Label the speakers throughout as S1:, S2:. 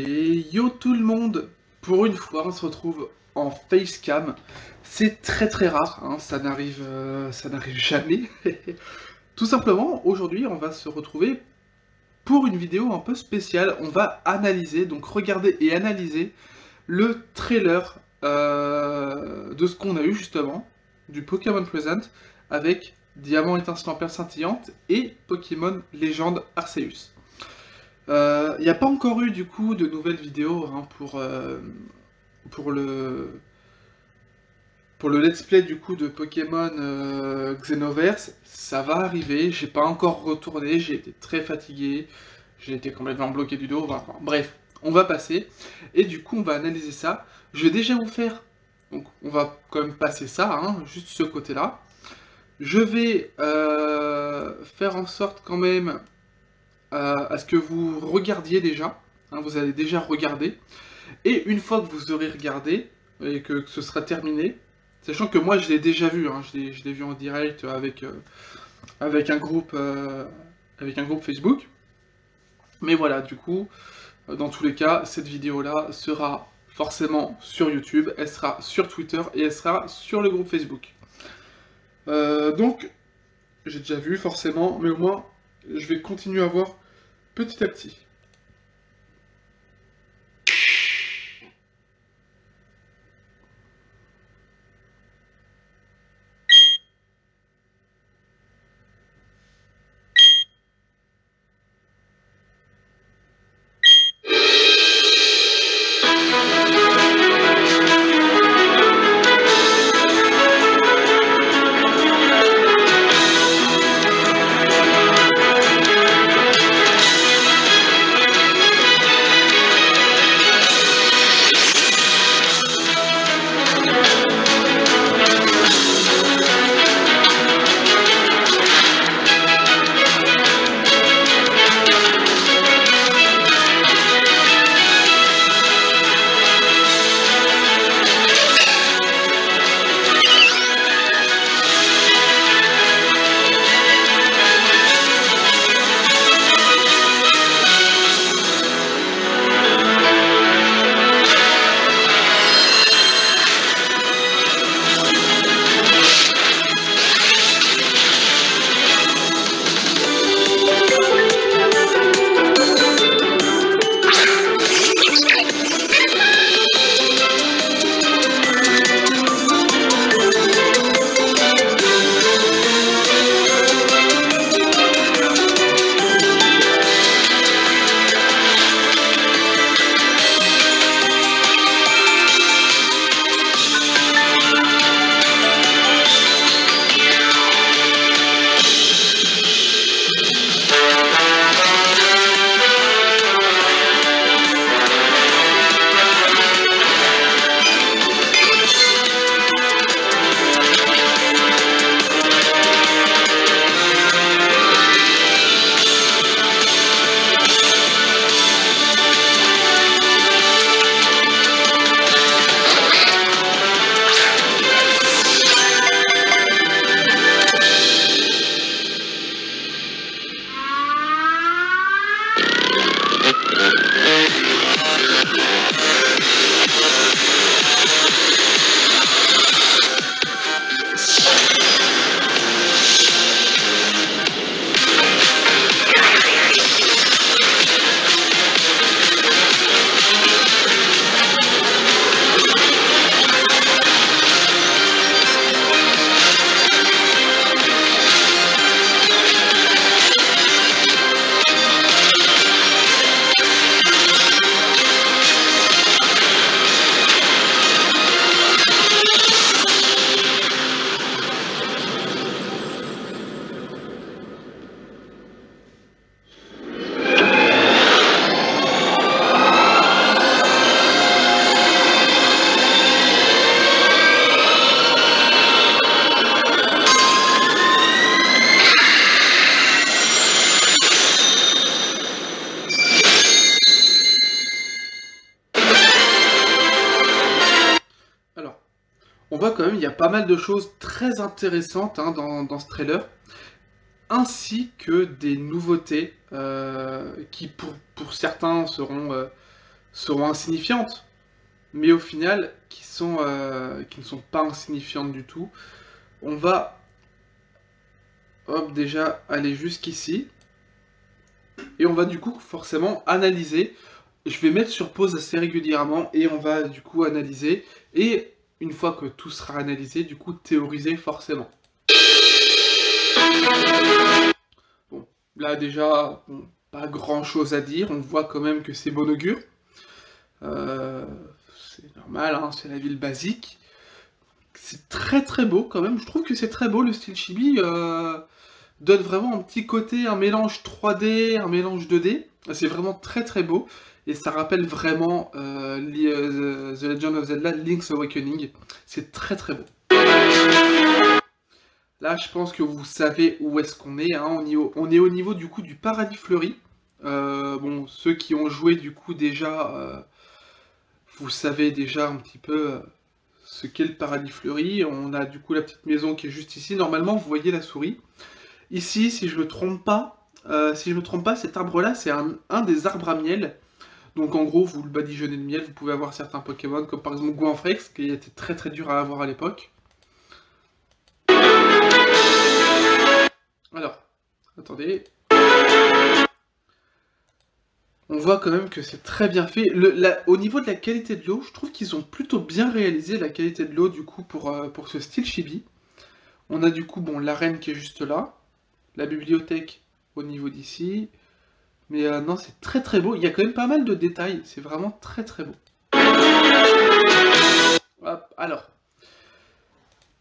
S1: Et yo tout le monde, pour une fois on se retrouve en facecam. C'est très rare, hein, ça n'arrive jamais. Tout simplement, aujourd'hui on va se retrouver pour une vidéo un peu spéciale. On va analyser, donc regarder et analyser le trailer de ce qu'on a eu justement, du Pokémon Present, avec Diamant étincelant perle scintillante et Pokémon Légende Arceus. Il n'y a pas encore eu du coup de nouvelles vidéos hein, pour le let's play du coup de Pokémon Xenoverse. Ça va arriver, j'ai pas encore retourné, j'ai été très fatigué, j'ai été complètement bloqué du dos, voilà. Bref, on va passer, et du coup on va analyser ça. Je vais déjà vous faire, donc on va quand même passer ça, hein, juste ce côté-là. Je vais faire en sorte quand même à ce que vous regardiez déjà, hein, vous allez déjà regarder, et une fois que vous aurez regardé, et que ce sera terminé, sachant que moi je l'ai déjà vu, hein, je l'ai vu en direct avec un groupe Facebook, mais voilà, du coup, dans tous les cas, cette vidéo-là sera forcément sur YouTube, elle sera sur Twitter, et elle sera sur le groupe Facebook. Donc, j'ai déjà vu forcément, mais au moins, je vais continuer à voir petit à petit. On voit quand même, il y a pas mal de choses très intéressantes hein, dans ce trailer, ainsi que des nouveautés qui pour certains seront insignifiantes, mais au final, qui ne sont pas insignifiantes du tout. On va, hop, déjà aller jusqu'ici, et on va du coup forcément analyser. Je vais mettre sur pause assez régulièrement, et on va du coup analyser, et une fois que tout sera analysé, du coup théoriser forcément. Bon, là déjà, bon, pas grand chose à dire, on voit quand même que c'est bon augure. C'est normal, hein, c'est la ville basique. C'est très très beau quand même, je trouve que c'est très beau, le style chibi donne vraiment un petit côté, un mélange 3D, un mélange 2D. C'est vraiment très très beau, et ça rappelle vraiment The Legend of Zelda Link's Awakening. C'est très très beau. Là, je pense que vous savez où est-ce qu'on est, hein. On est au niveau du coup du Paradis Fleuri. Bon, ceux qui ont joué du coup déjà, vous savez déjà un petit peu ce qu'est le Paradis Fleuri. On a du coup la petite maison qui est juste ici. Normalement, vous voyez la souris. Ici, si je me trompe pas, cet arbre-là, c'est un des arbres à miel. Donc en gros, vous le badigeonnez de miel, vous pouvez avoir certains Pokémon, comme par exemple Goinfrex, qui était très très dur à avoir à l'époque. Alors, attendez. On voit quand même que c'est très bien fait. Au niveau de la qualité de l'eau, je trouve qu'ils ont plutôt bien réalisé la qualité de l'eau du coup pour ce style chibi. On a du coup bon l'arène qui est juste là, la bibliothèque au niveau d'ici. Mais non, c'est très très beau. Il y a quand même pas mal de détails. C'est vraiment très très beau. Hop, alors.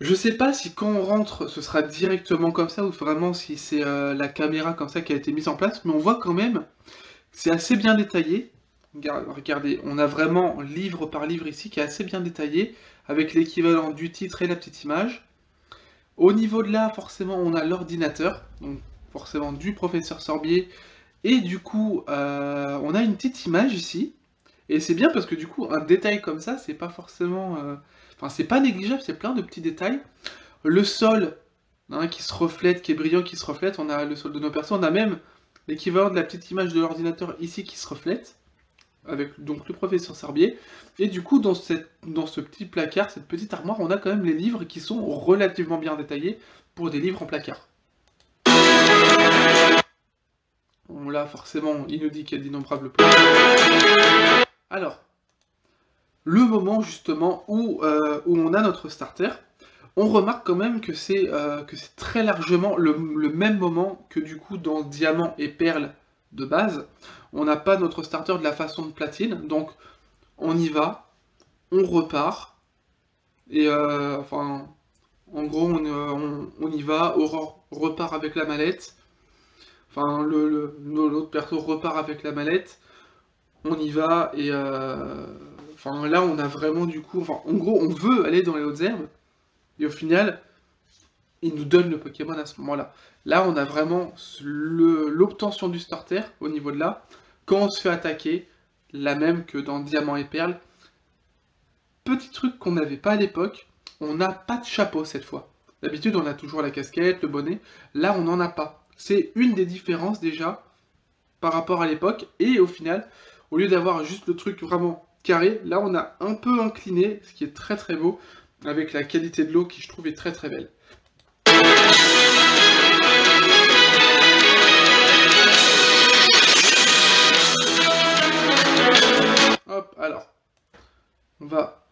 S1: Je sais pas si quand on rentre, ce sera directement comme ça, ou vraiment si c'est la caméra comme ça qui a été mise en place. Mais on voit quand même, c'est assez bien détaillé. Regardez, on a vraiment livre par livre ici qui est assez bien détaillé, avec l'équivalent du titre et la petite image. Au niveau de là, forcément, on a l'ordinateur, donc forcément du professeur Sorbier. Et du coup, on a une petite image ici. Et c'est bien parce que du coup, un détail comme ça, c'est pas forcément... Enfin, c'est pas négligeable, c'est plein de petits détails. Le sol, hein, qui se reflète, qui est brillant, qui se reflète. On a le sol de nos persos. On a même l'équivalent de la petite image de l'ordinateur ici qui se reflète. Avec donc le professeur Sorbier. Et du coup, dans ce petit placard, cette petite armoire, on a quand même les livres qui sont relativement bien détaillés pour des livres en placard. Bon, là, forcément, il nous dit qu'il y a d'innombrables points. Alors, le moment justement où on a notre starter, on remarque quand même que c'est très largement le même moment que du coup dans Diamant et Perle de base. On n'a pas notre starter de la façon de Platine, donc on y va, on repart, et enfin, en gros, on y va, Aurore repart avec la mallette, enfin, l'autre perso repart avec la mallette, on y va, et enfin, là, on a vraiment du coup, enfin, en gros, on veut aller dans les hautes herbes, et au final, il nous donne le Pokémon à ce moment-là. Là, on a vraiment l'obtention du starter au niveau de là. Quand on se fait attaquer, la même que dans Diamant et Perle. Petit truc qu'on n'avait pas à l'époque, on n'a pas de chapeau cette fois. D'habitude, on a toujours la casquette, le bonnet. Là, on n'en a pas. C'est une des différences déjà par rapport à l'époque. Et au final, au lieu d'avoir juste le truc vraiment carré, là, on a un peu incliné, ce qui est très très beau, avec la qualité de l'eau qui, je trouve, est très très belle. Hop, alors, on va...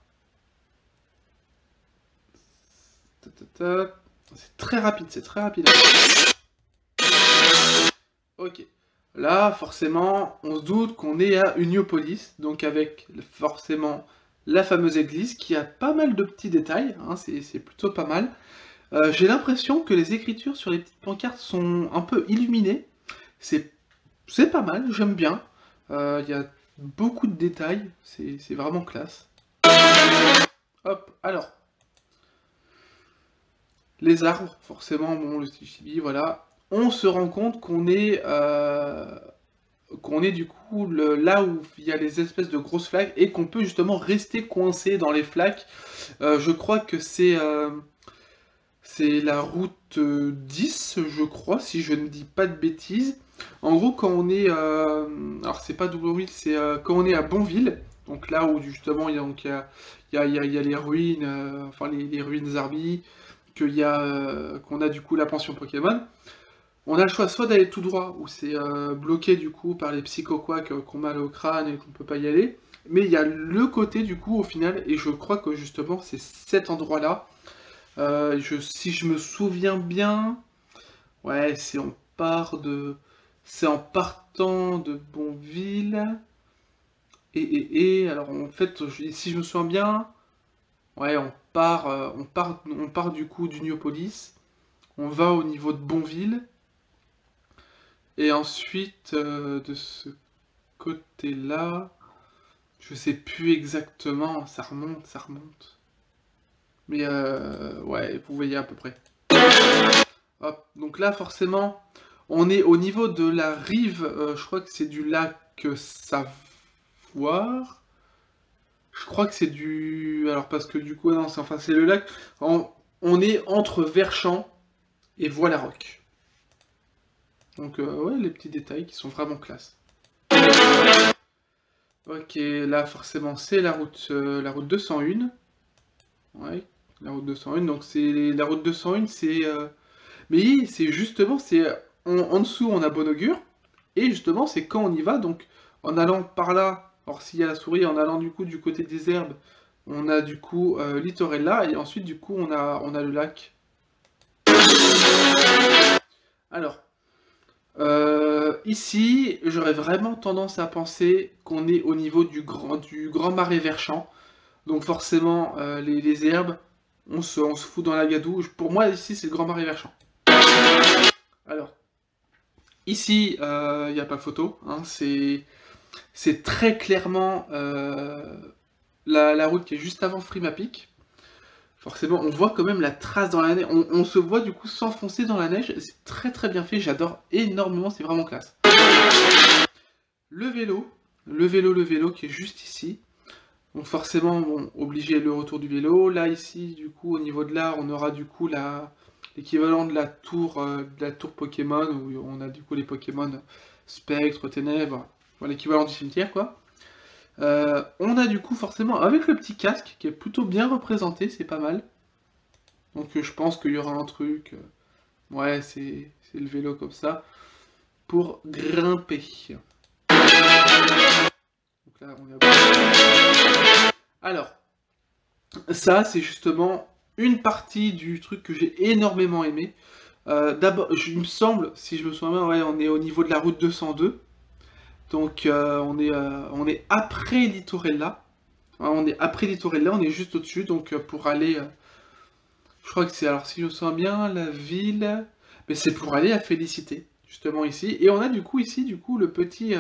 S1: C'est très rapide, c'est très rapide. Ok. Là, forcément, on se doute qu'on est à Uniopolis, donc avec forcément la fameuse église, qui a pas mal de petits détails, hein, c'est plutôt pas mal. J'ai l'impression que les écritures sur les petites pancartes sont un peu illuminées. C'est pas mal, j'aime bien. Il y a beaucoup de détails, c'est vraiment classe. Hop, alors. Les arbres, forcément, bon, le style chibi, voilà. On se rend compte qu'on est du coup là où il y a les espèces de grosses flaques et qu'on peut justement rester coincé dans les flaques. Je crois que c'est C'est la route 10, je crois, si je ne dis pas de bêtises. En gros, quand on est... alors, c'est pas Doubleville, c'est quand on est à Bonville. Donc là où, justement, il y a les ruines, enfin, les ruines Zarbi, qu'on a, du coup, la pension Pokémon. On a le choix soit d'aller tout droit, où c'est bloqué, du coup, par les psychoquacks qu'on a au crâne et qu'on peut pas y aller. Mais il y a le côté, du coup, au final, et je crois que, justement, c'est cet endroit-là. Si je me souviens bien, ouais, c'est en partant de Bonville. Alors en fait, si je me souviens bien, ouais, on part du coup d'Uniopolis, on va au niveau de Bonville, et ensuite de ce côté-là, je sais plus exactement, ça remonte, ça remonte. Mais ouais, vous voyez à peu près. Hop, donc là, forcément, on est au niveau de la rive, je crois que c'est du lac Savoir. Je crois que c'est du... Alors, parce que du coup, non, c'est le lac. On est entre Verchamp et Voilaroc. Donc, ouais, les petits détails qui sont vraiment classe. Ok, là, forcément, c'est la route 201. Ouais, la route 201. Donc, la route 201, c'est... Mais c'est justement, en dessous, on a Bon Augure, et justement, c'est quand on y va, donc en allant par là, alors s'il y a la souris, en allant du coup du côté des herbes, on a du coup Littorella, et ensuite du coup on a le lac. Alors, ici, j'aurais vraiment tendance à penser qu'on est au niveau du grand marais Verchamp, donc forcément, les herbes, on se fout dans la gadoue. Pour moi, ici, c'est le grand marais Verchamp. Alors, ici, il n'y a pas photo, hein, c'est très clairement la route qui est juste avant Frimapic. Forcément, on voit quand même la trace dans la neige, on se voit du coup s'enfoncer dans la neige, c'est très très bien fait, j'adore énormément, c'est vraiment classe. Le vélo qui est juste ici. Donc forcément, bon, obligé le retour du vélo. Là, ici, du coup, au niveau de là, on aura du coup l'équivalent de la tour Pokémon, où on a du coup les Pokémon Spectre, Ténèbres, voilà, l'équivalent du cimetière, quoi. On a du coup forcément, avec le petit casque, qui est plutôt bien représenté, c'est pas mal. Donc je pense qu'il y aura un truc... ouais, c'est le vélo comme ça, pour grimper. Donc là, on a... Alors, ça, c'est justement une partie du truc que j'ai énormément aimé. D'abord, il me semble, si je me souviens bien, ouais, on est au niveau de la route 202. Donc on est après Littorella. On est après Littorella, on est juste au-dessus. Donc pour aller... je crois que c'est, alors si je me souviens bien, la ville... Mais c'est pour aller à Félicité, justement ici. Et on a du coup ici, du coup, le petit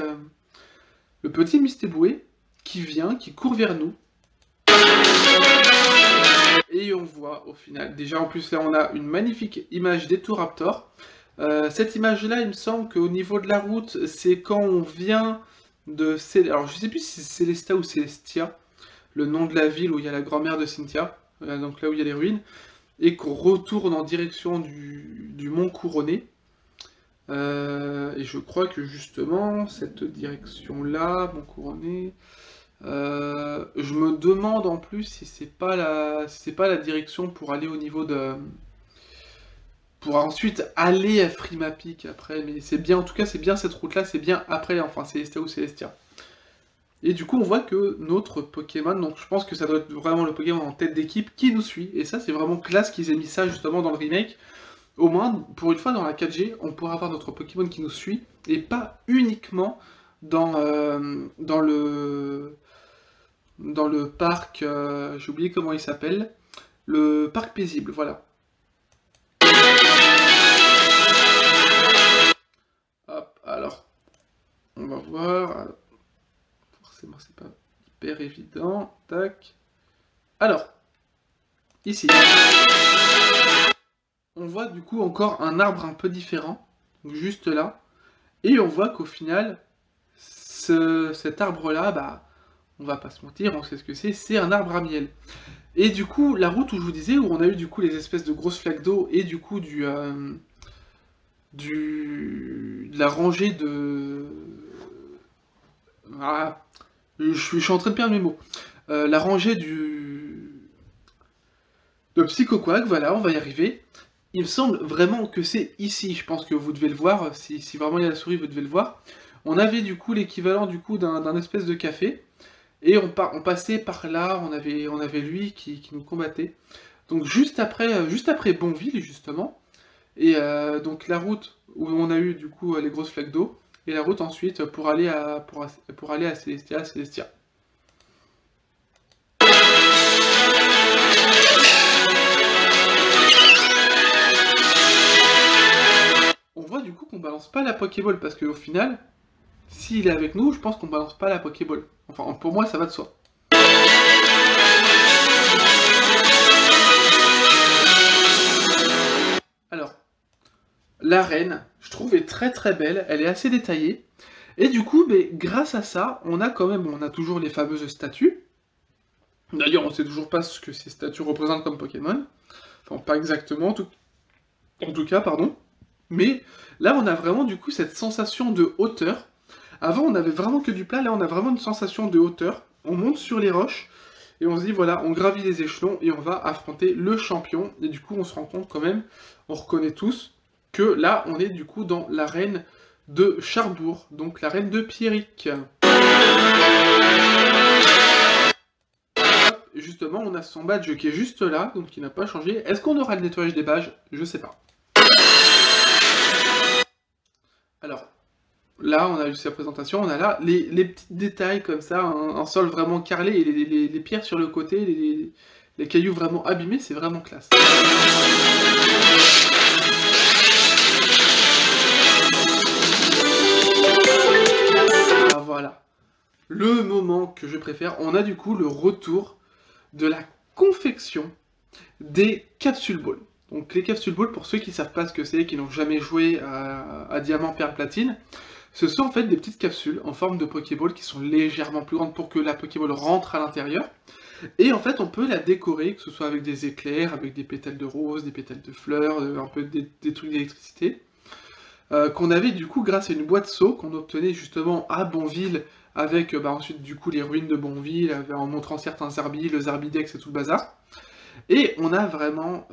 S1: Mystéboué qui court vers nous. Et on voit au final, déjà en plus là on a une magnifique image d'Etoraptor. Cette image-là, il me semble qu'au niveau de la route, c'est quand on vient de... Alors je sais plus si c'est Célesta ou Célestia, le nom de la ville où il y a la grand-mère de Cynthia, donc là où il y a les ruines, et qu'on retourne en direction du mont Couronné. Et je crois que justement, cette direction-là, mont Couronné... je me demande en plus si c'est pas la direction pour aller au niveau de... pour ensuite aller à Frimapic après, mais c'est bien, en tout cas c'est bien cette route-là, c'est bien après, enfin Célestia ou Célestia. Et du coup on voit que notre Pokémon, donc je pense que ça doit être vraiment le Pokémon en tête d'équipe qui nous suit, et ça c'est vraiment classe qu'ils aient mis ça justement dans le remake. Au moins, pour une fois dans la 4G, on pourra avoir notre Pokémon qui nous suit, et pas uniquement dans le parc, j'ai oublié comment il s'appelle, le parc paisible, voilà. Hop, alors, on va voir, alors, forcément c'est pas hyper évident, tac. Alors, ici, on voit du coup encore un arbre un peu différent, donc juste là, et on voit qu'au final, cet arbre-là, bah, on va pas se mentir, on sait ce que c'est un arbre à miel. Et du coup, la route où je vous disais, où on a eu du coup les espèces de grosses flaques d'eau et du coup de la rangée de... Ah, je suis en train de perdre mes mots. La rangée de Psychoquack, voilà, on va y arriver. Il me semble vraiment que c'est ici, je pense que vous devez le voir, si vraiment il y a la souris, vous devez le voir. On avait du coup l'équivalent du coup d'un espèce de café, et on passait par là, on avait lui qui nous combattait. Donc juste après Bonville, justement, et donc la route où on a eu du coup les grosses flaques d'eau, et la route ensuite pour aller à Célestia. On voit du coup qu'on balance pas la Pokéball, parce qu'au final, s'il est avec nous, je pense qu'on balance pas la Pokéball. Enfin, pour moi, ça va de soi. Alors, l'arène, je trouve, est très très belle, elle est assez détaillée. Et du coup, grâce à ça, on a quand même, on a toujours les fameuses statues. D'ailleurs, on sait toujours pas ce que ces statues représentent comme Pokémon. Enfin, pas exactement, en tout cas, pardon. Mais là, on a vraiment du coup cette sensation de hauteur. Avant, on avait vraiment que du plat, là, on a vraiment une sensation de hauteur. On monte sur les roches, et on se dit, voilà, on gravit les échelons, et on va affronter le champion. Et du coup, on se rend compte quand même, on reconnaît tous, que là, on est du coup dans l'arène de Charbourg, donc l'arène de Pierrick. Et justement, on a son badge qui est juste là, donc qui n'a pas changé. Est-ce qu'on aura le nettoyage des badges? Je sais pas. Alors, là, on a eu sa présentation, on a là les petits détails comme ça, un sol vraiment carrelé, et les pierres sur le côté, les cailloux vraiment abîmés, c'est vraiment classe. Ah, voilà. Le moment que je préfère, on a du coup le retour de la confection des capsules balles. Donc les capsules balles, pour ceux qui ne savent pas ce que c'est, qui n'ont jamais joué à Diamant, Perle, Platine, ce sont en fait des petites capsules en forme de Pokéball qui sont légèrement plus grandes pour que la Pokéball rentre à l'intérieur. Et en fait on peut la décorer, que ce soit avec des éclairs, avec des pétales de rose, des pétales de fleurs, un peu des trucs d'électricité. Qu'on avait du coup grâce à une boîte seau qu'on obtenait justement à Bonville, avec ensuite du coup les ruines de Bonville, en montrant certains Zarbi, le Zarbidex et tout le bazar. Et on a vraiment,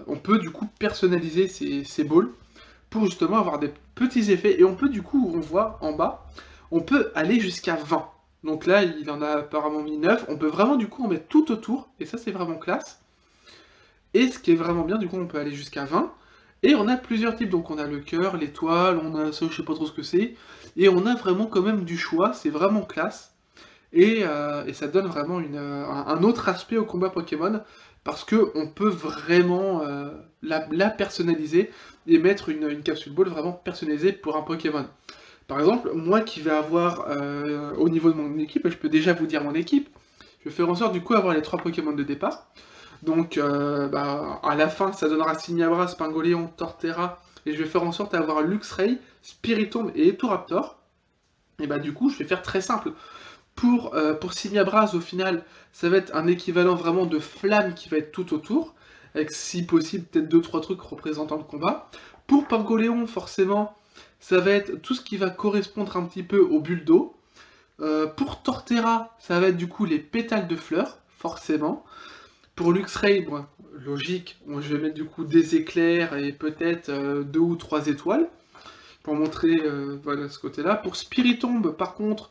S1: on peut du coup personnaliser ces balls pour justement avoir des petits effets. Et on peut du coup, on voit en bas, on peut aller jusqu'à 20. Donc là, il en a apparemment mis 9. On peut vraiment du coup en mettre tout autour. Et ça, c'est vraiment classe. Et ce qui est vraiment bien, du coup, on peut aller jusqu'à 20. Et on a plusieurs types. Donc on a le cœur, l'étoile, on a ça, je sais pas trop ce que c'est. Et on a vraiment quand même du choix. C'est vraiment classe. Et ça donne vraiment un autre aspect au combat Pokémon. Parce qu'on peut vraiment la personnaliser et mettre une capsule ball vraiment personnalisée pour un Pokémon. Par exemple, moi qui vais avoir au niveau de mon équipe, je peux déjà vous dire mon équipe, je vais faire en sorte du coup d'avoir les 3 Pokémon de départ. Donc à la fin, ça donnera Simiabra, Pingoléon, Torterra, et je vais faire en sorte d'avoir Luxray, Spiritomb et Etoraptor. Et du coup, je vais faire très simple. Pour Simiabras, au final, ça va être un équivalent vraiment de flamme qui va être tout autour, avec si possible peut-être 2-3 trucs représentant le combat. Pour Pingoléon, forcément, ça va être tout ce qui va correspondre un petit peu aux bulles d'eau. Pour Torterra, ça va être du coup les pétales de fleurs, forcément. Pour Luxray, bon, logique, je vais mettre du coup des éclairs et peut-être 2 ou 3 étoiles, pour montrer voilà, ce côté-là. Pour Spiritomb, par contre,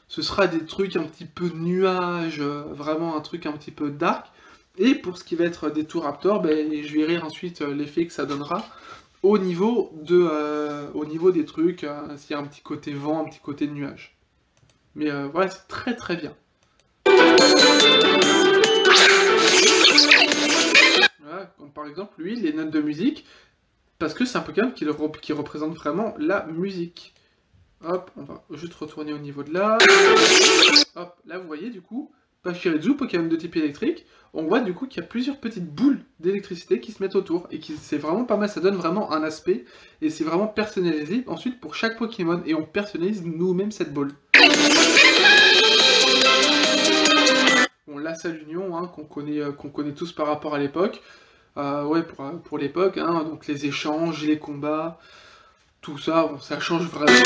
S1: ce sera des trucs un petit peu nuages, vraiment un truc un petit peu dark. Et pour ce qui va être des Toraptor, je verrai ensuite l'effet que ça donnera au niveau des trucs, s'il y a un petit côté vent, un petit côté nuage. Mais voilà, c'est très très bien. Voilà, comme par exemple, lui, les notes de musique, parce que c'est un Pokémon qui représente vraiment la musique. Hop, on va juste retourner au niveau de là. Hop, là vous voyez du coup, Pachirisu, Pokémon de type électrique, on voit du coup qu'il y a plusieurs petites boules d'électricité qui se mettent autour, et c'est vraiment pas mal, ça donne vraiment un aspect, et c'est vraiment personnalisé ensuite pour chaque Pokémon, et on personnalise nous-mêmes cette boule. Bon, la salle Union, hein, qu'on connaît tous par rapport à l'époque. Ouais, pour l'époque, hein, donc les échanges, les combats, tout ça, bon, ça change vraiment.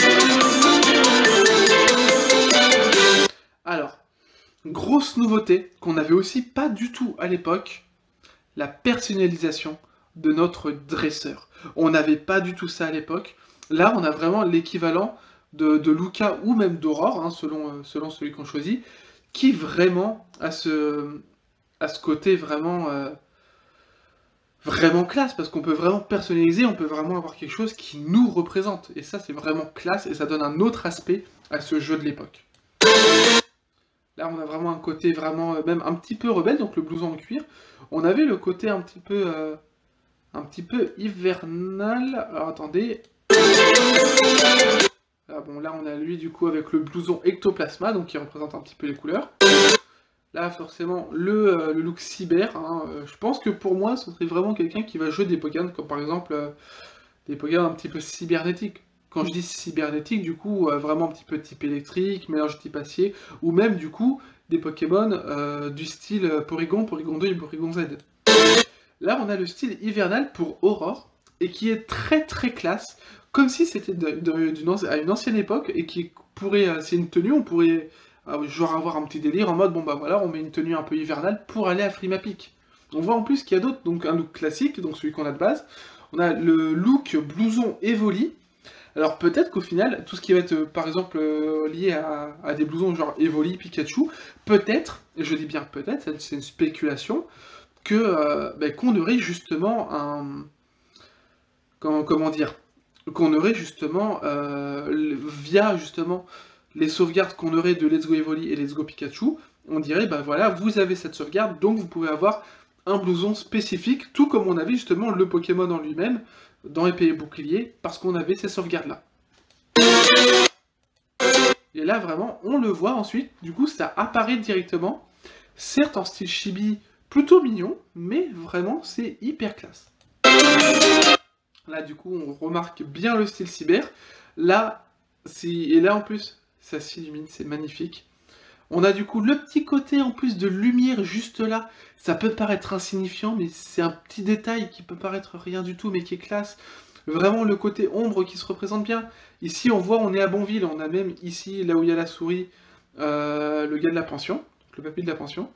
S1: Alors, grosse nouveauté qu'on n'avait aussi pas du tout à l'époque, la personnalisation de notre dresseur. On n'avait pas du tout ça à l'époque. Là, on a vraiment l'équivalent de Luca ou même d'Aurore, hein, selon celui qu'on choisit, qui vraiment a ce côté vraiment, vraiment classe, parce qu'on peut vraiment personnaliser, on peut vraiment avoir quelque chose qui nous représente. Et ça, c'est vraiment classe, et ça donne un autre aspect à ce jeu de l'époque. Là, on a vraiment un côté vraiment, même un petit peu rebelle, donc le blouson en cuir. On avait le côté un petit peu hivernal. Alors, attendez. Ah, bon, là, on a lui, du coup, avec le blouson ectoplasma, donc qui représente un petit peu les couleurs. Là, forcément, le look cyber, hein, je pense que pour moi, ce serait vraiment quelqu'un qui va jouer des Pokémon, comme par exemple, des Pokémon un petit peu cybernétiques. Quand je dis cybernétique, du coup, vraiment un petit peu type électrique, mélange type acier, ou même, du coup, des Pokémon du style Porygon, Porygon 2 et Porygon Z. Là, on a le style hivernal pour Aurore, et qui est très très classe, comme si c'était à une ancienne époque, et qui pourrait, c'est une tenue, on pourrait genre avoir un petit délire en mode, bon bah voilà, on met une tenue un peu hivernale pour aller à Frimapic. On voit en plus qu'il y a d'autres, donc un look classique, donc celui qu'on a de base. On a le look blouson Evoli. Alors peut-être qu'au final, tout ce qui va être par exemple lié à des blousons genre Evoli, Pikachu, peut-être, et je dis bien peut-être, c'est une spéculation, que qu'on aurait justement un... Comment dire, qu'on aurait justement, via justement les sauvegardes qu'on aurait de Let's Go Evoli et Let's Go Pikachu, on dirait, bah voilà, vous avez cette sauvegarde, donc vous pouvez avoir un blouson spécifique, tout comme on avait justement le Pokémon en lui-même, dans Épée et Bouclier, parce qu'on avait ces sauvegardes-là. Et là, vraiment, on le voit ensuite, du coup, ça apparaît directement, certes en style chibi, plutôt mignon, mais vraiment, c'est hyper classe. Là, du coup, on remarque bien le style cyber. Là, et là, en plus, ça s'illumine, c'est magnifique. On a du coup le petit côté en plus de lumière juste là. Ça peut paraître insignifiant, mais c'est un petit détail qui peut paraître rien du tout, mais qui est classe. Vraiment le côté ombre qui se représente bien. Ici, on voit, on est à Bonville. On a même ici, là où il y a la souris, le gars de la pension, le papy de la pension.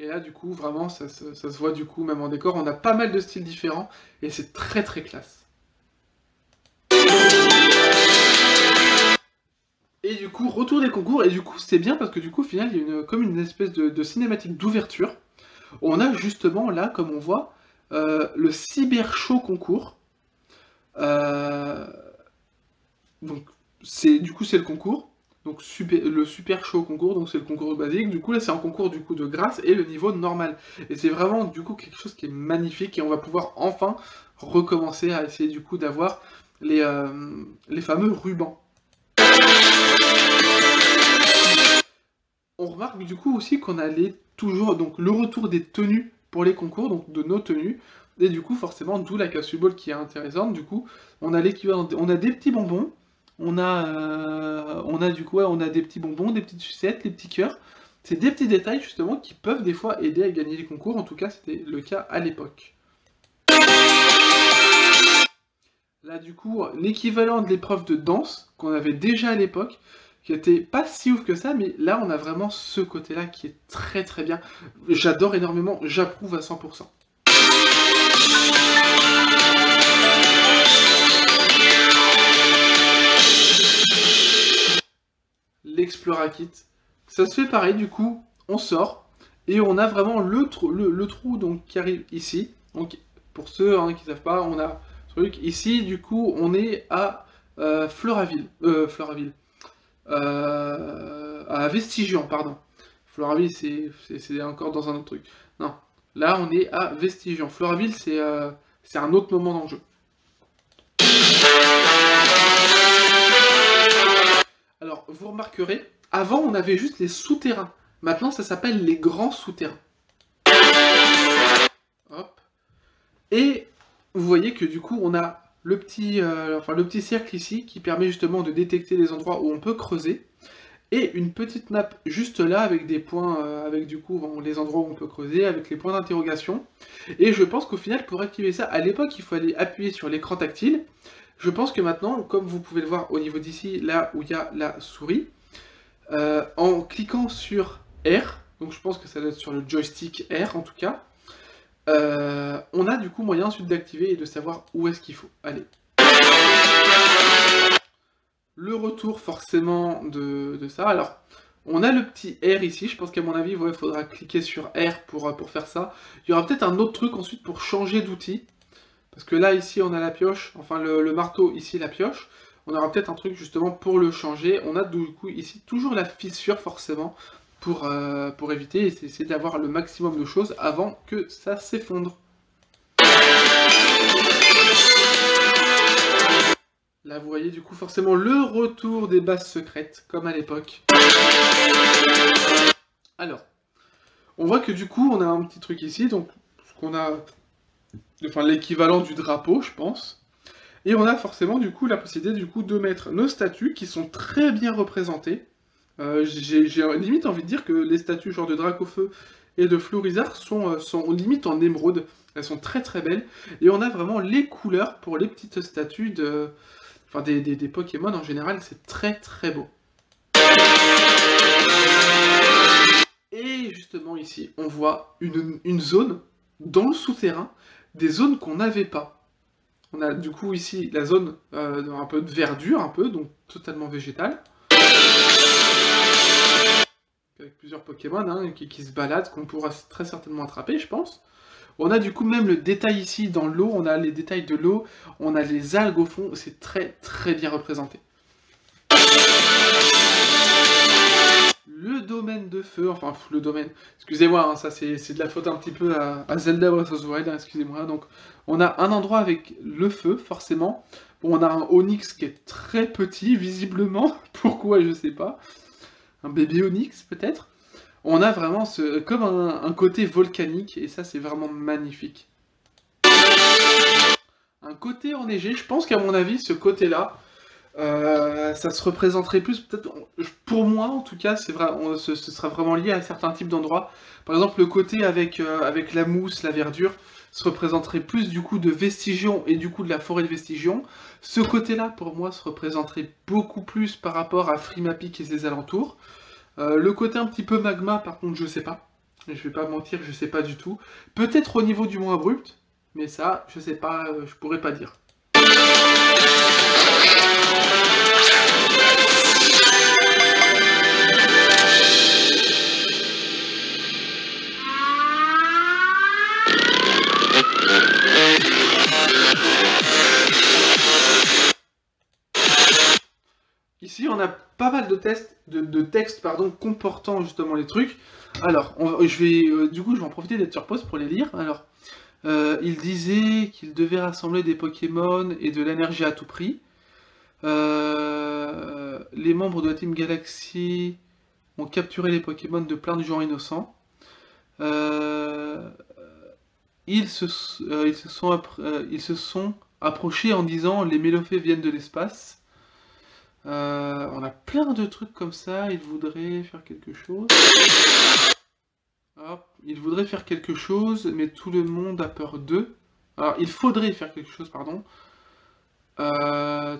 S1: Et là, du coup, vraiment, ça se voit du coup, même en décor. On a pas mal de styles différents, et c'est très très classe. Et du coup, retour des concours, et du coup, c'est bien parce que du coup, au final, il y a comme une espèce de cinématique d'ouverture. On a justement, là, comme on voit, le Cyber Show concours. Donc, du coup, c'est le concours. Donc, le Super Show concours, donc c'est le concours basique. Du coup, là, c'est un concours du coup de grâce et le niveau normal. Et c'est vraiment, du coup, quelque chose qui est magnifique, et on va pouvoir enfin recommencer à essayer, du coup, d'avoir les fameux rubans. On remarque du coup aussi qu'on a toujours donc le retour des tenues pour les concours, donc de nos tenues, et du coup forcément d'où la cassubole qui est intéressante. Du coup on a l'équivalent, on a des petits bonbons, on a du coup ouais, on a des petits bonbons, des petites sucettes, les petits cœurs. C'est des petits détails justement qui peuvent des fois aider à gagner les concours. En tout cas c'était le cas à l'époque. Là du coup l'équivalent de l'épreuve de danse qu'on avait déjà à l'époque, qui était pas si ouf que ça, mais là on a vraiment ce côté-là qui est très très bien. J'adore énormément, j'approuve à 100%. L'Explora Kit, ça se fait pareil, du coup on sort, et on a vraiment le trou donc, qui arrive ici. Donc pour ceux qui ne savent pas, on a ce truc ici, du coup on est à Floraville. À Vestigian, pardon. Floraville, c'est encore dans un autre truc. Non, là on est à Vestigian. Floraville, c'est un autre moment dans le jeu. Alors, vous remarquerez, avant on avait juste les souterrains. Maintenant, ça s'appelle les grands souterrains. Hop. Et vous voyez que du coup, on a le petit cercle ici qui permet justement de détecter les endroits où on peut creuser. et une petite map juste là avec des points, avec du coup les endroits où on peut creuser, avec les points d'interrogation. Et je pense qu'au final, pour activer ça, à l'époque, il fallait appuyer sur l'écran tactile. Je pense que maintenant, comme vous pouvez le voir au niveau d'ici, là où il y a la souris, en cliquant sur R, donc je pense que ça doit être sur le joystick R en tout cas, on a du coup moyen ensuite d'activer et de savoir où est-ce qu'il faut aller. Le retour forcément de ça, alors on a le petit R ici, je pense qu'à mon avis il faudra cliquer sur R pour faire ça. Il y aura peut-être un autre truc ensuite pour changer d'outil, parce que là ici on a la pioche, enfin le marteau, ici la pioche. On aura peut-être un truc justement pour le changer. On a du coup ici toujours la fissure forcément pour éviter et essayer d'avoir le maximum de choses avant que ça s'effondre. Là vous voyez du coup forcément le retour des bases secrètes comme à l'époque. Alors, on voit que du coup on a un petit truc ici, donc ce qu'on a, enfin l'équivalent du drapeau je pense. Et on a forcément du coup la possibilité du coup de mettre nos statues qui sont très bien représentées. J'ai limite envie de dire que les statues genre de Dracofeu et de Florizarre sont limite en émeraude. Elles sont très très belles. Et on a vraiment les couleurs pour les petites statues enfin des Pokémon en général. C'est très très beau. Et justement ici on voit une zone dans le souterrain, des zones qu'on n'avait pas. On a du coup ici la zone un peu de verdure, donc totalement végétale. Avec plusieurs Pokémon qui se baladent, qu'on pourra très certainement attraper, je pense. On a du coup même le détail ici dans l'eau, on a les détails de l'eau, on a les algues au fond, c'est très très bien représenté. Le domaine de feu, enfin le domaine, excusez-moi, hein, ça c'est de la faute un petit peu à Zelda Breath of the Wild, hein, excusez-moi. Donc on a un endroit avec le feu, forcément. Bon, on a un Onix qui est très petit, visiblement, pourquoi je sais pas. Un bébé Onix peut-être. On a vraiment comme un côté volcanique, et ça c'est vraiment magnifique. Un côté enneigé, je pense qu'à mon avis, ce côté-là, ça se représenterait plus, peut-être, pour moi en tout cas, ce sera vraiment lié à certains types d'endroits. Par exemple, le côté avec la mousse, la verdure, se représenterait plus du coup de Vestigion et du coup de la forêt de Vestigion. Ce côté-là, pour moi, se représenterait beaucoup plus par rapport à Frimapic et ses alentours. Le côté un petit peu magma, par contre, je sais pas. Je vais pas mentir, je sais pas du tout. Peut-être au niveau du mont abrupt, mais ça, je sais pas, je pourrais pas dire. Ici, on a pas mal de textes comportant justement les trucs. Alors, du coup, je vais en profiter d'être sur pause pour les lire. Alors, il disait qu'il devait rassembler des Pokémon et de l'énergie à tout prix. Les membres de la Team Galaxy ont capturé les Pokémon de plein de gens innocents. Ils se sont approchés en disant « Les Mélophées viennent de l'espace ». On a plein de trucs comme ça, il voudrait faire quelque chose. Hop, il voudrait faire quelque chose, mais tout le monde a peur d'eux. Alors, il faudrait faire quelque chose, pardon. Combien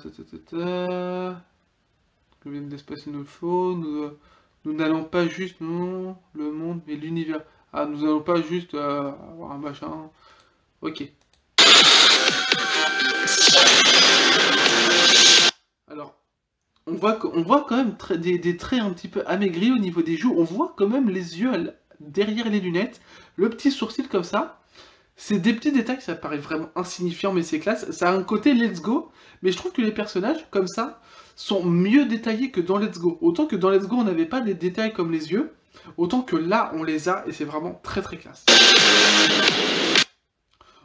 S1: d'espace il nous faut? Nous n'allons pas juste, non, le monde, mais l'univers. Ah, nous n'allons pas juste avoir un machin. Ok. Alors, on voit quand même des traits un petit peu amaigris au niveau des joues. On voit quand même les yeux derrière les lunettes. Le petit sourcil comme ça. C'est des petits détails, ça paraît vraiment insignifiant, mais c'est classe. Ça a un côté Let's Go, mais je trouve que les personnages, comme ça, sont mieux détaillés que dans Let's Go. Autant que dans Let's Go, on n'avait pas des détails comme les yeux, autant que là, on les a, et c'est vraiment très très classe.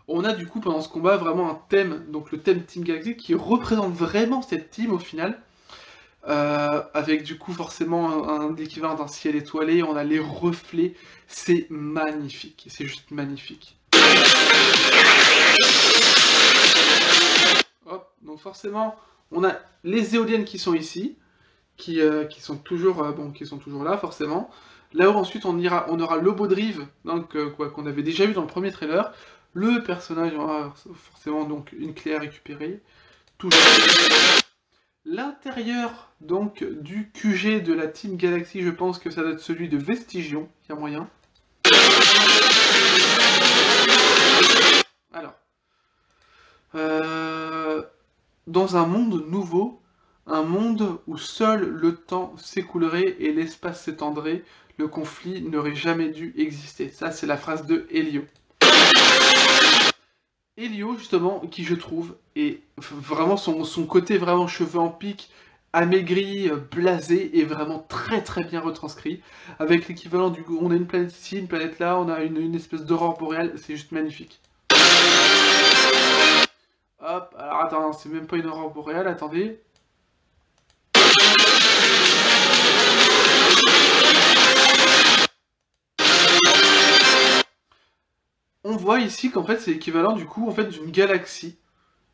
S1: On a du coup, pendant ce combat, vraiment un thème, donc le thème Team Galaxy, qui représente vraiment cette team au final. Avec du coup forcément un équivalent d'un ciel étoilé, on a les reflets, c'est magnifique, c'est juste magnifique. Hop, donc forcément, on a les éoliennes qui sont ici, qui sont toujours là forcément. Là-haut ensuite on aura Lobodriv, donc qu'on avait déjà vu dans le premier trailer. Le personnage aura forcément donc une clé à récupérer. Toujours. L'intérieur donc du QG de la Team Galaxy, je pense que ça doit être celui de Vestigion, il y a moyen. Alors, dans un monde nouveau, un monde où seul le temps s'écoulerait et l'espace s'étendrait, le conflit n'aurait jamais dû exister. Ça, c'est la phrase de Helio. Helio, justement, qui je trouve est vraiment son côté vraiment cheveux en pique, amaigri, blasé, est vraiment très très bien retranscrit. Avec l'équivalent du... On a une planète ici, une planète là, on a une espèce d'aurore boréale, c'est juste magnifique. Hop, alors attends, c'est même pas une aurore boréale, attendez. On voit ici qu'en fait c'est l'équivalent du coup en fait d'une galaxie.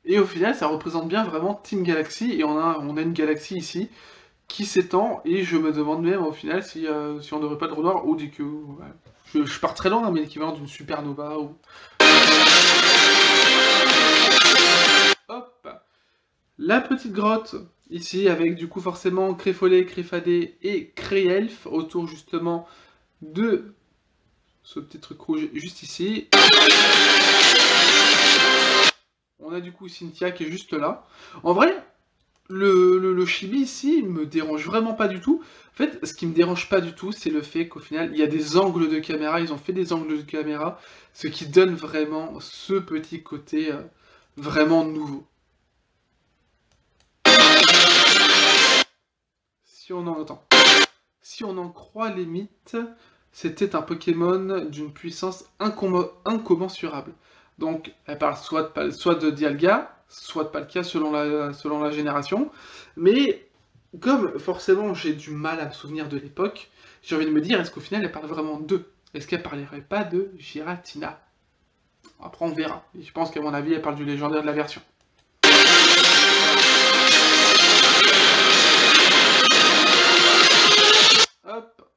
S1: Et au final ça représente bien vraiment Team Galaxy et on a une galaxie ici qui s'étend et je me demande même au final si on n'aurait pas de trou noir ou du coup... Ouais. Je pars très loin hein, mais l'équivalent d'une supernova ou... Hop. La petite grotte ici avec du coup forcément Créfollet, Créfadé et Créelf autour justement de... ce petit truc rouge juste ici. On a du coup Cynthia qui est juste là. En vrai, le chibi ici me dérange vraiment pas du tout. En fait, ce qui me dérange pas du tout, c'est le fait qu'au final, il y a des angles de caméra. Ils ont fait des angles de caméra, ce qui donne vraiment ce petit côté vraiment nouveau. Si on en croit les mythes, c'était un Pokémon d'une puissance incommensurable. Donc, elle parle soit de Dialga, soit de Palkia selon la génération. Mais, comme forcément j'ai du mal à me souvenir de l'époque, j'ai envie de me dire, est-ce qu'au final elle parle vraiment d'eux? Est-ce qu'elle parlerait pas de Giratina? Après on verra. Et je pense qu'à mon avis elle parle du légendaire de la version. Hop.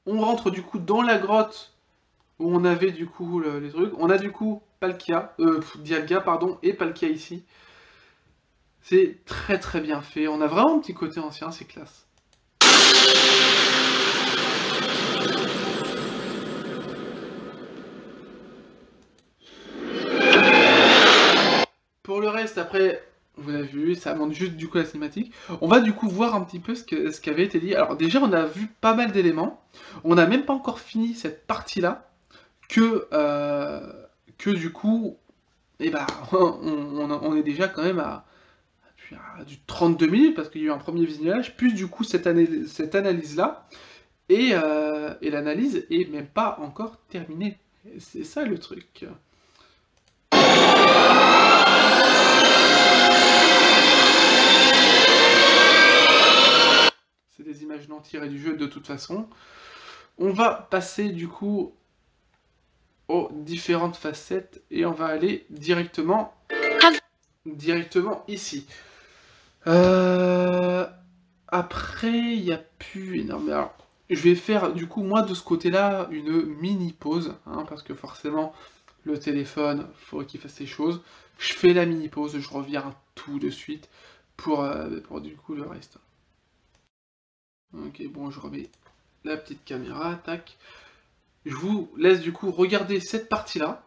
S1: On rentre du coup dans la grotte où on avait du coup les trucs. On a du coup Palkia, Dialga pardon, et Palkia ici. C'est très très bien fait. On a vraiment un petit côté ancien, c'est classe. Pour le reste, après, vous avez vu, ça montre juste du coup la cinématique. On va du coup voir un petit peu ce qui avait été dit. Alors déjà, on a vu pas mal d'éléments. On n'a même pas encore fini cette partie-là. Que du coup, eh ben, on est déjà quand même à du 32 minutes, parce qu'il y a eu un premier visionnage, plus du coup cette analyse-là. Et l'analyse est même pas encore terminée. C'est ça le truc. C'est des images non tirées du jeu de toute façon. On va passer du coup aux différentes facettes et on va aller directement ici. Après, il n'y a plus énormément. Alors, je vais faire du coup moi de ce côté-là une mini pause, hein, parce que forcément le téléphone, il faut qu'il fasse ses choses. Je fais la mini pause, je reviens tout de suite pour du coup le reste. Ok, bon, je remets la petite caméra, tac. Je vous laisse du coup regarder cette partie-là.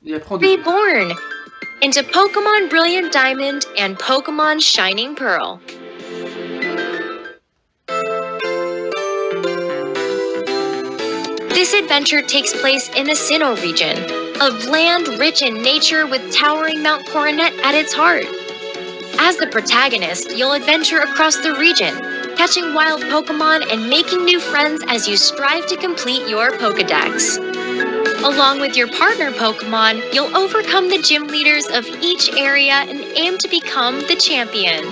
S1: Et après on
S2: Reborn into Pokemon Brilliant Diamond and Pokemon Shining Pearl. This adventure takes place in the Sinnoh region, a land rich in nature with towering Mount Coronet at its heart. As the protagonist, you'll adventure across the region, catching wild Pokemon and making new friends as you strive to complete your Pokédex. Along with your partner Pokemon, you'll overcome the gym leaders of each area and aim to become the champion.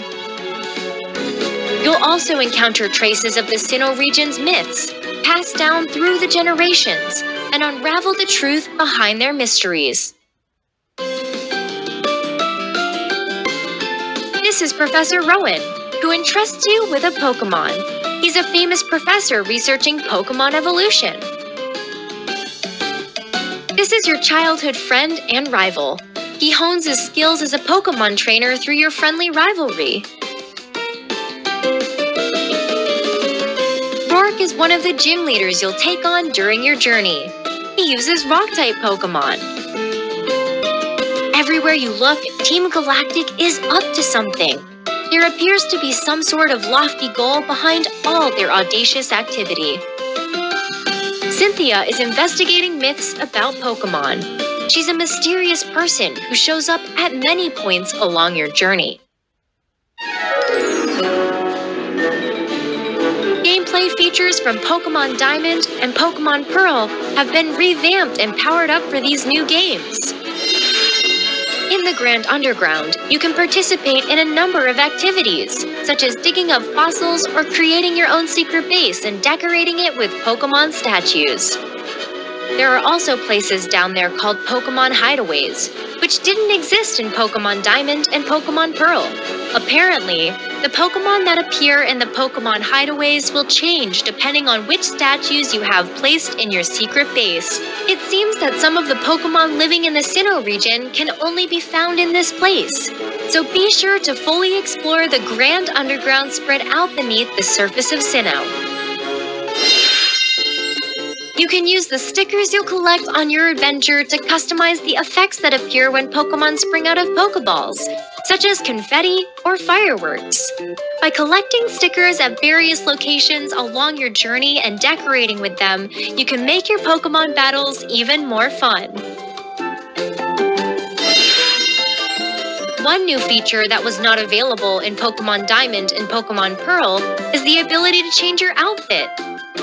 S2: You'll also encounter traces of the Sinnoh region's myths, passed down through the generations, and unravel the truth behind their mysteries. This is Professor Rowan, who entrusts you with a Pokemon. He's a famous professor researching Pokemon evolution. This is your childhood friend and rival. He hones his skills as a Pokemon trainer through your friendly rivalry. Rourke is one of the gym leaders you'll take on during your journey. He uses Rock-type Pokemon. Everywhere you look, Team Galactic is up to something. There appears to be some sort of lofty goal behind all their audacious activity. Cynthia is investigating myths about Pokemon. She's a mysterious person who shows up at many points along your journey. Gameplay features from Pokemon Diamond and Pokemon Pearl have been revamped and powered up for these new games. In the Grand Underground, you can participate in a number of activities, such as digging up fossils or creating your own secret base and decorating it with Pokemon statues. There are also places down there called Pokemon Hideaways, which didn't exist in Pokemon Diamond and Pokemon Pearl. Apparently, the Pokemon that appear in the Pokemon Hideaways will change depending on which statues you have placed in your secret base. It seems that some of the Pokemon living in the Sinnoh region can only be found in this place. So be sure to fully explore the Grand Underground spread out beneath the surface of Sinnoh. You can use the stickers you'll collect on your adventure to customize the effects that appear when Pokemon spring out of Pokeballs, such as confetti or fireworks. By collecting stickers at various locations along your journey and decorating with them, you can make your Pokemon battles even more fun. One new feature that was not available in Pokemon Diamond and Pokemon Pearl is the ability to change your outfit.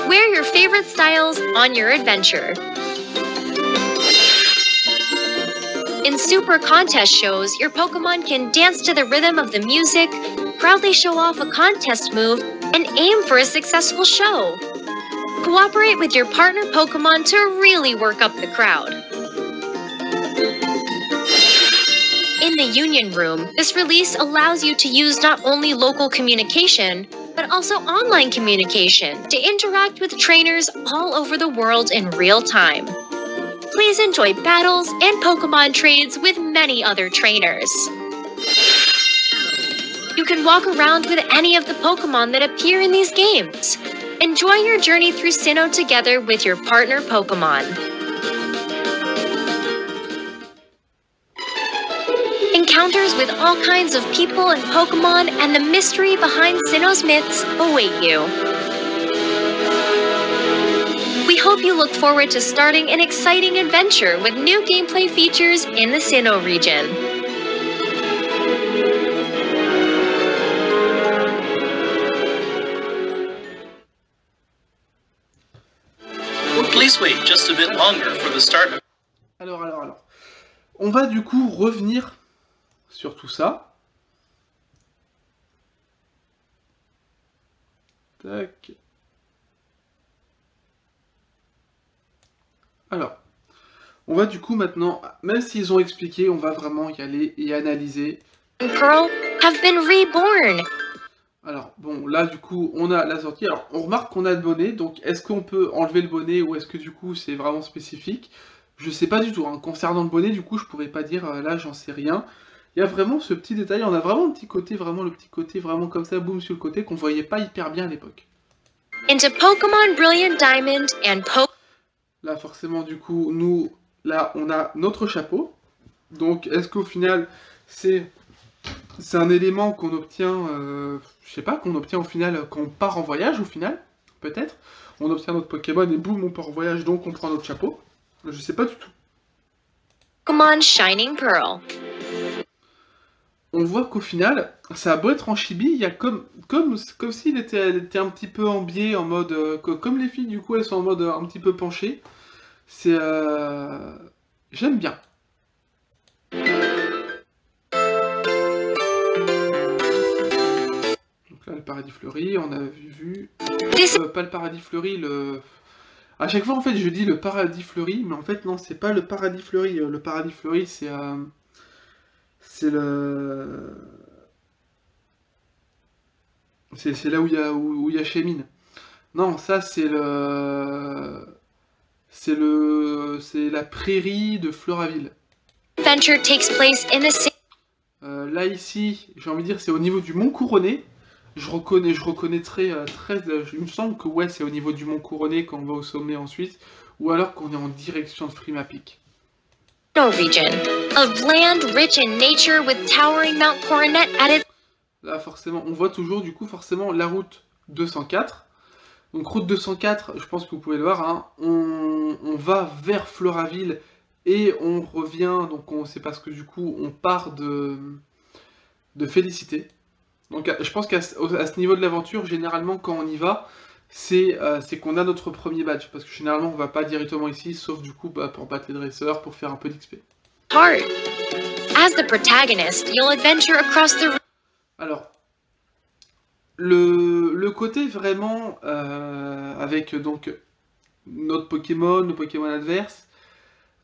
S2: Wear your favorite styles on your adventure. In Super Contest shows, your Pokemon can dance to the rhythm of the music, proudly show off a contest move, and aim for a successful show. Cooperate with your partner Pokemon to really work up the crowd. In the Union Room, this release allows you to use not only local communication, but also online communication to interact with trainers all over the world in real time. Please enjoy battles and Pokemon trades with many other trainers. You can walk around with any of the Pokemon that appear in these games. Enjoy your journey through Sinnoh together with your partner Pokemon. Encounters with all kinds of people and Pokemon and the mystery behind Sinnoh's myths await you. We hope you look forward to starting an exciting adventure with new gameplay features in the Sinnoh region.
S3: Please wait just a bit longer for the start of...
S1: Alors. On va du coup revenir sur tout ça. Tac. Alors, on va du coup maintenant, même s'ils ont expliqué, on va vraiment y aller et analyser.
S2: Pearl have been reborn.
S1: Alors, bon, là du coup, on a la sortie. Alors, on remarque qu'on a le bonnet, donc est-ce qu'on peut enlever le bonnet ou est-ce que du coup c'est vraiment spécifique? Je sais pas du tout, hein. Concernant le bonnet, du coup, je pourrais pas dire, là j'en sais rien. Il y a vraiment ce petit détail, on a vraiment un petit côté, le petit côté vraiment comme ça, boum sur le côté, qu'on voyait pas hyper bien à l'époque.
S2: Into Pokemon Brilliant Diamond and
S1: Là, forcément, du coup, nous, là, on a notre chapeau. Donc, est-ce qu'au final, c'est un élément qu'on obtient, je sais pas, qu'on obtient au final quand on part en voyage, au final, peut-être. On obtient notre Pokémon et boum, on part en voyage, donc on prend notre chapeau. Je sais pas du tout.
S2: Pokemon Shining Pearl.
S1: On voit qu'au final, ça a beau être en chibi, il y a comme s'il était un petit peu en biais, en mode... comme les filles, du coup, elles sont en mode un petit peu penchées. C'est... J'aime bien. Donc là, le paradis fleuri, on a vu... pas le paradis fleuri, le... À chaque fois, en fait, je dis le paradis fleuri, mais en fait, non, c'est pas le paradis fleuri. Le paradis fleuri, c'est le... C'est là où il y a Chemin. Non, ça c'est le... C'est la prairie de Floraville.
S2: Adventure takes place in the
S1: Là ici, j'ai envie de dire c'est au niveau du Mont Couronné. Je reconnaîtrai très... il me semble que ouais, c'est au niveau du Mont Couronné quand on va au sommet ensuite. Ou alors qu'on est en direction de Frima Peak.
S2: Sinnoh region, of land rich in nature with towering Mount Coronet at its...
S1: Là forcément, on voit toujours du coup forcément la route 204. Donc route 204, je pense que vous pouvez le voir, hein, on va vers Floraville et on revient, donc c'est parce que du coup on part de Félicité. Donc je pense qu'à ce niveau de l'aventure, généralement quand on y va, c'est qu'on a notre premier badge. Parce que généralement on va pas directement ici, sauf du coup pour battre les dresseurs, pour faire un peu d'XP.
S2: heart. As the protagonist, you'll adventure across the...
S1: Alors, le côté vraiment avec donc notre Pokémon, nos Pokémon adverses,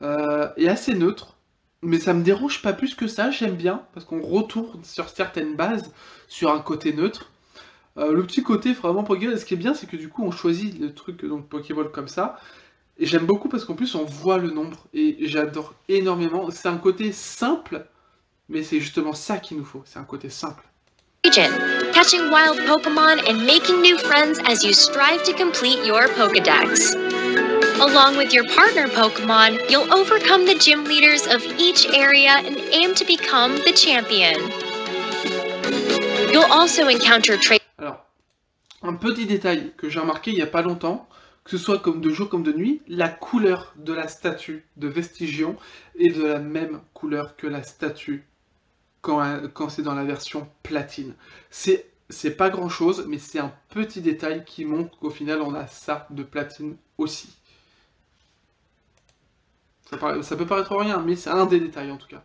S1: est assez neutre. Mais ça me dérange pas plus que ça, j'aime bien, parce qu'on retourne sur certaines bases, sur un côté neutre. Le petit côté vraiment Pokémon, ce qui est bien, c'est que du coup on choisit le truc donc Pokéball comme ça. Et j'aime beaucoup parce qu'en plus on voit le nombre, et j'adore énormément. C'est un côté simple, mais c'est justement ça qu'il nous faut, c'est un côté simple.
S2: region, catching wild Pokemon and making new friends as you strive to complete your Pokedex. Along with your partner Pokemon, you'll overcome the gym leaders of each area and aim to become the champion. You'll also encounter traits.
S1: Alors, un petit détail que j'ai remarqué il n'y a pas longtemps, que ce soit comme de jour comme de nuit, la couleur de la statue de Vestigion est de la même couleur que la statue quand c'est dans la version platine. C'est pas grand chose, mais c'est un petit détail qui montre qu'au final on a ça de platine aussi. Ça peut paraître rien, mais c'est un des détails en tout cas.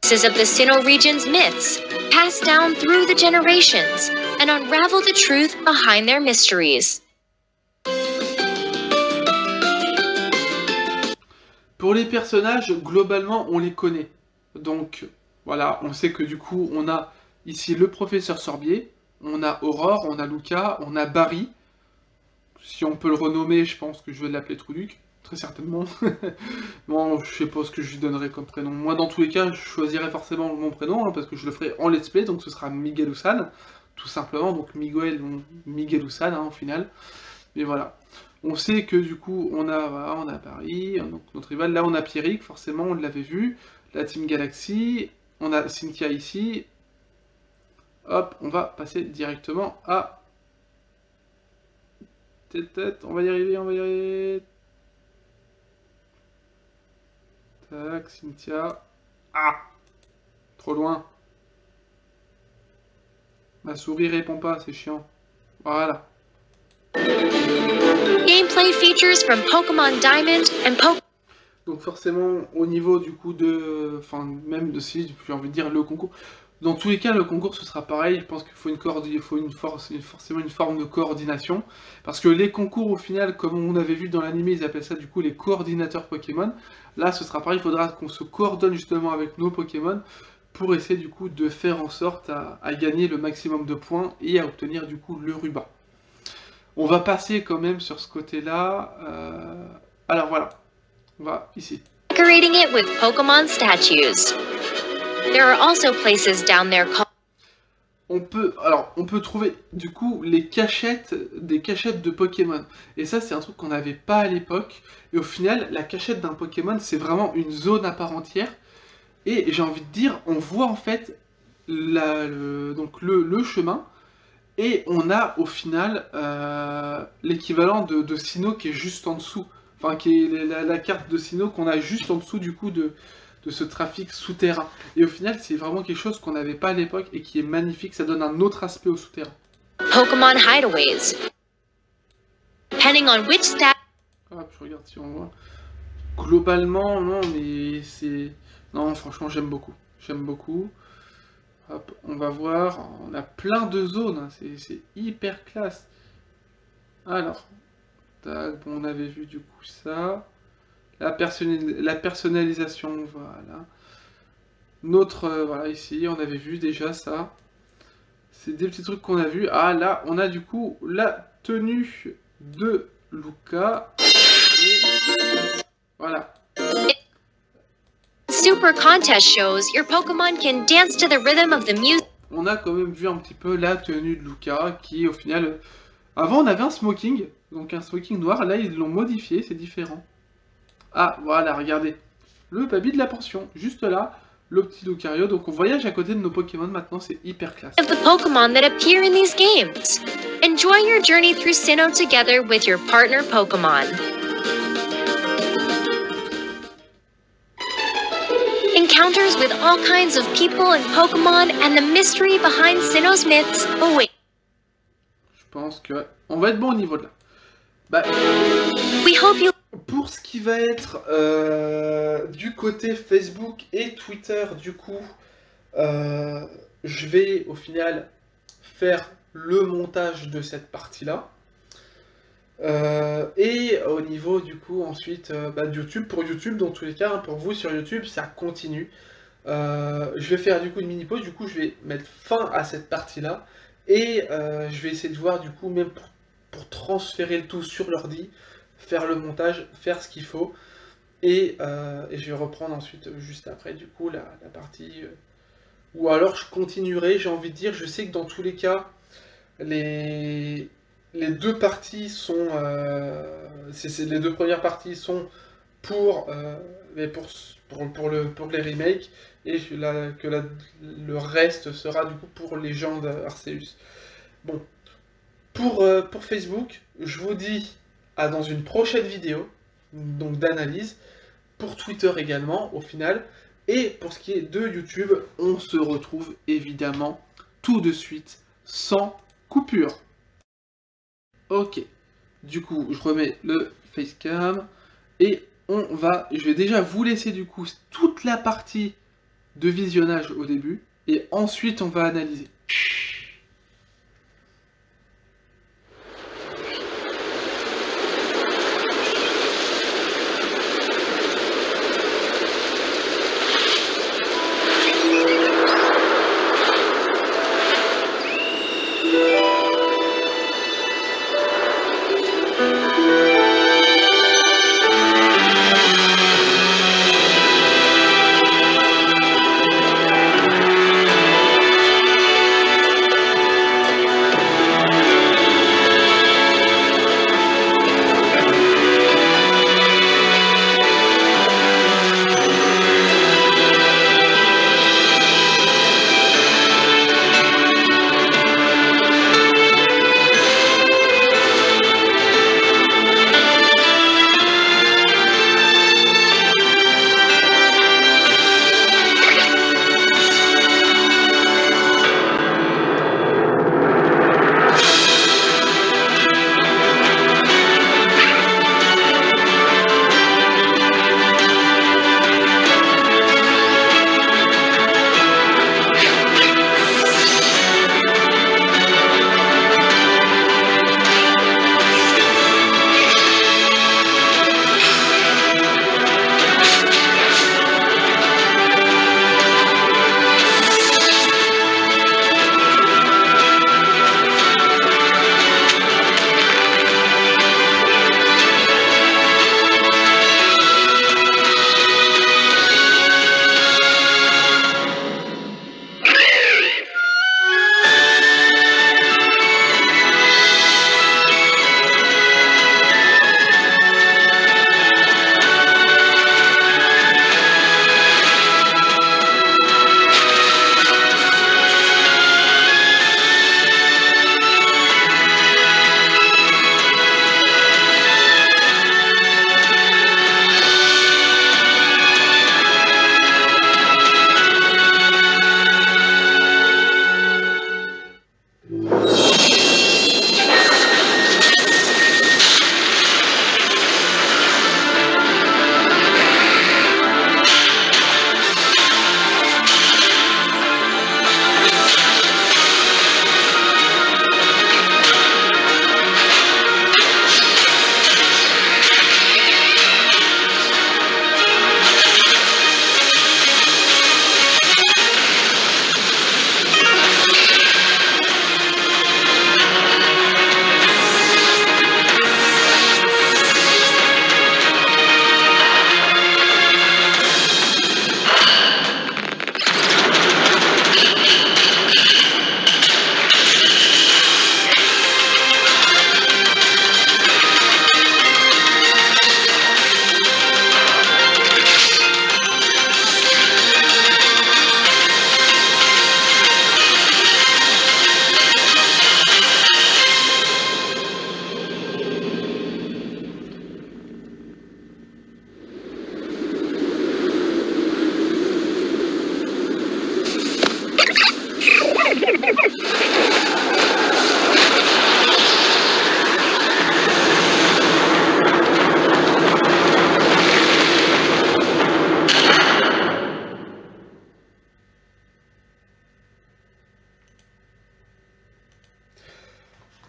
S2: Of the Sinnoh region's myths, passed down through the generations, and unravel the truth behind their mysteries.
S1: Pour les personnages, globalement, on les connaît. Donc, voilà, on sait que du coup, on a ici le professeur Sorbier, on a Aurore, on a Luca, on a Barry. Si on peut le renommer, je pense que je vais l'appeler Trouduc. Très certainement. Bon, je sais pas ce que je lui donnerai comme prénom. Moi, dans tous les cas, je choisirai forcément mon prénom, hein, parce que je le ferai en let's play, donc ce sera Miguel-Usan, tout simplement. Donc Miguel-Usan, hein, au final. Mais voilà. On sait que du coup, on a Paris, donc notre rival. Là, on a Pierrick, forcément, on l'avait vu. La Team Galaxy. On a Cynthia ici. Hop, on va passer directement à... Tête, on va y arriver, Tac, Cynthia. Ah! Trop loin. Ma souris répond pas, c'est chiant. Voilà.
S2: Gameplay features from Pokemon Diamond and
S1: Donc forcément, au niveau du coup de... Enfin, même de si, j'ai envie de dire le concours. Dans tous les cas, le concours, ce sera pareil. Je pense qu'il faut forcément une forme de coordination. Parce que les concours, au final, comme on avait vu dans l'anime, ils appellent ça du coup les coordinateurs Pokémon. Là, ce sera pareil, il faudra qu'on se coordonne justement avec nos Pokémon pour essayer du coup de faire en sorte à gagner le maximum de points et à obtenir du coup le ruban. On va passer quand même sur ce côté-là. Alors voilà, on va ici.
S2: decorating it with Pokemon statues. There are also places down there called...
S1: On peut trouver du coup des cachettes de Pokémon. Et ça, c'est un truc qu'on n'avait pas à l'époque. Et au final, la cachette d'un Pokémon, c'est vraiment une zone à part entière. Et j'ai envie de dire, on voit en fait le chemin. Et on a au final l'équivalent de Sinnoh qui est juste en dessous. Enfin, qui est la carte de Sinnoh qu'on a juste en dessous du coup de ce trafic souterrain. Et au final, c'est vraiment quelque chose qu'on n'avait pas à l'époque et qui est magnifique, ça donne un autre aspect au souterrain.
S2: Pokemon hideaways. Depending on which stat...
S1: Hop, je regarde si on voit. Globalement, non, mais c'est... Non, franchement, j'aime beaucoup. J'aime beaucoup. Hop, on va voir. On a plein de zones, hein. C'est hyper classe. Alors, tac, bon, on avait vu du coup ça. La personnalisation, voilà. Voilà, ici, on avait vu déjà ça. C'est des petits trucs qu'on a vus. Ah là, on a du coup la tenue de Luca. Et voilà.
S2: Super contest shows, your Pokemon can dance to the rhythm of the music.
S1: On a quand même vu un petit peu la tenue de Luca qui au final... Avant on avait un smoking, donc un smoking noir, là ils l'ont modifié, c'est différent. Ah voilà, regardez. Le baby de la pension, juste là, le petit Lucario, donc on voyage à côté de nos Pokémon maintenant, c'est hyper classe.
S2: Of the Pokemon that appear in these games. Enjoy your journey through Sinnoh together with your partner Pokemon. Encounters with all kinds of people and Pokemon and the mystery behind Sinnoh's myths await.
S1: Je pense que on va être bon au niveau de là. Bah,
S2: We hope you...
S1: pour ce qui va être du côté Facebook et Twitter, du coup, je vais au final faire le montage de cette partie-là. Et au niveau du coup ensuite de YouTube, pour YouTube dans tous les cas, hein, pour vous sur YouTube, ça continue. Je vais faire du coup une mini pause, du coup je vais mettre fin à cette partie-là. Et je vais essayer de voir du coup, même pour transférer le tout sur l'ordi, faire le montage, faire ce qu'il faut. Et je vais reprendre ensuite, juste après, du coup, la partie... ou alors je continuerai, j'ai envie de dire, je sais que dans tous les cas, les deux parties sont... les deux premières parties sont pour les remakes, et le reste sera du coup pour les gens d'Arceus. Bon, pour Facebook, je vous dis à dans une prochaine vidéo, donc d'analyse, pour Twitter également au final, et pour ce qui est de YouTube, on se retrouve évidemment tout de suite, sans coupure. Ok, du coup je remets le facecam, et je vais déjà vous laisser du coup toute la partie de visionnage au début, et ensuite on va analyser.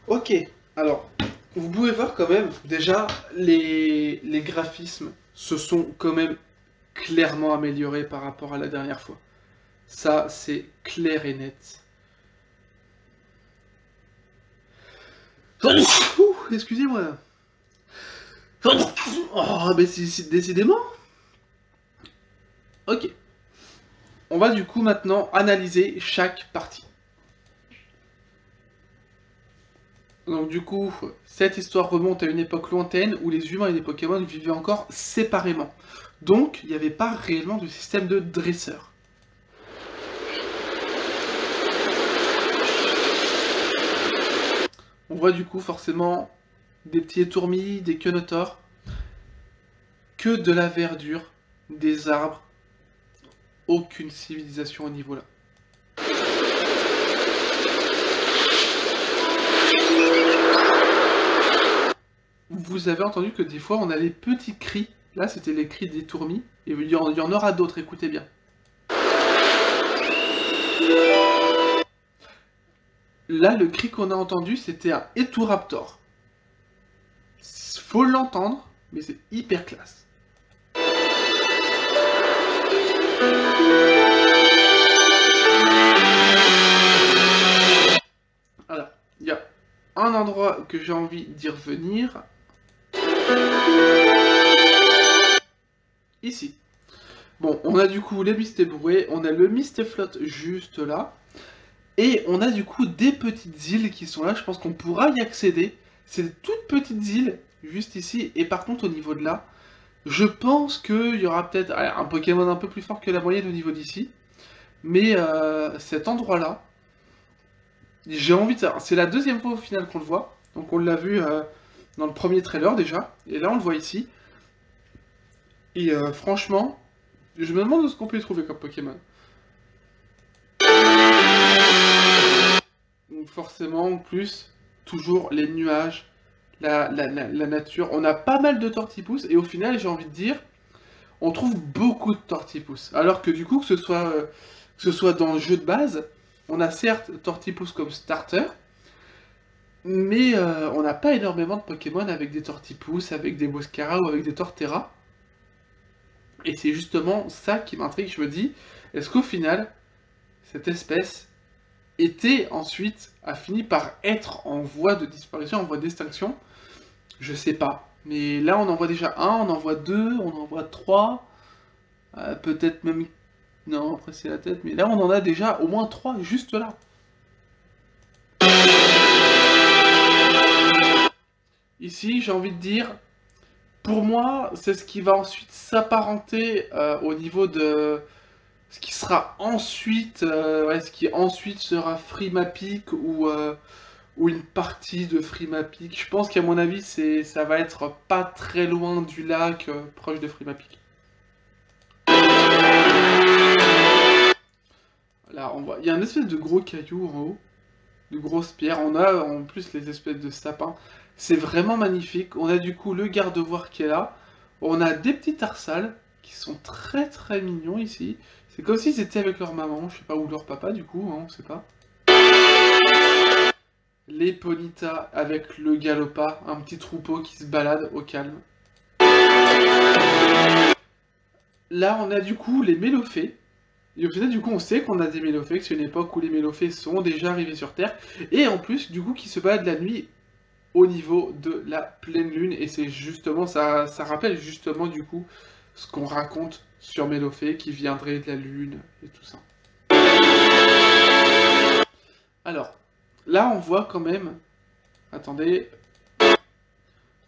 S1: Ok, alors, vous pouvez voir quand même, déjà, les graphismes se sont quand même clairement améliorés par rapport à la dernière fois. Ça, c'est clair et net. Ouh, excusez-moi. Oh, mais c'est décidément. Ok. On va du coup maintenant analyser chaque partie. Donc du coup, cette histoire remonte à une époque lointaine où les humains et les Pokémon vivaient encore séparément. Donc, il n'y avait pas réellement de système de dresseur. On voit du coup forcément des petits étourmis, des quenotors, que de la verdure, des arbres, aucune civilisation au niveau là. Vous avez entendu que des fois on a les petits cris, là c'était les cris des tourmis, et il y en aura d'autres, écoutez bien. Là le cri qu'on a entendu c'était un Eturaptor. Faut l'entendre, mais c'est hyper classe. Alors, il y a un endroit que j'ai envie d'y revenir. Ici. Bon, on a du coup les Mystébroués, on a le Mystéflotte juste là. Et on a du coup des petites îles qui sont là, je pense qu'on pourra y accéder. C'est des toutes petites îles, juste ici. Et par contre, au niveau de là, je pense qu'il y aura peut-être un Pokémon un peu plus fort que la moyenne au niveau d'ici. Mais cet endroit-là, j'ai envie de savoir. C'est la deuxième fois au final qu'on le voit. Donc on l'a vu dans le premier trailer déjà. Et là on le voit ici. Et franchement, je me demande ce qu'on peut y trouver comme Pokémon. Donc forcément, en plus, toujours les nuages, la nature. On a pas mal de Tortipousse. Et au final, j'ai envie de dire, on trouve beaucoup de Tortipousse. Alors que du coup, que ce soit dans le jeu de base, on a certes Tortipousse comme starter, mais on n'a pas énormément de Pokémon avec des Tortipousse, avec des Boscara ou avec des Torterra. Et c'est justement ça qui m'intrigue, je me dis, est-ce qu'au final, cette espèce a fini par être en voie de disparition, en voie d'extinction? Je sais pas. Mais là, on en voit déjà un, on en voit deux, on en voit trois, peut-être même... Non, après c'est la tête, mais là, on en a déjà au moins trois, juste là. Ici, j'ai envie de dire, pour moi, c'est ce qui va ensuite s'apparenter au niveau de... Ce qui sera ensuite... ce qui ensuite sera Frimapic ou une partie de Frimapic. Je pense qu'à mon avis, ça va être pas très loin du lac, proche de Frimapic. Là, on voit... Il y a une espèce de gros caillou en haut, de grosses pierres. On a en plus les espèces de sapins. C'est vraiment magnifique. On a du coup le gardevoir qui est là. On a des petits tarsals qui sont très très mignons ici. C'est comme si c'était avec leur maman, je sais pas, ou leur papa du coup, hein, on sait pas. Les Ponyta avec le Galopa, un petit troupeau qui se balade au calme. Là, on a du coup les Mélophées. Et au final, du coup, on sait qu'on a des Mélophées, que c'est une époque où les Mélophées sont déjà arrivés sur Terre. Et en plus, du coup, qui se baladent la nuit au niveau de la pleine lune. Et c'est justement, ça rappelle justement, du coup, ce qu'on raconte sur Mélophée, qui viendrait de la lune et tout ça. Alors, là, on voit quand même... Attendez...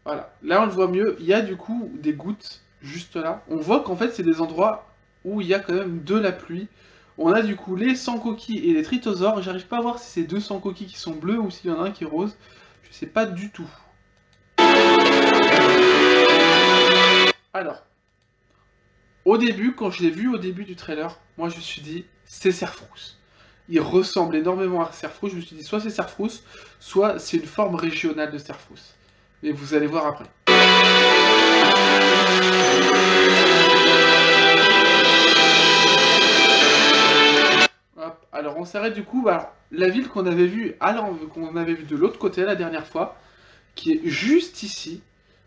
S1: Voilà, là, on le voit mieux. Il y a du coup des gouttes juste là. On voit qu'en fait, c'est des endroits où il y a quand même de la pluie. On a du coup les Sankoki et les Tritosaures. J'arrive pas à voir si c'est deux Sankoki qui sont bleus ou s'il y en a un qui est rose. Je sais pas du tout. Alors, au début, quand je l'ai vu au début du trailer, moi je me suis dit, c'est Serfrousse. Il ressemble énormément à Serfrousse. Je me suis dit, soit c'est Serfrousse, soit c'est une forme régionale de Serfrousse. Mais vous allez voir après. Hop, alors on s'arrête du coup. Alors, la ville qu'on avait vue de l'autre côté la dernière fois, qui est juste ici,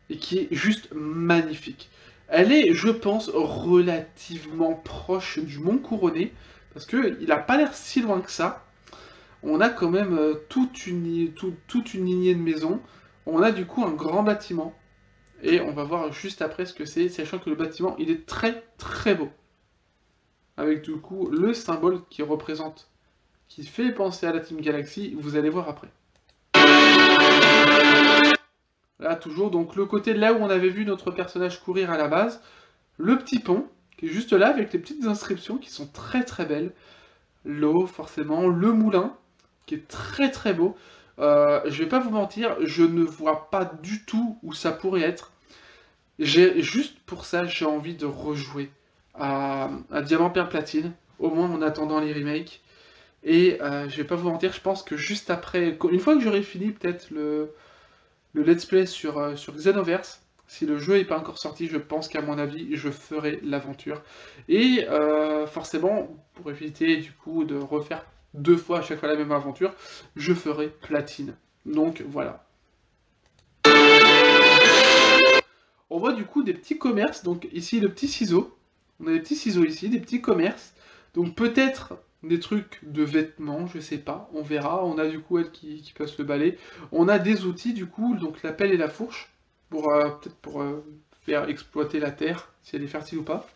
S1: et qui est juste magnifique. Elle est, je pense, relativement proche du Mont Couronné, parce qu'il n'a pas l'air si loin que ça. On a quand même toute une lignée de maisons. On a du coup un grand bâtiment. Et on va voir juste après ce que c'est, sachant que le bâtiment, il est très très beau. Avec du coup le symbole qui représente, qui fait penser à la Team Galaxy, vous allez voir après. Là toujours, donc le côté là où on avait vu notre personnage courir à la base, le petit pont, qui est juste là avec les petites inscriptions qui sont très très belles. L'eau forcément, le moulin, qui est très très beau. Je vais pas vous mentir, je ne vois pas du tout où ça pourrait être. Juste pour ça, j'ai envie de rejouer à Diamant Perle Platine, au moins en attendant les remakes. Et je vais pas vous mentir, je pense que juste après, une fois que j'aurai fini peut-être le let's play sur Xenoverse, si le jeu n'est pas encore sorti, je pense qu'à mon avis, je ferai l'aventure. Et forcément, pour éviter du coup de refaire 2 fois à chaque fois la même aventure, je ferai platine. Donc voilà. On voit du coup des petits commerces, donc ici le petit ciseau. On a des petits ciseaux ici, des petits commerces. Donc peut-être des trucs de vêtements, je sais pas, on verra. On a du coup elle qui passe le balai. On a des outils du coup, donc la pelle et la fourche, pour peut-être pour faire exploiter la terre, si elle est fertile ou pas.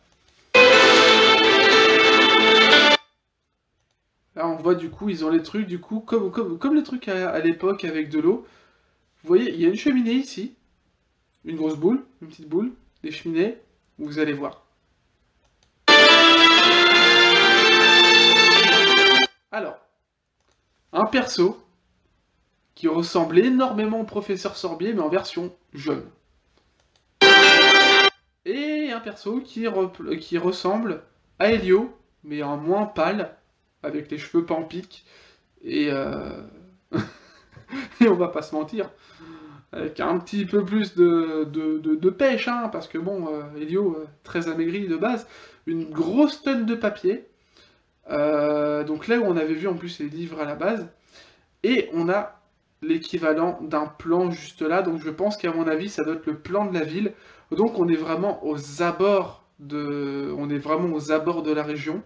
S1: Là on voit du coup, ils ont les trucs du coup, comme les trucs à l'époque avec de l'eau. Vous voyez, il y a une cheminée ici, une grosse boule, une petite boule, des cheminées, vous allez voir. Alors, un perso qui ressemble énormément au professeur Sorbier, mais en version jaune. Et un perso qui ressemble à Helio, mais en moins pâle, avec les cheveux pas en pique, et et on va pas se mentir, avec un petit peu plus de pêche, hein, parce que bon, Helio, très amaigri de base, une grosse tonne de papier, donc là où on avait vu en plus les livres à la base, et on a l'équivalent d'un plan juste là, donc je pense qu'à mon avis ça doit être le plan de la ville, donc on est vraiment aux abords de la région.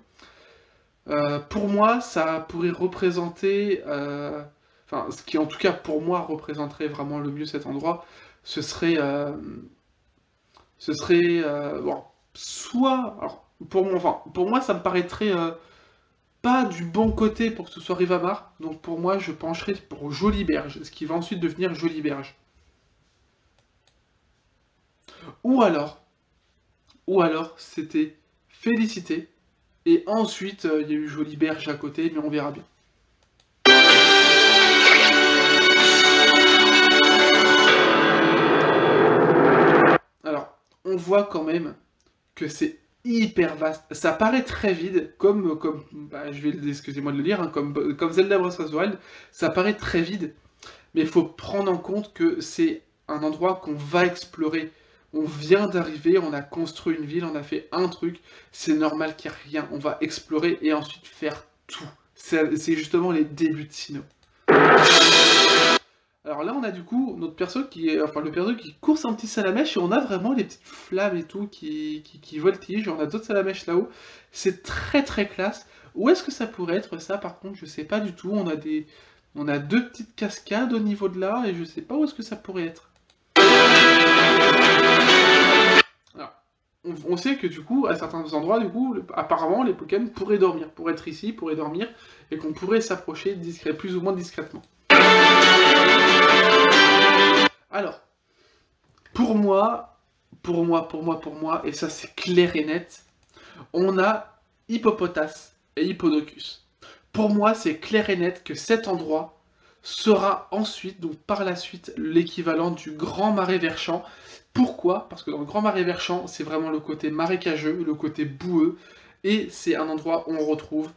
S1: Pour moi ça pourrait représenter, enfin ce qui en tout cas pour moi représenterait vraiment le mieux cet endroit, ce serait bon, soit, alors pour moi ça me paraîtrait pas du bon côté pour que ce soit Rivamar, donc pour moi je pencherais pour Joliberge, ce qui va ensuite devenir Joliberge. Ou alors c'était Félicité, et ensuite il y a eu Joliberge à côté, mais on verra bien. Alors, on voit quand même que c'est hyper vaste. Ça paraît très vide, bah, excusez-moi de le dire, hein, comme Zelda Breath of the Wild, ça paraît très vide, mais il faut prendre en compte que c'est un endroit qu'on va explorer. On vient d'arriver, on a construit une ville, on a fait un truc, c'est normal qu'il n'y ait rien. On va explorer et ensuite faire tout. C'est justement les débuts de Sinnoh. Alors là, on a du coup notre perso le perso qui court son petit salamèche, et on a vraiment les petites flammes et tout qui voltigent. On a d'autres salamèches là-haut. C'est très très classe. Où est-ce que ça pourrait être ça par contre? Je sais pas du tout. On a 2 petites cascades au niveau de là, et je sais pas où est-ce que ça pourrait être. Alors, on sait que du coup, à certains endroits, du coup, apparemment les Pokémon pourraient dormir. Pourraient être ici, pourraient dormir, et qu'on pourrait s'approcher plus ou moins discrètement. Alors, pour moi, et ça c'est clair et net, on a Hippopotas et Hippodocus. Pour moi, c'est clair et net que cet endroit sera ensuite, donc par la suite, l'équivalent du Grand Marais Verchamp. Pourquoi? Parce que dans le Grand Marais Verchamp, c'est vraiment le côté marécageux, le côté boueux, et c'est un endroit où on retrouve,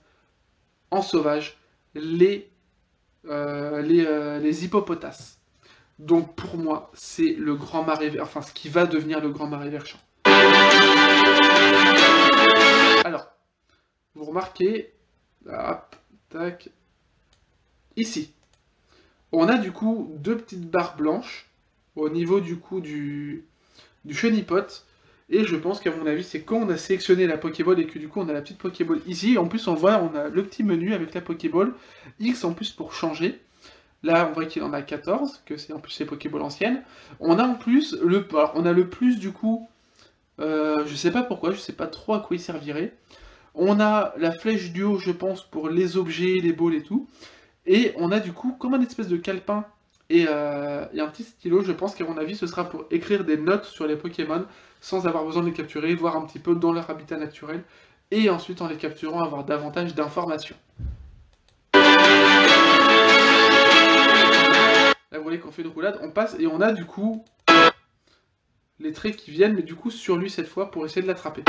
S1: en sauvage, les hippopotas. Donc pour moi, c'est le Grand Marais, enfin ce qui va devenir le Grand Marais Verchamp. Alors, vous remarquez, hop, tac, ici, on a du coup 2 petites barres blanches au niveau du coup du chenipot. Et je pense qu'à mon avis, c'est quand on a sélectionné la Pokéball et que du coup on a la petite Pokéball ici. En plus, on voit, on a le petit menu avec la Pokéball. X en plus pour changer. Là, on voit qu'il en a 14, que c'est en plus les Pokéballs anciennes. On a en plus alors, on a le plus du coup. Je sais pas pourquoi, je sais pas trop à quoi il servirait. On a la flèche du haut, je pense, pour les objets, les balls et tout. Et on a du coup comme un espèce de calepin et un petit stylo. Je pense qu'à mon avis, ce sera pour écrire des notes sur les Pokémon sans avoir besoin de les capturer, voir un petit peu dans leur habitat naturel. Et ensuite, en les capturant, avoir davantage d'informations. Là, vous voyez qu'on fait une roulade, on passe et on a du coup les traits qui viennent, mais du coup sur lui cette fois pour essayer de l'attraper.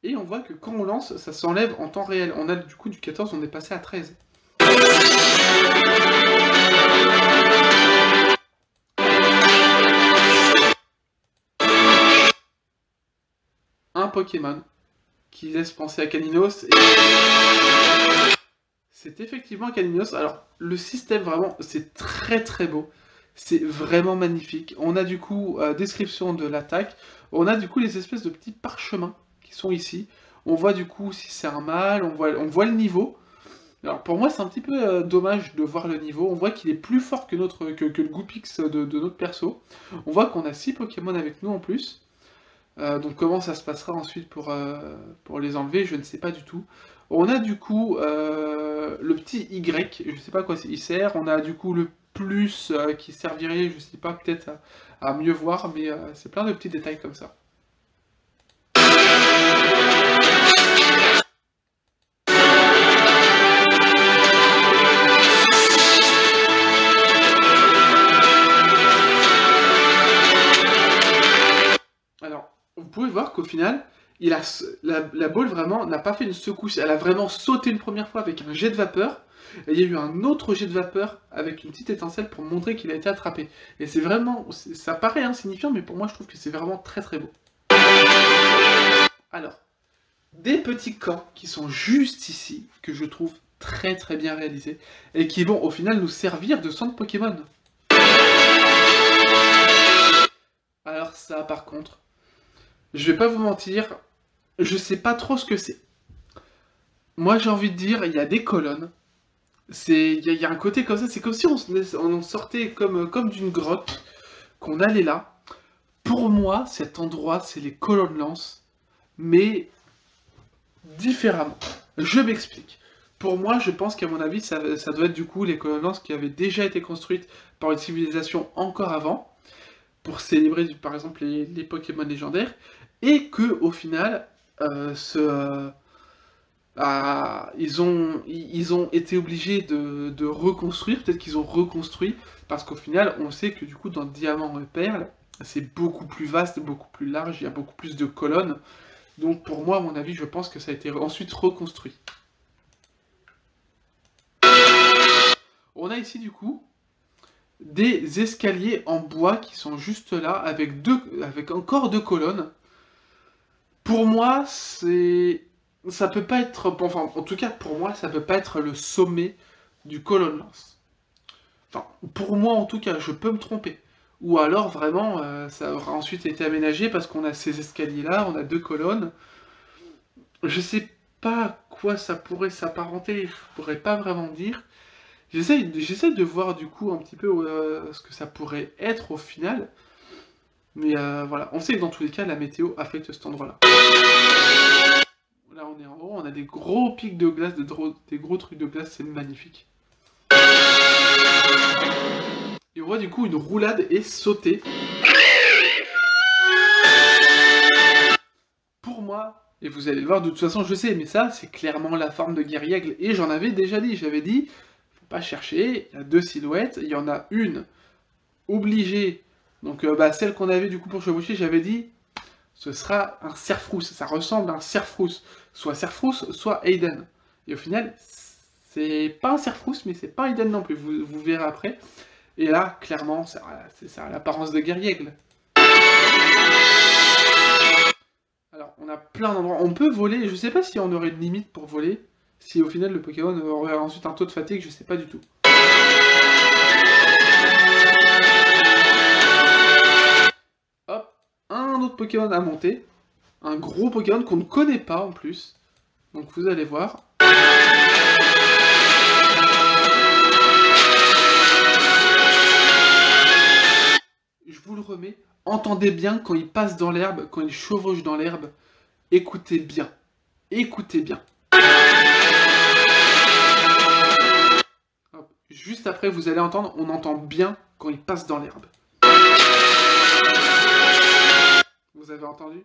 S1: Et on voit que quand on lance, ça s'enlève en temps réel. On a du coup du 14, on est passé à 13. Un Pokémon qui laisse penser à Caninos. Et... c'est effectivement Caninos. Alors, le système vraiment, c'est très très beau. C'est vraiment magnifique. On a du coup description de l'attaque. On a du coup les espèces de petits parchemins qui sont ici. On voit du coup si c'est un mâle, on voit le niveau. Alors pour moi c'est un petit peu dommage de voir le niveau. On voit qu'il est plus fort que, que le Goopix de notre perso. On voit qu'on a 6 Pokémon avec nous en plus. Donc comment ça se passera ensuite pour les enlever, je ne sais pas du tout. On a du coup le petit Y, je ne sais pas à quoi il sert. On a du coup le plus qui servirait, je ne sais pas, peut-être à mieux voir, mais c'est plein de petits détails comme ça. Alors, vous pouvez voir qu'au final, la balle vraiment n'a pas fait une secousse, elle a vraiment sauté une première fois avec un jet de vapeur, et il y a eu un autre jet de vapeur avec une petite étincelle pour montrer qu'il a été attrapé. Et c'est vraiment, ça paraît insignifiant, mais pour moi je trouve que c'est vraiment très très beau. Alors, des petits camps qui sont juste ici, que je trouve très très bien réalisés, et qui vont au final nous servir de centre Pokémon. Alors ça par contre, je vais pas vous mentir, je sais pas trop ce que c'est. Moi j'ai envie de dire, il y a des colonnes. Il y a un côté comme ça, c'est comme si on sortait comme d'une grotte, qu'on allait là. Pour moi, cet endroit, c'est les colonnes lance, mais différemment. Je m'explique. Pour moi, je pense qu'à mon avis, ça doit être du coup les colonnes lance qui avaient déjà été construites par une civilisation encore avant, pour célébrer par exemple les Pokémon légendaires, et que au final, ils ont été obligés de reconstruire, peut-être qu'ils ont reconstruit, parce qu'au final, on sait que du coup, dans Diamant et Perle, c'est beaucoup plus vaste, beaucoup plus large, il y a beaucoup plus de colonnes. Donc pour moi, à mon avis, je pense que ça a été ensuite reconstruit. On a ici du coup des escaliers en bois qui sont juste là, avec encore 2 colonnes. Pour moi, ça peut pas être, enfin, en tout cas pour moi, ça peut pas être le sommet du colonne lance. Enfin, pour moi en tout cas, je peux me tromper. Ou alors vraiment, ça aura ensuite été aménagé parce qu'on a ces escaliers là, on a 2 colonnes. Je sais pas à quoi ça pourrait s'apparenter, je pourrais pas vraiment dire. J'essaie de voir du coup un petit peu ce que ça pourrait être au final. Mais voilà, on sait que dans tous les cas, la météo affecte cet endroit-là. Là, on est en haut, on a des gros pics de glace, des gros trucs de glace, c'est magnifique. Et on voit du coup une roulade et sauter. Pour moi, et vous allez le voir, de toute façon, je sais, mais ça, c'est clairement la forme de Guerriègle. Et j'en avais déjà dit, j'avais dit, faut pas chercher, il y a 2 silhouettes, il y en a une obligée. Donc celle qu'on avait du coup pour chevaucher, j'avais dit, ce sera un Cerfrousse, ça ressemble à un Cerfrousse, soit Cerfrousse, soit Aiden. Et au final, c'est pas un Cerfrousse, mais c'est pas Aiden non plus, vous verrez après. Et là, clairement, ça a l'apparence de Guerriègle. Alors, on a plein d'endroits, on peut voler, je sais pas si on aurait une limite pour voler, Si au final le Pokémon aurait ensuite un taux de fatigue, je sais pas du tout. Hop, un autre Pokémon à monter. Un gros Pokémon qu'on ne connaît pas en plus. Donc vous allez voir. Je vous le remets. Entendez bien quand il passe dans l'herbe, quand il chevauche dans l'herbe. Écoutez bien. Écoutez bien. Hop. Juste après, vous allez entendre, on entend bien quand il passe dans l'herbe. Vous avez entendu?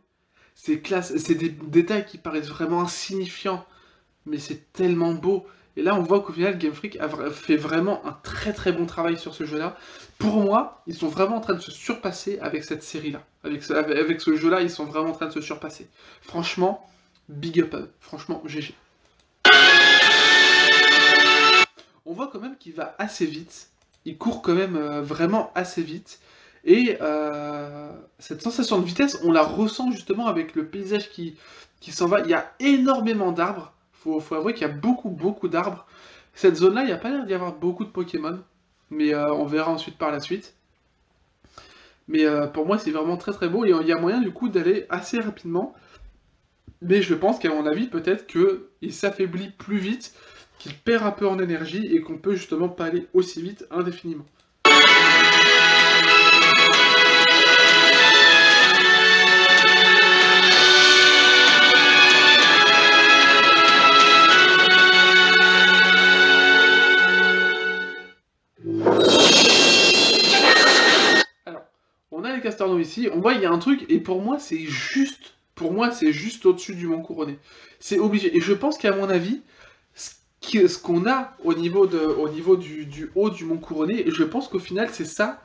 S1: C'est classe, c'est des détails qui paraissent vraiment insignifiants, mais c'est tellement beau. Et là, on voit qu'au final, Game Freak a fait vraiment un très très bon travail sur ce jeu-là. Pour moi, ils sont vraiment en train de se surpasser avec cette série-là. Avec ce jeu-là, ils sont vraiment en train de se surpasser. Franchement, big up à eux. Franchement, GG. On voit quand même qu'il va assez vite. Il court quand même vraiment assez vite. Et cette sensation de vitesse, on la ressent justement avec le paysage qui s'en va. Il y a énormément d'arbres. Faut avouer qu'il y a beaucoup d'arbres. Cette zone-là, il n'y a pas l'air d'y avoir beaucoup de Pokémon. Mais on verra ensuite par la suite. Mais pour moi, c'est vraiment très très beau. Et il y a moyen du coup d'aller assez rapidement. Mais je pense qu'à mon avis, peut-être qu'il s'affaiblit plus vite, qu'il perd un peu en énergie et qu'on peut justement pas aller aussi vite indéfiniment. Les Castorno ici, on voit il y a un truc et pour moi c'est juste au-dessus du Mont Couronné. C'est obligé et je pense qu'à mon avis ce qu'on a au niveau du haut du Mont Couronné, je pense qu'au final c'est ça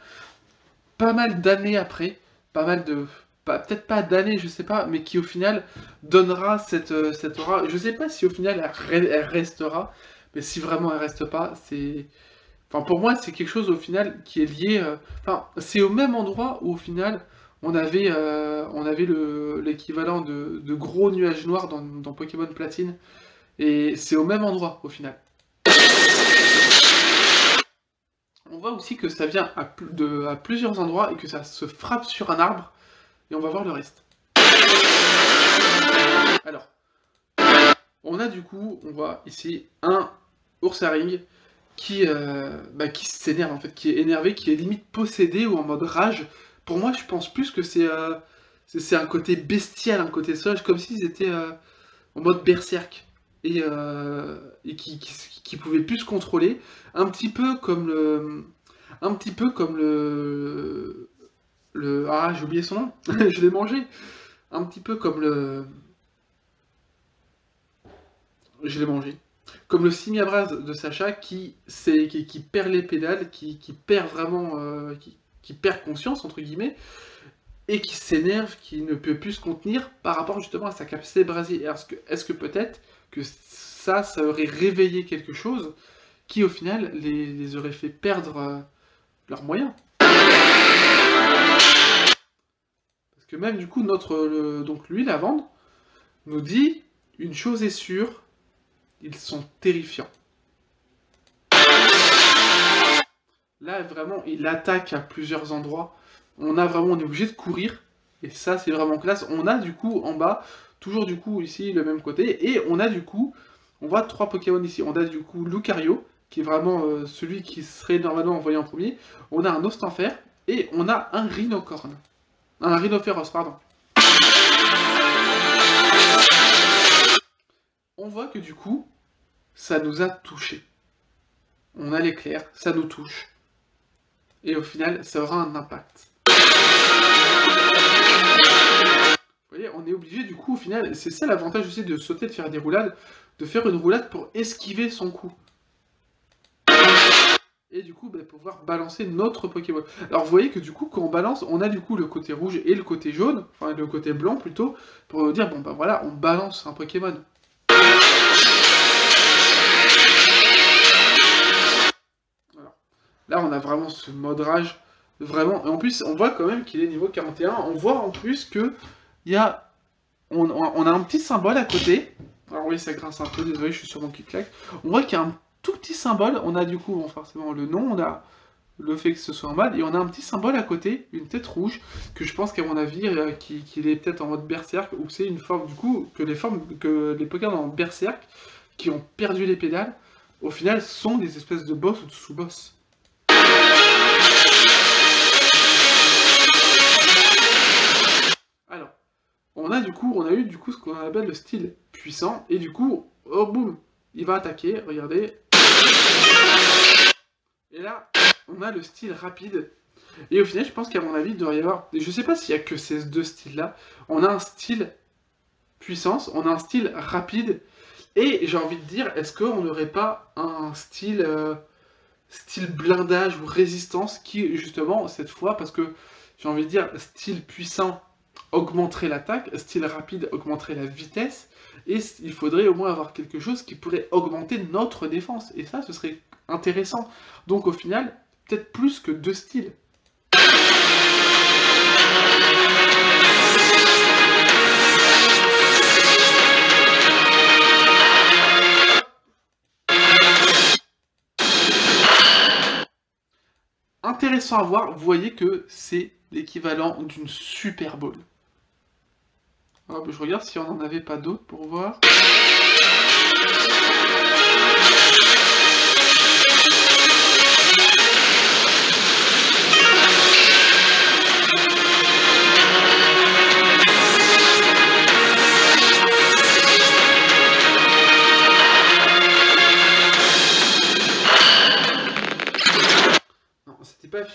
S1: pas mal d'années après, peut-être pas d'années, je sais pas, mais qui au final donnera cette aura. Je sais pas si au final elle restera, mais si vraiment elle reste pas, c'est... Enfin, pour moi, c'est quelque chose au final qui est lié. Enfin, c'est au même endroit où au final on avait l'équivalent de gros nuages noirs dans Pokémon Platine. Et c'est au même endroit au final. On voit aussi que ça vient à plusieurs endroits et que ça se frappe sur un arbre. Et on va voir le reste. Alors, on a du coup, on voit ici un Ursaring qui s'énerve en fait, qui est énervé, qui est limite possédé ou en mode rage. Pour moi, je pense plus que c'est un côté bestial, un côté sauvage, comme s'ils étaient en mode berserk et qui pouvait plus se contrôler, un petit peu comme ah, j'ai oublié son nom, je l'ai mangé, un petit peu comme je l'ai mangé. Comme le Simiabras de Sacha qui perd les pédales, qui perd vraiment, qui perd conscience, entre guillemets, et qui s'énerve, qui ne peut plus se contenir par rapport justement à sa capacité de brasier. Est-ce que peut-être que ça aurait réveillé quelque chose qui au final les aurait fait perdre leurs moyens? Parce que même du coup, donc lui, Lavande, nous dit une chose est sûre, ils sont terrifiants. Là, vraiment, il attaque à plusieurs endroits. On est obligé de courir. Et ça, c'est vraiment classe. On a du coup, en bas, toujours du coup, ici, le même côté. Et on a du coup, on voit 3 Pokémon ici. On a du coup Lucario, qui est vraiment celui qui serait normalement envoyé en premier. On a un Ostenfer. Et on a un Rhinocorne. Un Rhinophéros, pardon. On voit que du coup, ça nous a touché. On a l'éclair, ça nous touche. Et au final, ça aura un impact. Vous voyez, on est obligé du coup, au final, c'est ça l'avantage aussi de sauter, de faire des roulades, de faire une roulade pour esquiver son coup. Et du coup, pouvoir balancer notre Pokémon. Alors vous voyez que du coup, quand on balance, on a du coup le côté rouge et le côté jaune, enfin le côté blanc plutôt, pour dire, bon voilà, on balance un Pokémon. Là, on a vraiment ce mode rage, vraiment. Et en plus, on voit quand même qu'il est niveau 41. On voit en plus que on a un petit symbole à côté. Alors oui, ça grince un peu, désolé, je suis sur mon clic-clac. On voit qu'il y a un tout petit symbole, on a du coup bon, forcément le nom, on a le fait que ce soit en mode, et on a un petit symbole à côté, une tête rouge, que je pense qu'à mon avis, qu'il est peut-être en mode berserk, ou c'est une forme, du coup, que les Pokémon en berserk, qui ont perdu les pédales, au final, sont des espèces de boss ou de sous-boss. Alors, on a eu du coup ce qu'on appelle le style puissant, et du coup, oh boum, il va attaquer, regardez. Et là, on a le style rapide. Et au final, je pense qu'à mon avis, il doit y avoir... Je sais pas s'il y a que ces deux styles-là. On a un style puissance, on a un style rapide. Et j'ai envie de dire, est-ce qu'on n'aurait pas un style, style blindage ou résistance qui, justement, cette fois, parce que j'ai envie de dire, style puissant augmenterait l'attaque, style rapide augmenterait la vitesse, et il faudrait au moins avoir quelque chose qui pourrait augmenter notre défense. Et ça, ce serait intéressant. Donc au final, peut-être plus que deux styles. Intéressant à voir, vous voyez que c'est l'équivalent d'une Super Ball. Hop, je regarde si on n'en avait pas d'autres pour voir.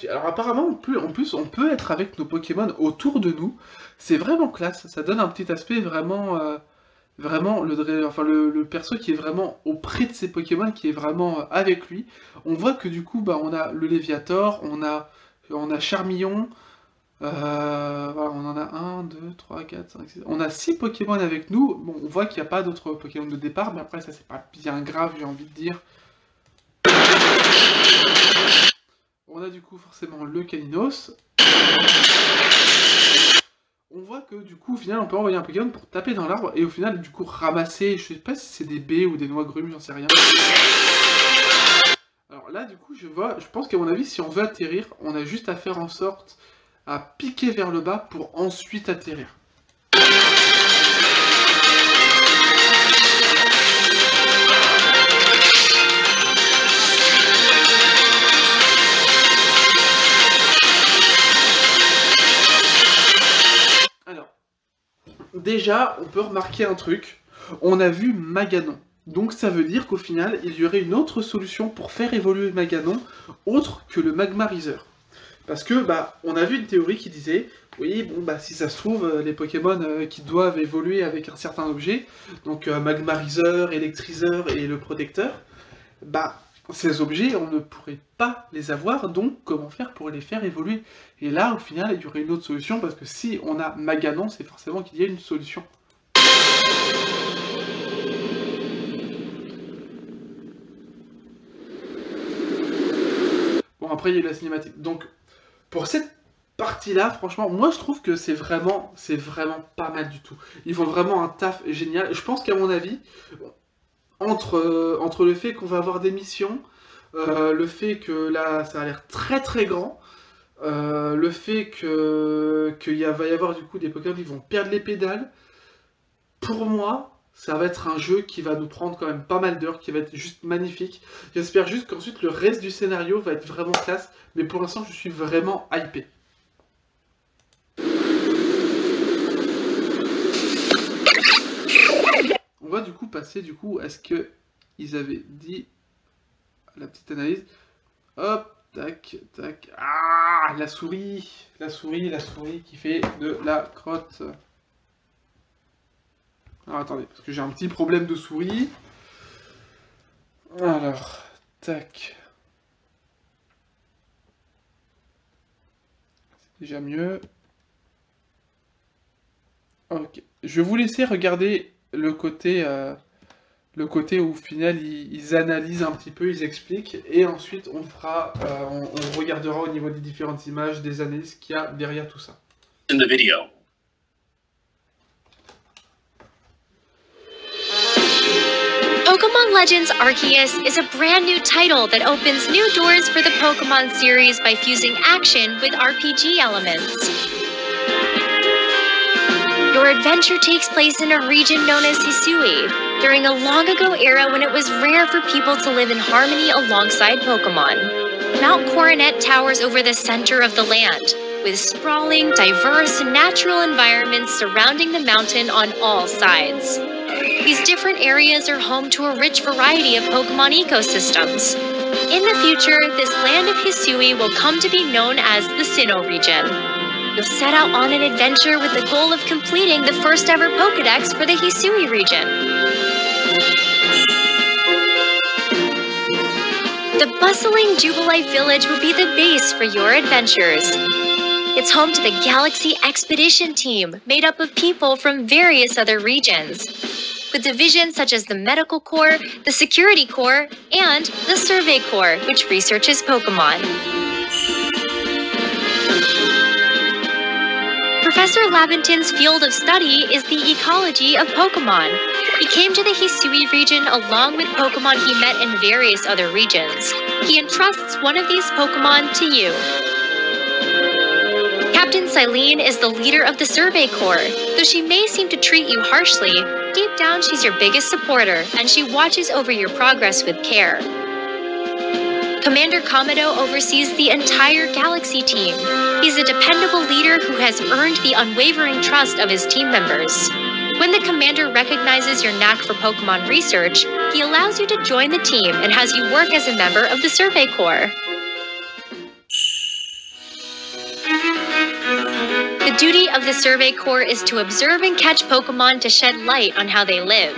S1: Alors apparemment, en plus, on peut être avec nos Pokémon autour de nous. C'est vraiment classe. Ça donne un petit aspect vraiment... vraiment, le perso qui est vraiment auprès de ses Pokémon, qui est vraiment avec lui. On voit que du coup, bah, on a le Léviator, on a Charmillon. Voilà, on en a 1, 2, 3, 4, 5, 6... On a 6 Pokémon avec nous. Bon, on voit qu'il n'y a pas d'autres Pokémon de départ, mais après, ça c'est pas bien grave, j'ai envie de dire. On a du coup forcément le Caninos. On voit que du coup, au final, on peut envoyer un Pokémon pour taper dans l'arbre et au final, du coup, ramasser, je sais pas si c'est des baies ou des noix grumes, j'en sais rien. Alors là, du coup, je pense qu'à mon avis, si on veut atterrir, on a juste à faire en sorte à piquer vers le bas pour ensuite atterrir. Déjà, on peut remarquer un truc, on a vu Maganon. Donc ça veut dire qu'au final, il y aurait une autre solution pour faire évoluer Maganon, autre que le Magmarizer. Parce que, bah, on a vu une théorie qui disait, oui, bon, bah, si ça se trouve, les Pokémon qui doivent évoluer avec un certain objet, donc Magmarizer, Electriseur et le Protecteur, bah, ces objets, on ne pourrait pas les avoir, donc comment faire pour les faire évoluer? Et là, au final, il y aurait une autre solution, parce que si on a Maganon, c'est forcément qu'il y a une solution. Bon, après, il y a eu la cinématique. Donc, pour cette partie-là, franchement, moi, je trouve que c'est vraiment pas mal du tout. Ils font vraiment un taf génial. Je pense qu'à mon avis... Entre le fait qu'on va avoir des missions, le fait que là ça a l'air très très grand, le fait qu'il va y avoir du coup des Pokémon qui vont perdre les pédales, pour moi ça va être un jeu qui va nous prendre quand même pas mal d'heures, qui va être juste magnifique. J'espère juste qu'ensuite le reste du scénario va être vraiment classe, mais pour l'instant je suis vraiment hypé. On va du coup passer à ce que ils avaient dit, la petite analyse. Hop, tac, tac. Ah, la souris qui fait de la crotte. Alors attendez, parce que j'ai un petit problème de souris. Alors, tac. C'est déjà mieux. Ok, je vais vous laisser regarder le côté où au final ils analysent un petit peu, ils expliquent, et ensuite on fera, on regardera au niveau des différentes images, des analyses qu'il y a derrière tout ça.
S3: In the video.
S2: Pokemon Legends Arceus is a brand new title that opens new doors for the Pokemon series by fusing action with RPG elements. Your adventure takes place in a region known as Hisui, during a long ago era when it was rare for people to live in harmony alongside Pokemon. Mount Coronet towers over the center of the land, with sprawling, diverse, natural environments surrounding the mountain on all sides. These different areas are home to a rich variety of Pokemon ecosystems. In the future, this land of Hisui will come to be known as the Sinnoh region. You'll set out on an adventure with the goal of completing the first ever Pokedex for the Hisui region. The bustling Jubilife Village will be the base for your adventures. It's home to the Galaxy Expedition Team, made up of people from various other regions, with divisions such as the Medical Corps, the Security Corps, and the Survey Corps, which researches Pokemon. Professor Labentin's field of study is the ecology of Pokemon. He came to the Hisui region along with Pokemon he met in various other regions. He entrusts one of these Pokemon to you. Captain Silene is the leader of the Survey Corps. Though she may seem to treat you harshly, deep down she's your biggest supporter, and she watches over your progress with care. Commander Kamado oversees the entire Galaxy team. He's a dependable leader who has earned the unwavering trust of his team members. When the commander recognizes your knack for Pokemon research, he allows you to join the team and has you work as a member of the Survey Corps. The duty of the Survey Corps is to observe and catch Pokemon to shed light on how they live.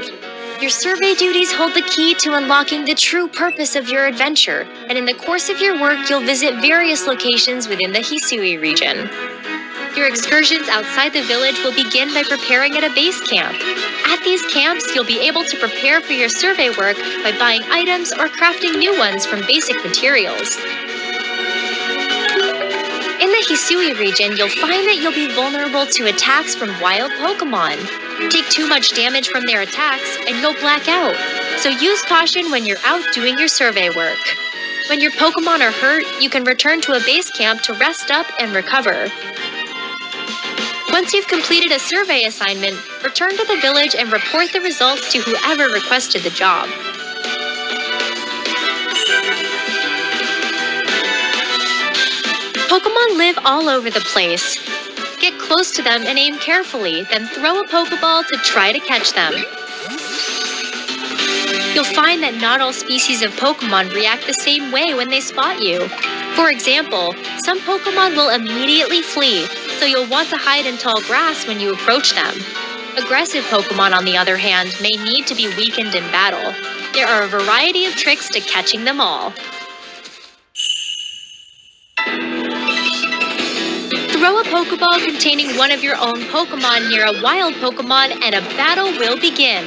S2: Your survey duties hold the key to unlocking the true purpose of your adventure, and in the course of your work, you'll visit various locations within the Hisui region. Your excursions outside the village will begin by preparing at a base camp. At these camps, you'll be able to prepare for your survey work by buying items or crafting new ones from basic materials. In the Hisui region, you'll find that you'll be vulnerable to attacks from wild Pokemon. Take too much damage from their attacks, and you'll black out. So use caution when you're out doing your survey work. When your Pokemon are hurt, you can return to a base camp to rest up and recover. Once you've completed a survey assignment, return to the village and report the results to whoever requested the job. Pokemon live all over the place. Get close to them and aim carefully, then throw a Pokeball to try to catch them. You'll find that not all species of Pokemon react the same way when they spot you. For example, some Pokemon will immediately flee, so you'll want to hide in tall grass when you approach them. Aggressive Pokemon, on the other hand, may need to be weakened in battle. There are a variety of tricks to catching them all. Throw a Pokeball containing one of your own Pokemon near a wild Pokemon and a battle will begin.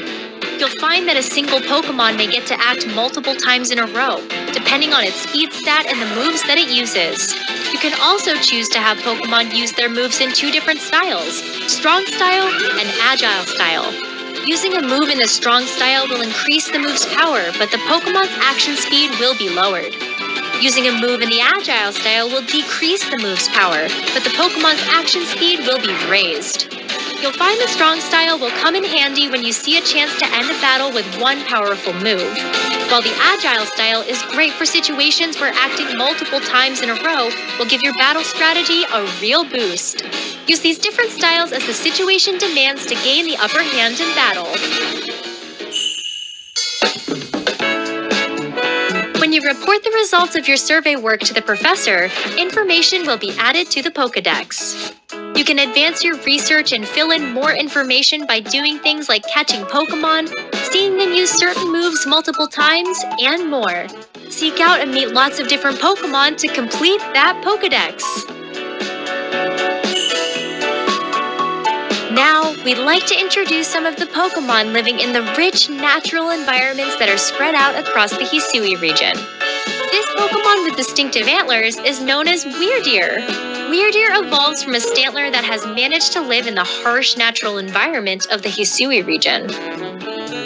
S2: You'll find that a single Pokemon may get to act multiple times in a row, depending on its speed stat and the moves that it uses. You can also choose to have Pokemon use their moves in two different styles, Strong Style and Agile Style. Using a move in the Strong Style will increase the move's power, but the Pokemon's action speed will be lowered. Using a move in the Agile Style will decrease the move's power, but the Pokemon's action speed will be raised. You'll find the Strong Style will come in handy when you see a chance to end a battle with one powerful move, while the Agile Style is great for situations where acting multiple times in a row will give your battle strategy a real boost. Use these different styles as the situation demands to gain the upper hand in battle. When you report the results of your survey work to the professor, information will be added to the Pokedex. You can advance your research and fill in more information by doing things like catching Pokemon, seeing them use certain moves multiple times, and more. Seek out and meet lots of different Pokemon to complete that Pokedex. Now, we'd like to introduce some of the Pokemon living in the rich, natural environments that are spread out across the Hisui region. This Pokemon with distinctive antlers is known as Weirdeer. Weirdeer evolves from a Stantler that has managed to live in the harsh natural environment of the Hisui region.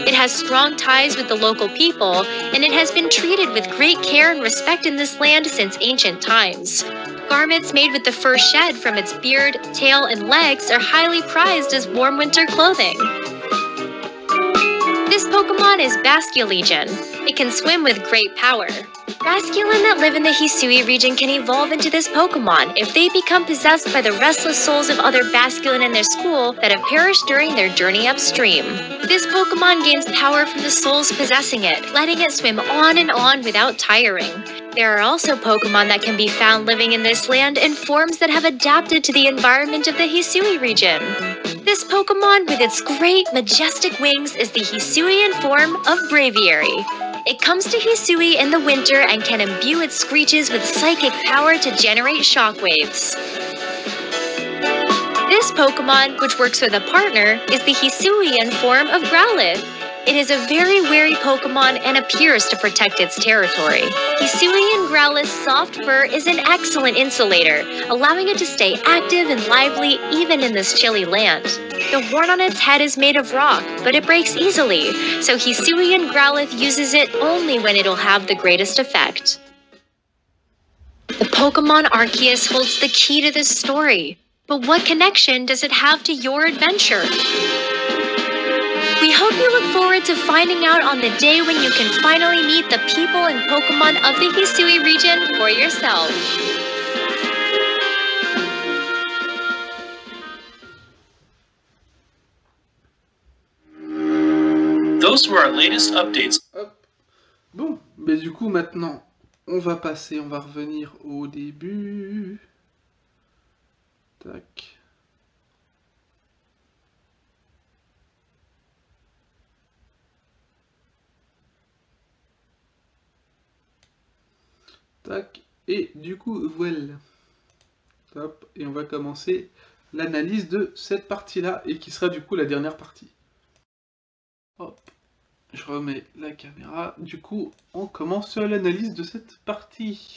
S2: It has strong ties with the local people, and it has been treated with great care and respect in this land since ancient times. Garments made with the fur shed from its beard, tail, and legs are highly prized as warm winter clothing. This Pokemon is Basculegion. It can swim with great power. Basculin that live in the Hisui region can evolve into this Pokemon if they become possessed by the restless souls of other Basculin in their school that have perished during their journey upstream. This Pokemon gains power from the souls possessing it, letting it swim on and on without tiring. There are also Pokemon that can be found living in this land in forms that have adapted to the environment of the Hisui region. This Pokemon with its great, majestic wings is the Hisuian form of Braviary. It comes to Hisui in the winter and can imbue its screeches with psychic power to generate shockwaves. This Pokemon, which works with a partner, is the Hisuian form of Growlithe. It is a very wary Pokemon and appears to protect its territory. Hisuian Growlithe's soft fur is an excellent insulator, allowing it to stay active and lively even in this chilly land. The horn on its head is made of rock, but it breaks easily, so Hisuian Growlithe uses it only when it'll have the greatest effect. The Pokemon Arceus holds the key to this story, but what connection does it have to your adventure? We hope you look forward to finding out on the day when you can finally meet the people and Pokemon of the Hisui region for yourself.
S3: Those were our latest updates.
S1: Hop. Bon, mais du coup maintenant, on va revenir au début. Tac. Tac, et du coup, voilà. Hop, et on va commencer l'analyse de cette partie-là, et qui sera du coup la dernière partie. Hop, je remets la caméra. Du coup, on commence l'analyse de cette partie.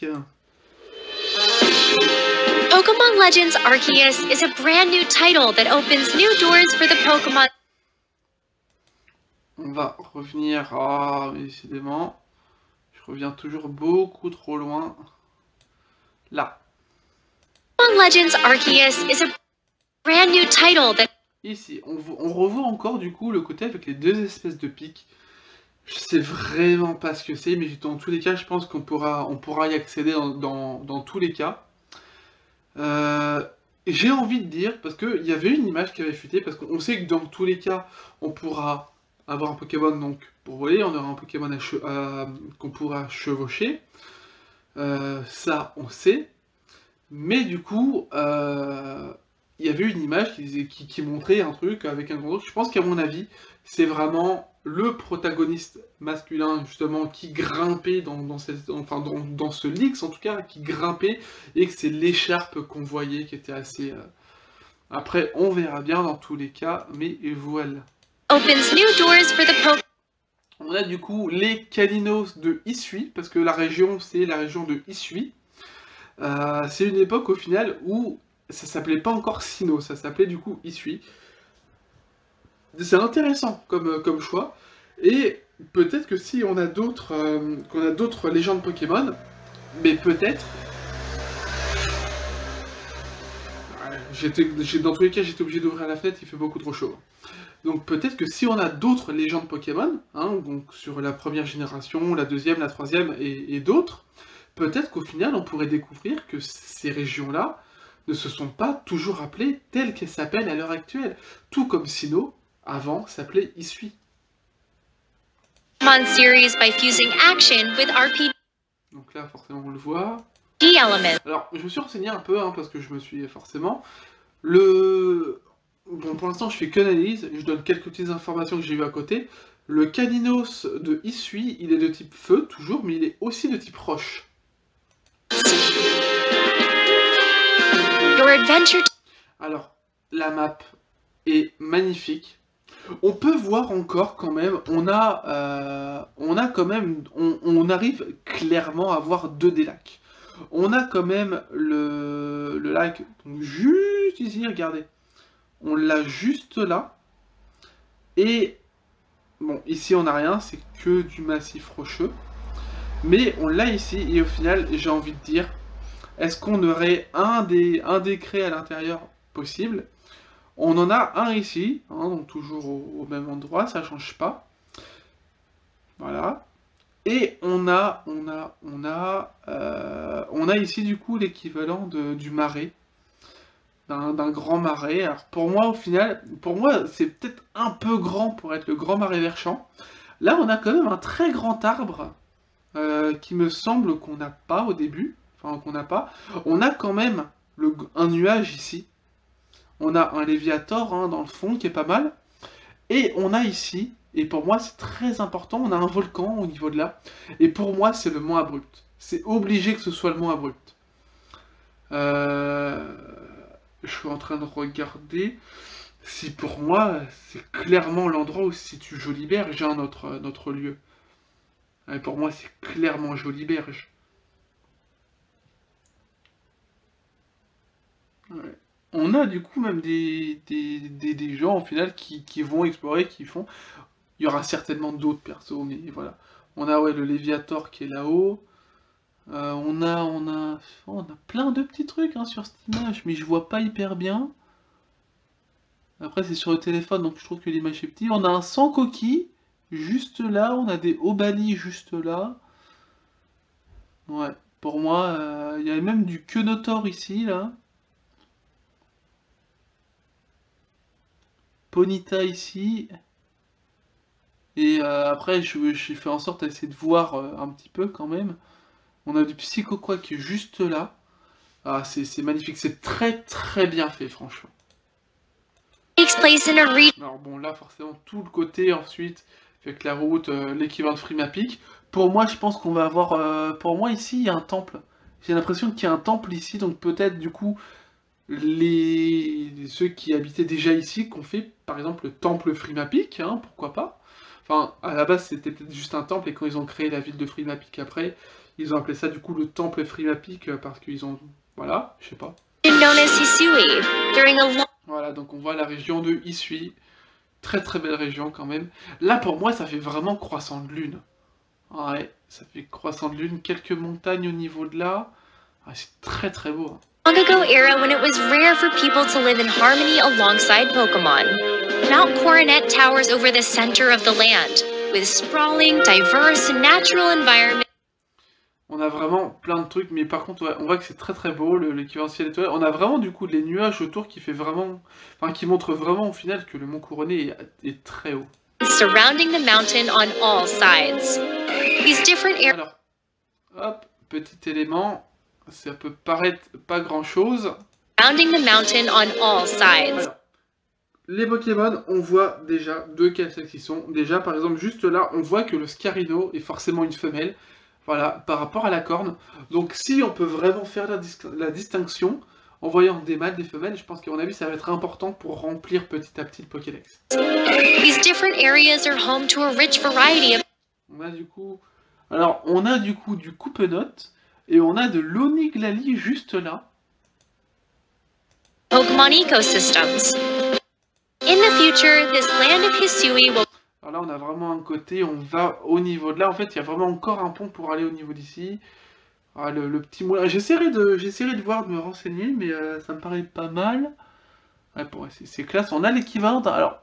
S2: Pokemon Legends Arceus is a brand new title that opens new doors for the Pokemon.
S1: On va revenir... Ah, mais décidément... Je reviens toujours beaucoup trop loin. Là.
S2: Pokemon Legends Arceus is a brand new title that...
S1: Ici, on revoit encore du coup le côté avec les deux espèces de pics. Je sais vraiment pas ce que c'est, mais dans tous les cas, je pense qu'on pourra y accéder dans tous les cas. J'ai envie de dire, parce qu'il y avait une image qui avait fuité, parce qu'on sait que dans tous les cas, on pourra avoir un Pokémon donc pour voler, on aura un Pokémon qu'on pourra chevaucher. Ça, on sait. Mais du coup, il y avait une image qui montrait un truc avec un gros. Je pense qu'à mon avis, c'est vraiment le protagoniste masculin justement qui grimpait dans ce Leaks en tout cas, qui grimpait, et que c'est l'écharpe qu'on voyait qui était assez... Après, on verra bien dans tous les cas, mais voilà.
S2: Opens new doors for the
S1: On a du coup les Kalinos de Hisui, parce que la région, c'est la région de Hisui. C'est une époque au final où ça s'appelait pas encore Sinnoh, ça s'appelait du coup Hisui. C'est intéressant comme choix, et peut-être que si on a d'autres légendes Pokémon, mais peut-être... Dans tous les cas, j'étais obligé d'ouvrir la fenêtre, il fait beaucoup trop chaud. Donc peut-être que si on a d'autres légendes Pokémon, hein, donc sur la première génération, la deuxième, la troisième et d'autres, peut-être qu'au final on pourrait découvrir que ces régions-là ne se sont pas toujours appelées telles qu'elles s'appellent à l'heure actuelle. Tout comme Sinnoh, avant, s'appelait Hisui.
S2: Pokemon series by fusing action with RPG
S1: Donc là, forcément, on le voit.
S2: elements.
S1: Alors, je me suis renseigné un peu, hein, parce que je me suis forcément... Bon, pour l'instant, je fais que l'analyse, je donne quelques petites informations que j'ai vues à côté. Le Kalinos de Hisui, il est de type feu, toujours, mais il est aussi de type roche.
S2: Your adventure.
S1: Alors, la map est magnifique. On peut voir encore quand même, on arrive clairement à voir deux des lacs. On a quand même le lac, donc juste ici, regardez. On l'a juste là. Et bon, ici on n'a rien, c'est que du massif rocheux. Mais on l'a ici, et au final, j'ai envie de dire, est-ce qu'on aurait un des crêts à l'intérieur possible? On en a un ici, hein, donc toujours au même endroit, ça change pas. Voilà. Et on a ici du coup l'équivalent du marais, d'un grand marais. Alors pour moi, au final, c'est peut-être un peu grand pour être le grand marais Verchamp. Là, on a quand même un très grand arbre qui me semble qu'on n'a pas au début. Enfin, qu'on n'a pas. On a quand même un nuage ici. On a un Léviator hein, dans le fond qui est pas mal. Et on a ici, et pour moi c'est très important, on a un volcan au niveau de là. Et pour moi c'est le mont Abrupt. C'est obligé que ce soit le mont Abrupt. Je suis en train de regarder si pour moi c'est clairement l'endroit où se situe Joliberge, hein, notre lieu. Et pour moi c'est clairement Joliberge. Ouais. On a du coup même des gens au final qui vont explorer, qui font. Il y aura certainement d'autres persos, mais voilà. On a ouais, le Léviator qui est là-haut. On a plein de petits trucs hein, sur cette image, mais je vois pas hyper bien. Après c'est sur le téléphone, donc je trouve que l'image est petite. On a un sans coquille, juste là. On a des Obali juste là. Ouais, pour moi, il y a même du Quenotor ici, là. Ponyta ici. Et après, j'ai fait en sorte d'essayer de voir un petit peu quand même. On a du Psychoquack qui est juste là. Ah, c'est magnifique, c'est très très bien fait, franchement. Alors bon, là, forcément, tout le côté ensuite, avec la route, l'équivalent de Frimapic. Pour moi, je pense qu'on va avoir... pour moi, ici, il y a un temple. J'ai l'impression qu'il y a un temple ici, donc peut-être, du coup, ceux qui habitaient déjà ici, qu'on fait, par exemple, le temple Frimapic, hein, pourquoi pas. Enfin, à la base, c'était peut-être juste un temple, et quand ils ont créé la ville de Frimapic après, ils ont appelé ça, du coup, le temple Frimapic, parce qu'ils ont... Voilà, je sais pas. Voilà, donc on voit la région de Hisui. Très très belle région quand même. Là pour moi ça fait vraiment croissant de lune. Ouais, ça fait croissant de lune. Quelques montagnes au niveau de là. Ah, c'est très très beau. Hein.
S2: Long ago era when it was rare for people to live in harmony alongside Pokemon. Mount Coronet towers over the center of the land, with sprawling, diverse, natural environments.
S1: On a vraiment plein de trucs, mais par contre, ouais, on voit que c'est très très beau, l'équivalent ciel étoilé. On a vraiment du coup les nuages autour qui fait vraiment, enfin qui montrent vraiment au final que le mont couronné est très haut.
S2: Surrounding the mountain on all sides. These different areas.
S1: Alors, hop, petit élément, ça peut paraître pas grand chose.
S2: Surrounding the mountain on all sides.
S1: Alors, les Pokémon, on voit déjà deux cas qui sont. Déjà, par exemple, juste là, on voit que le Scarino est forcément une femelle. Voilà, par rapport à la corne. Donc si on peut vraiment faire la distinction en voyant des mâles, des femelles, je pense qu'à mon avis, ça va être important pour remplir petit à petit le Pokédex.
S2: These different areas are home to a rich variety of...
S1: On a du coup... Alors, on a du coup du Coupenote, et on a de l'Oniglali juste là.
S2: Pokemon ecosystems. In the future, this land of Hisui will...
S1: Alors là, on a vraiment un côté, on va au niveau de là. En fait, il y a vraiment encore un pont pour aller au niveau d'ici. Ah, le petit moulin. J'essaierai de voir, de me renseigner, mais ça me paraît pas mal. Ouais, bon, c'est classe. On a l'équivalent. Alors,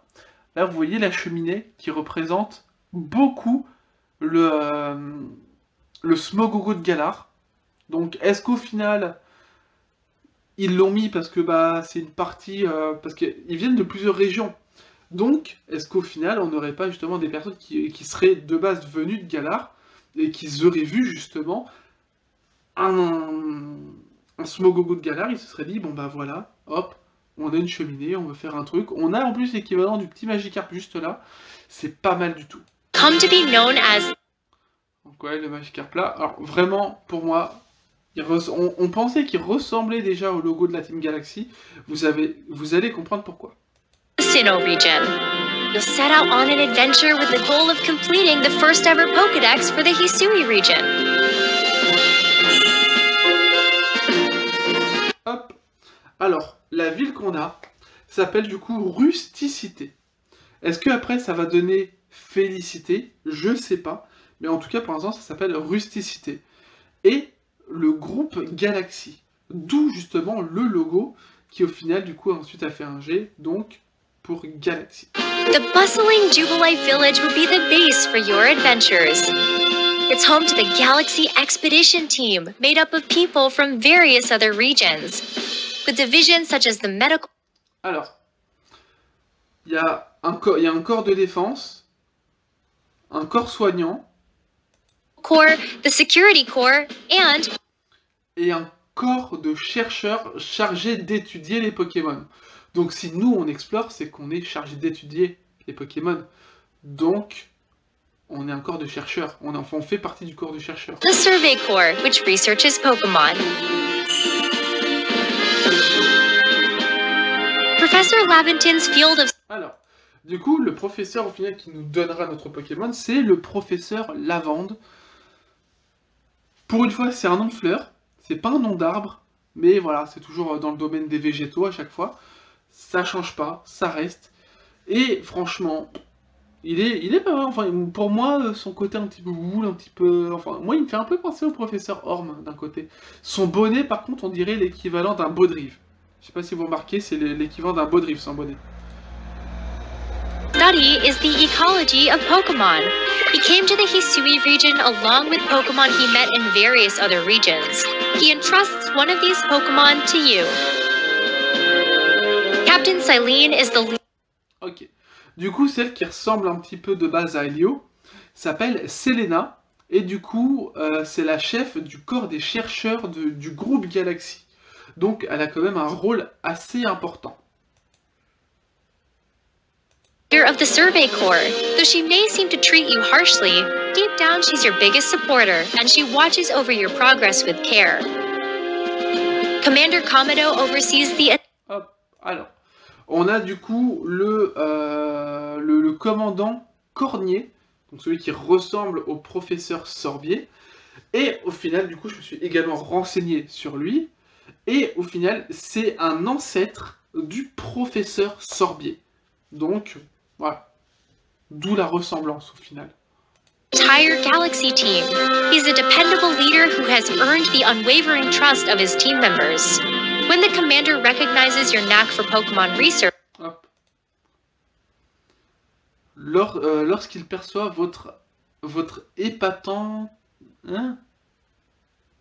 S1: là, vous voyez la cheminée qui représente beaucoup le Smogogo de Galar. Donc, est-ce qu'au final, ils l'ont mis parce que bah, c'est une partie... parce qu'ils viennent de plusieurs régions. Donc, est-ce qu'au final, on n'aurait pas justement des personnes qui seraient de base venues de Galar et qui auraient vu justement un Smogogo de Galar, ils se seraient dit, bon bah voilà, hop, on a une cheminée, on veut faire un truc. On a en plus l'équivalent du petit Magikarp juste là, c'est pas mal du tout.
S2: come to be known as...
S1: Donc ouais, le Magikarp là, alors vraiment, pour moi, on pensait qu'il ressemblait déjà au logo de la Team Galaxy, vous allez comprendre pourquoi.
S2: Sinnoh region. You'll set out on an adventure with the goal of completing the first ever Pokédex for the Hisui region.
S1: Hop. Alors, la ville qu'on a s'appelle du coup Rusticité. Est-ce que après ça va donner Félicité, je sais pas, mais en tout cas pour l'instant ça s'appelle Rusticité. Et le groupe Galaxy, d'où justement le logo qui au final du coup ensuite a fait un G, donc pour Galaxy.
S2: The bustling Jubilife Village would be the base for your adventures. It's home to the Galaxy Expedition Team, made up of people from various other regions, with divisions such as the medical
S1: Alors, il y a un corps de défense, un corps soignant,
S2: Corps, the Security Corps, and
S1: et un corps de chercheurs chargés d'étudier les Pokémon. Donc si nous on explore, c'est qu'on est chargé d'étudier les Pokémon. Donc on est un corps de chercheurs, on fait partie du corps de chercheurs.
S2: the Survey Corps, which researches Pokemon. Professor Laventon's field of
S1: Alors, du coup, le professeur au final qui nous donnera notre Pokémon, c'est le professeur Lavande. Pour une fois, c'est un nom de fleur, c'est pas un nom d'arbre, mais voilà, c'est toujours dans le domaine des végétaux à chaque fois. Ça change pas, ça reste. Et franchement, il est pas mal. Enfin, pour moi, son côté un petit peu wool, un petit peu... Enfin, moi, il me fait un peu penser au professeur Orm, d'un côté. Son bonnet, par contre, on dirait l'équivalent d'un Baudrive. Je sais pas si vous remarquez, c'est l'équivalent d'un Baudrive, son bonnet.
S2: study is the ecology of Pokemon. He came to the Hisui region along with Pokemon he met in various other regions. He entrusts one of these Pokemon to you. Captain Silene is the
S1: Ok. Du coup, celle qui ressemble un petit peu de base à Elio s'appelle Selena. Et du coup, c'est la chef du corps des chercheurs du groupe Galaxy. Donc, elle a quand même un rôle assez important.
S2: leader of the Survey Corps. Though she may seem to treat you harshly, deep down she's your biggest supporter, and she watches over your progress with care. Commander Komodo oversees the...
S1: Hop, alors. On a du coup le commandant Cornier, donc celui qui ressemble au professeur Sorbier. Et au final, du coup, je me suis également renseigné sur lui. Et au final, c'est un ancêtre du professeur Sorbier. Donc, voilà. D'où la ressemblance au final.
S2: entire Galaxy team. He's a dependable leader who has earned the unwavering trust of his team members. When the commander recognizes your knack for Pokemon research,
S1: Hop. Lorsqu'il perçoit votre épatant... Hein,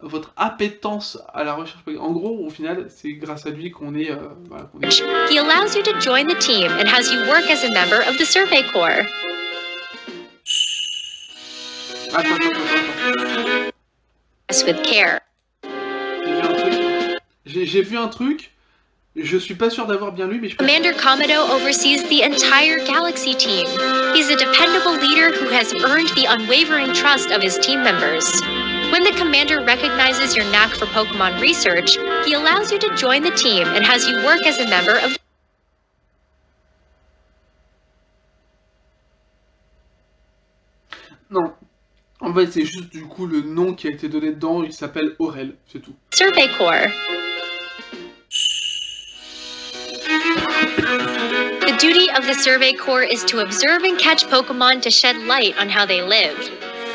S1: votre appétence à la recherche. En gros, au final, c'est grâce à lui qu'on est... voilà, qu'on est...
S2: he allows you to join the team and has you work as a member of the Survey Corps.
S1: Attends.
S2: With care.
S1: J'ai vu un truc, je suis pas sûr d'avoir bien lu, mais je peux...
S2: Commander Komodo oversees the entire Galaxy team. He's a dependable leader who has earned the unwavering trust of his team members. When the commander recognizes your knack for Pokemon research, he allows you to join the team and has you work as a member of...
S1: Non. En fait, c'est juste du coup le nom qui a été donné dedans, il s'appelle Aurel, c'est tout.
S2: Survey Corps. The duty of the Survey Corps is to observe and catch Pokemon to shed light on how they live.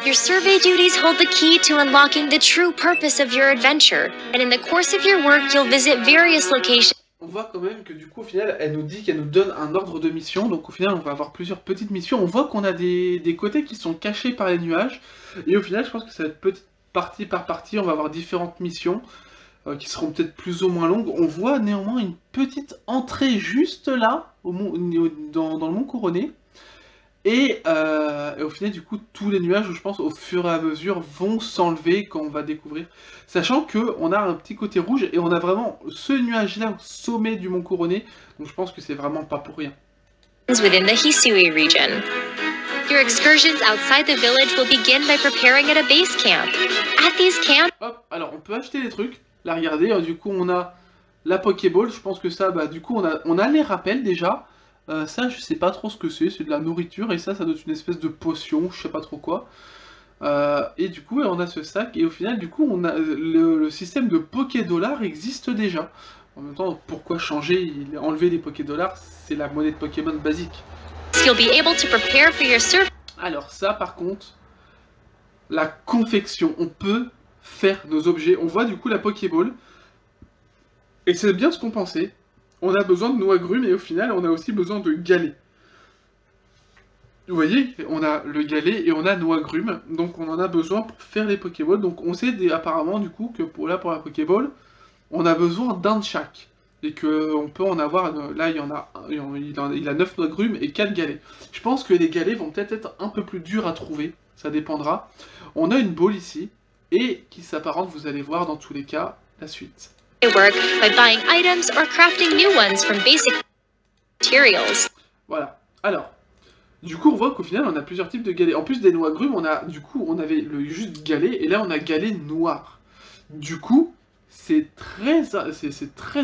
S2: Your survey duties hold the key to unlocking the true purpose of your adventure, and in the course of your work, you'll visit various locations.
S1: On voit quand même que du coup, au final, elle nous dit qu'elle nous donne un ordre de mission, donc au final, on va avoir plusieurs petites missions. On voit qu'on a des côtés qui sont cachés par les nuages, et au final, je pense que ça va être petite partie par partie, on va avoir différentes missions qui seront peut-être plus ou moins longues. On voit néanmoins une petite entrée juste là, dans le Mont Couronné. Et au final, du coup, tous les nuages, je pense, au fur et à mesure, vont s'enlever quand on va découvrir. Sachant qu'on a un petit côté rouge, et on a vraiment ce nuage-là au sommet du Mont Couronné. Donc je pense que c'est vraiment pas pour rien.
S2: Within the Hisui region. Your excursions outside the village will begin by preparing at a base camp. At these camps...
S1: Hop, alors on peut acheter des trucs. Là, regardez, du coup, on a la Pokéball. Je pense que ça, bah, du coup, on a les rappels déjà. Ça, je sais pas trop ce que c'est de la nourriture, et ça doit être une espèce de potion, je sais pas trop quoi. Et du coup, on a ce sac, et au final, du coup, on a le système de Pokédollars existe déjà. En même temps, pourquoi changer, enlever les Pokédollars, c'est la monnaie de Pokémon basique.
S2: You'll be able to prepare for your survey.
S1: Alors ça par contre, la confection, on peut faire nos objets. On voit du coup la Pokéball. Et c'est bien ce qu'on pensait. On a besoin de noix agrumes et au final on a aussi besoin de galets. Vous voyez, on a le galet et on a noix agrumes. Donc on en a besoin pour faire les Pokéballs. Donc on sait apparemment du coup que pour la Pokéball, on a besoin d'un de chaque. Et qu'on peut en avoir, là il a 9 noix agrumes et 4 galets. Je pense que les galets vont peut-être être un peu plus durs à trouver, ça dépendra. On a une bowl ici, et qui s'apparente, vous allez voir dans tous les cas, la suite.
S2: Work by buying items or crafting new ones from basic materials.
S1: Voilà, alors, du coup on voit qu'au final on a plusieurs types de galets. En plus des noix agrumes, on avait le juste galet, et là on a galet noir. Du coup, c'est très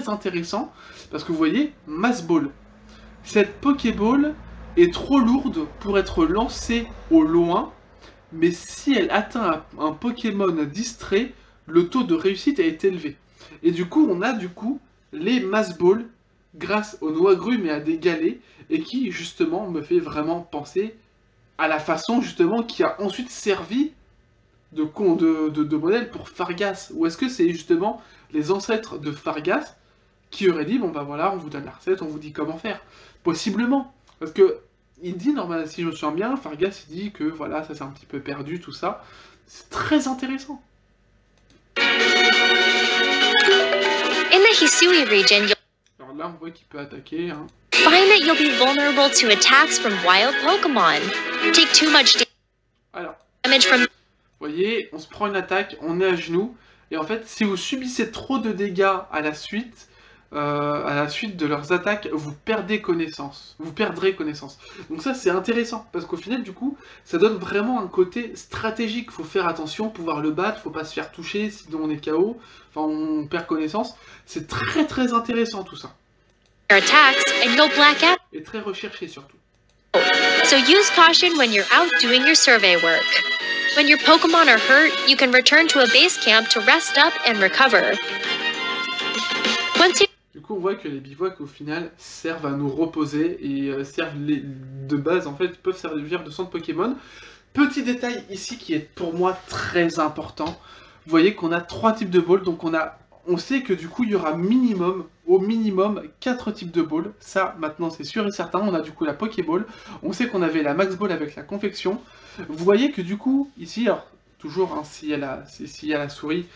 S1: intéressant, parce que vous voyez, Mass Ball. Cette Pokéball est trop lourde pour être lancée au loin, mais si elle atteint un Pokémon distrait, le taux de réussite est élevé. Et du coup, on a les Mass Ball grâce aux noix agrumes et à des galets, et qui justement me fait vraiment penser à la façon justement qui a ensuite servi de modèle pour Fargas. Ou est-ce que c'est justement les ancêtres de Fargas qui auraient dit, bon bah voilà, on vous donne la recette, on vous dit comment faire. Possiblement. Parce que, il dit, normalement, si je me souviens bien, Fargas il dit que voilà, ça s'est un petit peu perdu, tout ça. C'est très intéressant.
S2: In the Hisui region,
S1: Alors là, on voit qu'il peut attaquer. Hein.
S2: Find that you'll be vulnerable to attacks from wild Pokemon. Take too much
S1: Alors,
S2: damage from...
S1: vous voyez, on se prend une attaque, on est à genoux, et en fait, si vous subissez trop de dégâts à la suite de leurs attaques, vous perdrez connaissance. Donc ça, c'est intéressant, parce qu'au final, du coup, ça donne vraiment un côté stratégique. Faut faire attention, pouvoir le battre, faut pas se faire toucher, sinon on est KO, enfin on perd connaissance. C'est très intéressant tout ça.
S2: attacks and you'll black out.
S1: Et très recherché surtout.
S2: So use caution when you're out doing your survey work. When your Pokemon are hurt, you can return to a base camp to rest up and recover. Once you...
S1: Du coup, on voit que les bivouacs, au final, servent à nous reposer et servent de base, en fait, peuvent servir de centre Pokémon. Petit détail ici qui est pour moi très important. Vous voyez qu'on a 3 types de balls, donc on sait que du coup, il y aura au minimum 4 types de balls. Ça, maintenant, c'est sûr et certain. On a du coup la Pokéball. On sait qu'on avait la Max Ball avec la confection. Vous voyez que du coup, ici, alors, toujours, hein, s'il y a la souris,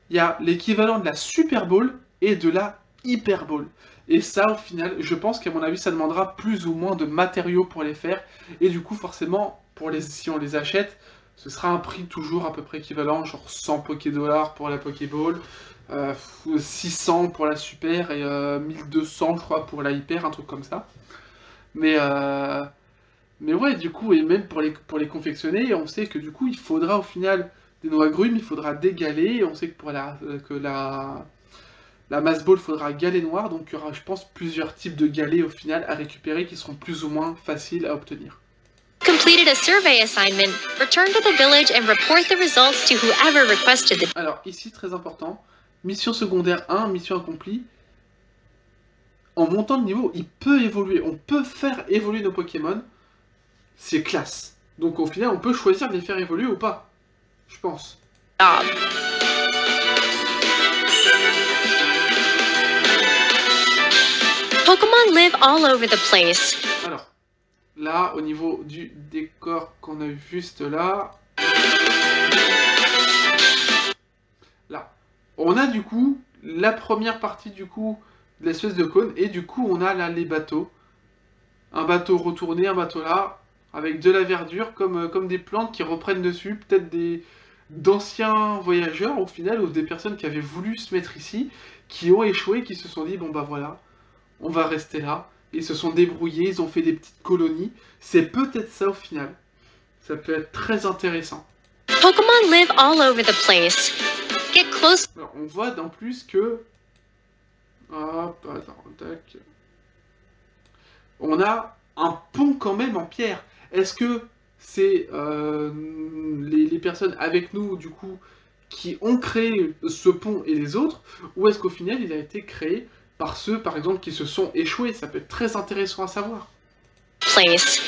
S1: il y a l'équivalent de la Super Ball et de la Hyper Ball. Et ça, au final, je pense qu'à mon avis, ça demandera plus ou moins de matériaux pour les faire. Et du coup, forcément, si on les achète, ce sera un prix toujours à peu près équivalent, genre 100 Poké-dollars pour la Pokéball, 600 pour la Super et 1200, je crois, pour la Hyper, un truc comme ça. Mais ouais, du coup, et même pour les confectionner, on sait que du coup, il faudra au final des noix agrumes, il faudra des galets, et on sait que pour la Mass Ball, il faudra galet noir, donc il y aura, je pense, plusieurs types de galets au final à récupérer qui seront plus ou moins faciles à obtenir.
S2: completed a survey assignment, return to the village and report the results to whoever requested the...
S1: Alors, ici, très important, mission secondaire 1, mission accomplie. En montant de niveau, il peut évoluer, on peut faire évoluer nos Pokémon. C'est classe. Donc au final, on peut choisir de les faire évoluer ou pas. Je pense.
S2: job. Pokemon live all over the place.
S1: Alors, là, au niveau du décor qu'on a eu juste là... Là. On a du coup, la première partie du coup, de l'espèce de cône, et du coup, on a là les bateaux. Un bateau retourné, un bateau là, avec de la verdure, comme des plantes qui reprennent dessus, peut-être d'anciens voyageurs au final, ou des personnes qui avaient voulu se mettre ici, qui ont échoué, qui se sont dit, bon bah voilà, on va rester là. Ils se sont débrouillés, ils ont fait des petites colonies. C'est peut-être ça au final. Ça peut être très intéressant.
S2: Pokemon live all over the place. Get close.
S1: Alors, on voit en plus que... Hop, attends, tac. On a un pont quand même en pierre. Est-ce que c'est les personnes avec nous, du coup, qui ont créé ce pont et les autres, ou est-ce qu'au final, il a été créé par ceux, par exemple, qui se sont échoués? Ça peut être très intéressant à savoir.
S2: place.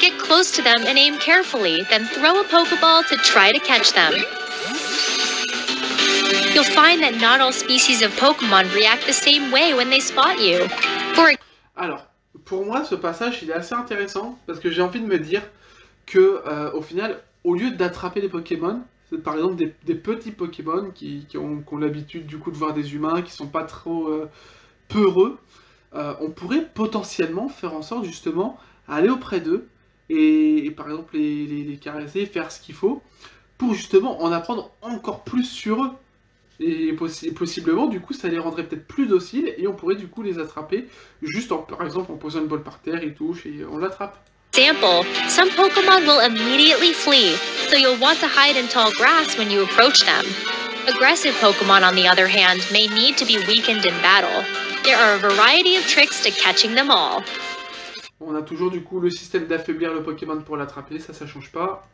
S2: Get close to them and aim carefully, then throw a Pokeball to try to catch them. You'll find that not all species of Pokemon react the same way when they spot you.
S1: Alors, pour moi, ce passage, il est assez intéressant, parce que j'ai envie de me dire que, au final, au lieu d'attraper des Pokémon, c'est par exemple des petits Pokémon qui ont l'habitude du coup de voir des humains, qui sont pas trop peureux, on pourrait potentiellement faire en sorte justement aller auprès d'eux et par exemple les caresser, faire ce qu'il faut pour justement en apprendre encore plus sur eux. Et possiblement du coup ça les rendrait peut-être plus dociles et on pourrait du coup les attraper juste par exemple en posant une balle par terre, ils touchent et on l'attrape.
S2: Example, some Pokemon will immediately flee, so you'll want to hide in tall grass when you approach them. Aggressive Pokemon, on the other hand, may need to be weakened in battle. There are a variety of tricks to catching them all.
S1: On a toujours du coup le système d'affaiblir le Pokémon pour l'attraper, ça change pas.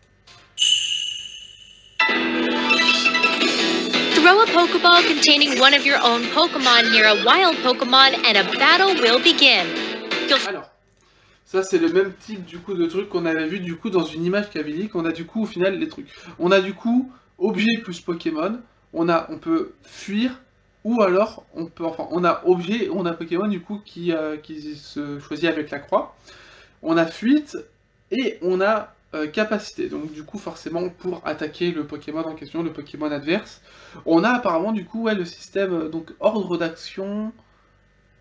S2: Throw a Pokeball containing one of your own Pokemon near a wild Pokemon and a battle will begin.
S1: Alors, ça c'est le même type du coup de truc qu'on avait vu du coup dans une image Kabylie, qu'on a du coup au final les trucs. On a du coup objet plus Pokémon, on peut fuir, ou alors on a objet, on a Pokémon du coup qui se choisit avec la croix. On a fuite et on a capacité, donc du coup forcément pour attaquer le Pokémon en question, le Pokémon adverse. On a apparemment du coup le système, donc ordre d'action.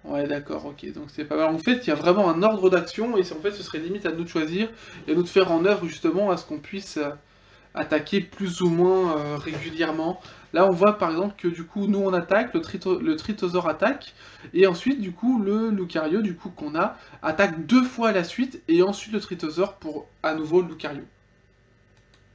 S1: Ouais d'accord, ok, donc c'est pas mal. En fait il y a vraiment un ordre d'action et en fait ce serait limite à nous de choisir et à nous de faire en œuvre justement à ce qu'on puisse attaquer plus ou moins régulièrement. Là on voit par exemple que du coup nous on attaque, le Tritosor attaque, et ensuite du coup le Lucario du coup qu'on a attaque 2 fois à la suite, et ensuite le Tritosor pour à nouveau le Lucario.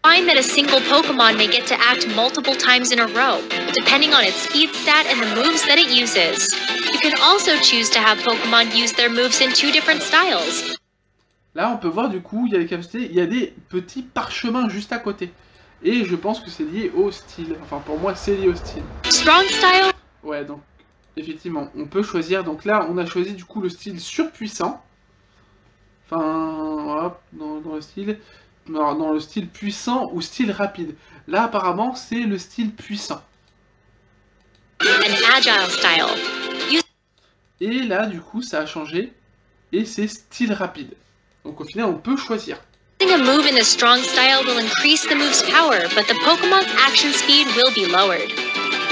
S2: Find that a single Pokemon may get to act multiple times in a row, depending on its speed stat and the moves that it uses. You can also choose to have Pokemon use their moves in 2 different styles.
S1: Là on peut voir du coup, il y a les capacités, il y a des petits parchemins juste à côté. Et je pense que c'est lié au style. Enfin pour moi c'est lié au style.
S2: Strong style.
S1: Ouais donc effectivement on peut choisir. Donc là on a choisi du coup le style surpuissant. Enfin hop, dans le style. Dans le style puissant ou style rapide. Là apparemment c'est le style puissant.
S2: An agile style.
S1: Et là du coup ça a changé. Et c'est style rapide. Donc au final on peut choisir.
S2: Using a move in the strong style will increase the move's power, but the Pokemon's action speed will be lowered.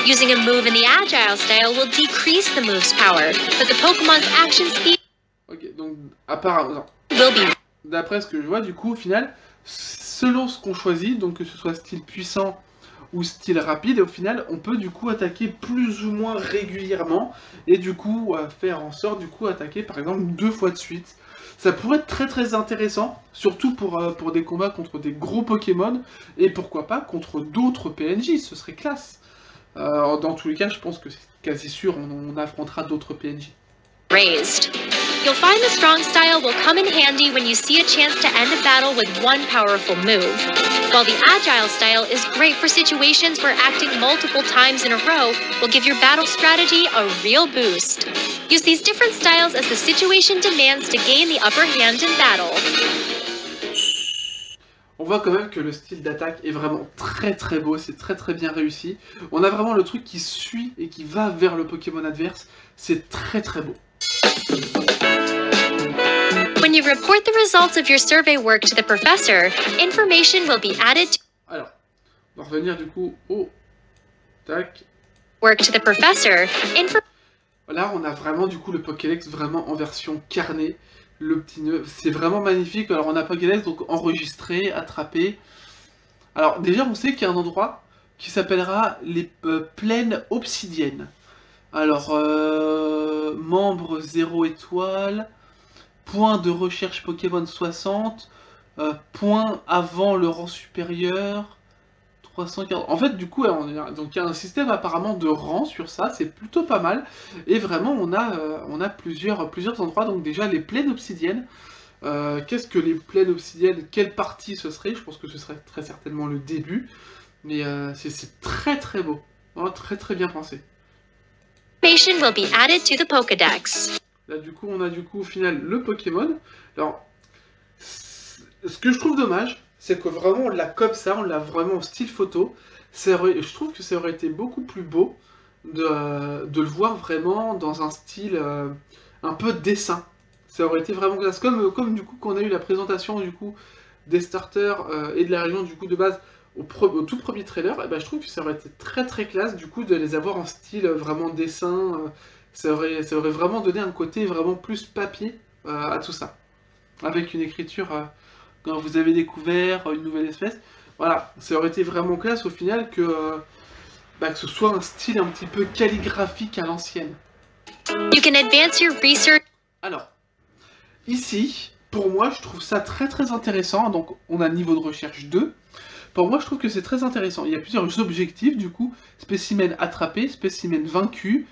S2: Using a move in the agile style will decrease the move's power, but the Pokemon's action speed
S1: ok, donc apparemment,
S2: will be.
S1: d'après ce que je vois du coup au final, selon ce qu'on choisit, donc que ce soit style puissant ou style rapide, et au final on peut du coup attaquer plus ou moins régulièrement, et du coup faire en sorte du coup attaquer par exemple 2 fois de suite. Ça pourrait être très très intéressant, surtout pour des combats contre des gros Pokémon, et pourquoi pas contre d'autres PNJ, ce serait classe. Dans tous les cas, je pense que c'est quasi sûr, on affrontera d'autres PNJ.
S2: Raised. You'll find the strong style will come in handy when you see a chance to end a battle with one powerful move, while the agile style is great for situations where acting multiple times in a row will give your battle strategy a real boost. Use these different styles as the situation demands to gain the upper hand in battle.
S1: On voit quand même que le style d'attaque est vraiment très très beau, c'est très très bien réussi. On a vraiment le truc qui suit et qui va vers le Pokémon adverse, c'est très très beau.
S2: When you report the results of your survey work to the professor, information will be added to
S1: Alors, on va revenir du coup au tac.
S2: work to the professor.
S1: Là, on a vraiment du coup le Pokédex vraiment en version carnée. Le petit nœud, c'est vraiment magnifique. Alors, on a Pokédex donc enregistré, attrapé. Alors, déjà, on sait qu'il y a un endroit qui s'appellera les plaines obsidiennes. Alors, membre 0 étoile, point de recherche Pokémon 60, point avant le rang supérieur. 340. En fait, du coup, donc il y a un système apparemment de rang sur ça, c'est plutôt pas mal. Et vraiment, on a plusieurs endroits. Donc déjà, les plaines obsidiennes. Qu'est-ce que les plaines obsidiennes? Quelle partie ce serait? Je pense que ce serait très certainement le début. Mais c'est très très beau. Vraiment, très très bien pensé.
S2: Information will be added to the Pokédex.
S1: Là, du coup, on a du coup au final le Pokémon. Alors, Ce que je trouve dommage, c'est que vraiment on l'a comme ça, on l'a vraiment en style photo. Je trouve que ça aurait été beaucoup plus beau de le voir vraiment dans un style un peu dessin. Ça aurait été vraiment classe. Comme du coup qu'on a eu la présentation du coup des starters et de la région du coup de base au tout premier trailer, et ben, je trouve que ça aurait été très très classe du coup de les avoir en style vraiment dessin. Ça aurait vraiment donné un côté vraiment plus papier à tout ça. Avec une écriture quand vous avez découvert une nouvelle espèce. Voilà, ça aurait été vraiment classe au final que ce soit un style un petit peu calligraphique à l'ancienne.
S2: You can advance your research.
S1: Alors, ici, pour moi, je trouve ça très très intéressant. Donc, on a niveau de recherche 2. Pour moi, je trouve que c'est très intéressant. Il y a plusieurs objectifs, du coup. Spécimen attrapé, spécimen vaincu,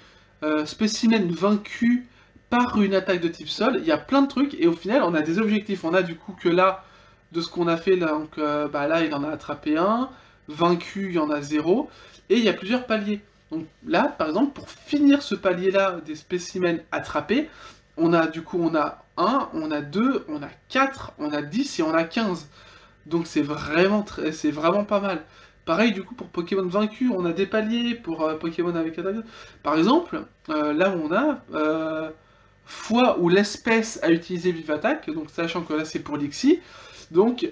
S1: spécimen vaincu par une attaque de type sol. Il y a plein de trucs. Et au final, on a des objectifs. On a du coup que là, de ce qu'on a fait, là, donc, là, il en a attrapé un. Vaincu, il y en a 0. Et il y a plusieurs paliers. Donc là, par exemple, pour finir ce palier-là des spécimens attrapés, on a 1, on a 2, on a 4, on a 10 et on a 15. Donc c'est vraiment pas mal. Pareil du coup pour Pokémon vaincu, on a des paliers pour Pokémon avec attaque. Par exemple, là où on a fois où l'espèce a utilisé Vive Attaque, donc sachant que là c'est pour l'Ixi, donc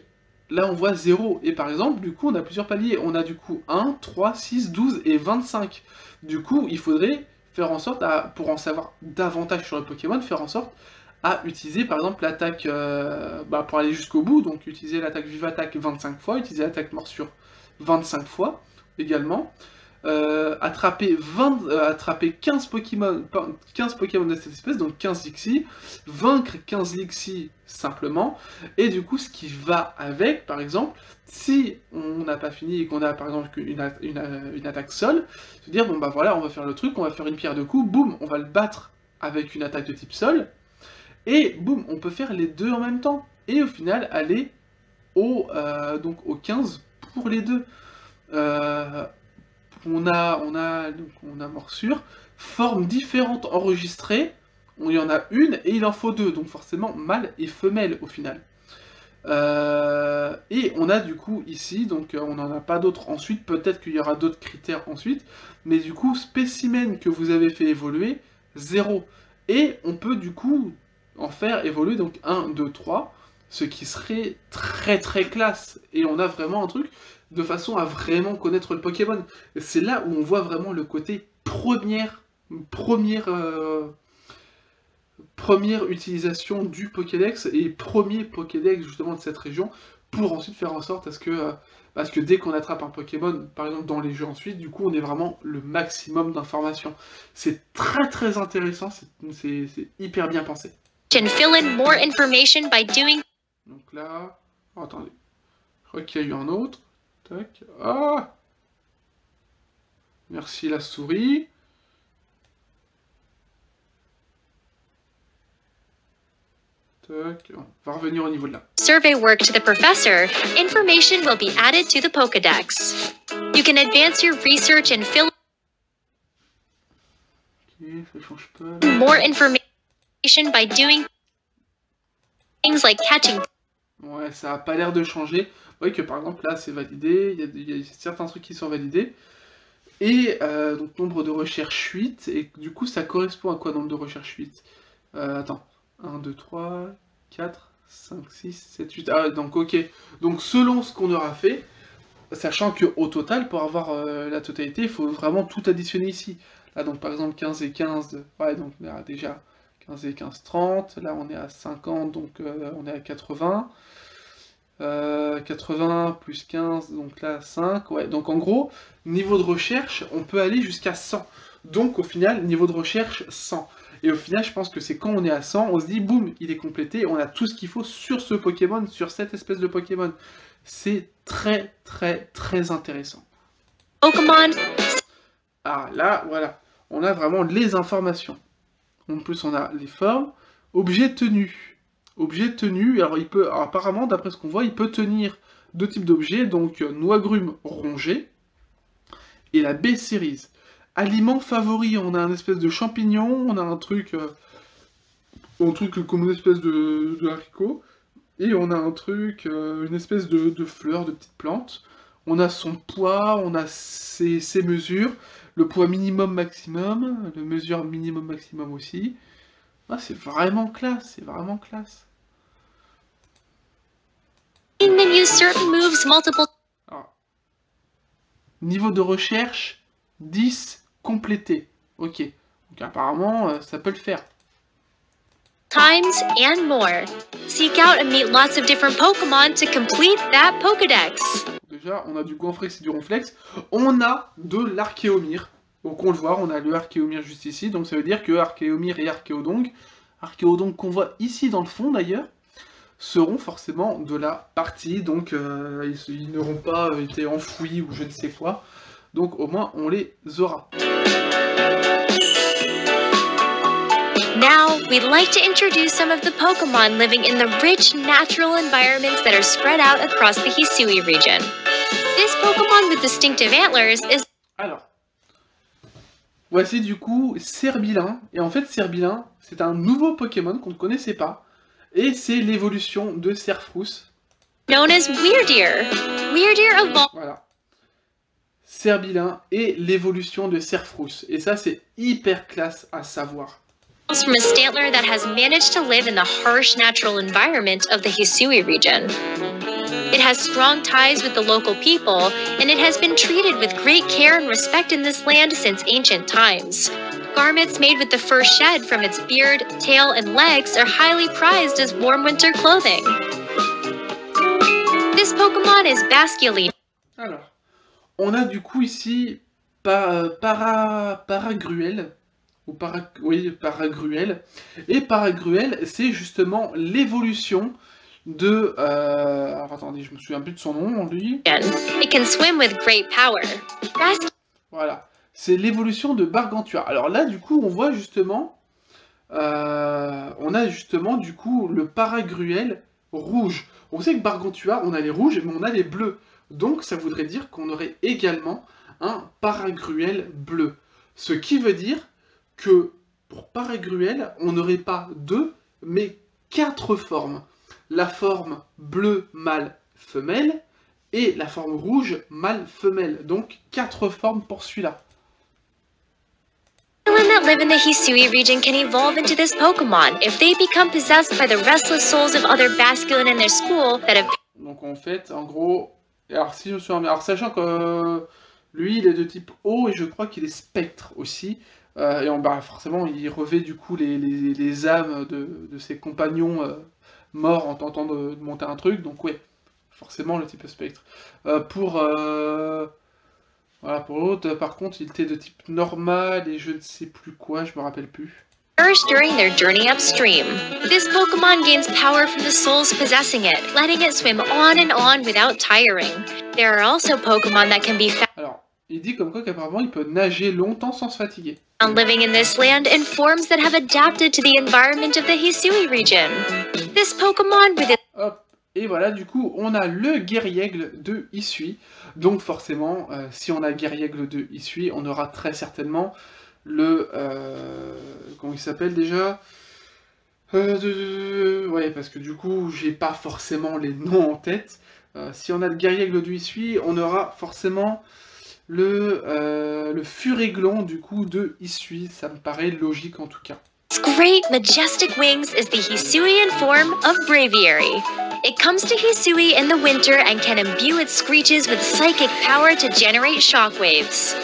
S1: là on voit 0, et par exemple, du coup on a plusieurs paliers, on a du coup 1, 3, 6, 12 et 25. Du coup, il faudrait faire en sorte, pour en savoir davantage sur le Pokémon, faire en sorte à utiliser par exemple l'attaque, pour aller jusqu'au bout, donc utiliser l'attaque Vive Attaque 25 fois, utiliser l'attaque Morsure 25 fois également, attraper 15 Pokémon de cette espèce, donc 15 Lixi, vaincre 15 Lixi simplement, et du coup ce qui va avec, par exemple, si on n'a pas fini et qu'on a par exemple une attaque sol, se dire bon bah voilà, on va faire le truc, on va faire une pierre de coups, boum, on va le battre avec une attaque de type sol, et boum, on peut faire les deux en même temps, et au final aller au 15 pour les deux. On a morsure, forme différente enregistrée, il y en a une et il en faut deux, donc forcément mâle et femelle au final. Et on a du coup ici, donc on n'en a pas d'autres ensuite, peut-être qu'il y aura d'autres critères ensuite, mais du coup spécimen que vous avez fait évoluer, 0. Et on peut du coup en faire évoluer donc 1, 2, 3, ce qui serait très très classe, et on a vraiment un truc de façon à vraiment connaître le Pokémon. C'est là où on voit vraiment le côté première utilisation du Pokédex, et premier Pokédex justement de cette région, pour ensuite faire en sorte à ce que, parce que dès qu'on attrape un Pokémon, par exemple dans les jeux ensuite, du coup on est vraiment le maximum d'informations. C'est très très intéressant, c'est hyper bien pensé.
S2: And fill in more information by doing.
S1: Donc là, attendez, je crois qu'il y a eu un autre. Tac. Ah! Merci la souris. Tac. On va revenir au niveau de là.
S2: Survey work to the professor, information will be added to the Pokédex. You can advance your research and fill
S1: Ok, ça change pas.
S2: more information by doing things like catching.
S1: Ouais, ça a pas l'air de changer. Vous voyez que par exemple là c'est validé, il y a certains trucs qui sont validés. Et donc nombre de recherche 8, et du coup ça correspond à quoi nombre de recherche 8 attends, 1, 2, 3, 4, 5, 6, 7, 8, ah donc ok. Donc selon ce qu'on aura fait, sachant qu'au total, pour avoir la totalité, il faut vraiment tout additionner ici. Là donc par exemple 15 et 15, ouais donc on est déjà 15 et 15, 30, là on est à 50, donc on est à 80. 80 plus 15, donc là 5, ouais, donc en gros, niveau de recherche, on peut aller jusqu'à 100. Donc au final, niveau de recherche, 100. Et au final, je pense que c'est quand on est à 100, on se dit, boum, il est complété, on a tout ce qu'il faut sur ce Pokémon, sur cette espèce de Pokémon. C'est très, très, très intéressant.
S2: Pokémon.
S1: Ah, là, voilà, on a vraiment les informations. En plus, on a les formes. Objet tenu. Objet tenu, alors apparemment, d'après ce qu'on voit, il peut tenir deux types d'objets, donc noix-grume rongé, et la B-Series. Aliment favori, on a un espèce de champignon, on a un truc comme une espèce de haricot, Et on a un truc, une espèce de fleur, de petite plante. On a son poids, on a ses mesures, le poids minimum maximum, le mesure minimum maximum aussi. Ah, c'est vraiment classe, c'est vraiment classe.
S2: Them use certain moves multiple
S1: Alors, niveau de recherche, 10 complété. Ok, donc apparemment, ça peut le faire.
S2: times and more. Seek out and meet lots of different Pokemon to complete that Pokedex.
S1: Déjà, on a du Goinfrex et du Ronflex. On a de l'Archéomir. Donc on le voit, on a le Archéomir juste ici. Donc ça veut dire que Archéomir et Archéodongue qu'on voit ici dans le fond d'ailleurs, seront forcément de la partie. Donc ils n'auront pas été enfouis ou je ne sais quoi. Donc au moins on les aura.
S2: Now, we'd like to introduce some of the Pokemon living in the rich natural environments that are spread out across the Hisui region. This Pokemon with distinctive antlers is...
S1: Alors, voici du coup Serbilin. Et en fait, Serbilin, c'est un nouveau Pokémon qu'on ne connaissait pas. Et c'est l'évolution de Serfrousse.
S2: known as Weirdeer. Weirdeer evolved
S1: Voilà. Serbilin et l'évolution de Serfrousse. Et ça, c'est hyper classe à savoir.
S2: from a Stantler that has managed to live in the harsh natural environment of the Hisui region. It has strong ties with the local people, and it has been treated with great care and respect in this land since ancient times. Garments made with the fur shed from its beard, tail, and legs are highly prized as warm winter clothing. This Pokemon is Basculin.
S1: Alors, on a du coup ici Paragruel. Paragruel. Et Paragruel, c'est justement l'évolution de... alors attendez, je me souviens plus de son nom, lui.
S2: It can swim with great power.
S1: Voilà, c'est l'évolution de Bargantua. Alors là, du coup, on voit justement... on a justement, du coup, le Paragruel rouge. On sait que Bargantua, on a les rouges, mais on a les bleus. Donc, ça voudrait dire qu'on aurait également un Paragruel bleu. Ce qui veut dire que pour Paragruel, on n'aurait pas 2, mais 4 formes. La forme bleu mâle femelle et la forme rouge mâle femelle. Donc 4 formes pour celui-là.
S2: Pokemon that live in the Hisui region can evolve into this Pokemon if they become possessed by the restless souls of other Basculin in their school that have...
S1: Donc en fait, en gros, alors si je me souviens bien, alors sachant que lui il est de type eau et je crois qu'il est spectre aussi. Et forcément, il revêt du coup les âmes de ses compagnons morts en tentant de monter un truc. Donc ouais, forcément le type spectre. Voilà, pour l'autre, par contre, il était de type normal et je ne sais plus quoi, je me rappelle plus.
S2: First during their journey upstream. This Pokemon gains power from the souls possessing it, letting it swim on and on without tiring. There are also Pokemon that can be
S1: Alors, il dit comme quoi qu'apparemment il peut nager longtemps sans se fatiguer.
S2: found living in this land in forms that have adapted to the environment of the Hisui region. This Pokemon with its
S1: Hop, et voilà, du coup, on a le Guerriègle de Hisui. Donc forcément, si on a Guerriègle de Hisui, on aura très certainement le... comment il s'appelle déjà ouais, parce que du coup, j'ai pas forcément les noms en tête. Si on a le Guerriègle de Hisui, on aura forcément le Furéglon du coup de Hisui. Ça me paraît logique en tout cas.
S2: great majestic wings is the Hisuian form of Braviary. It comes to Hisui in the winter and can imbue its screeches with psychic power to generate shockwaves.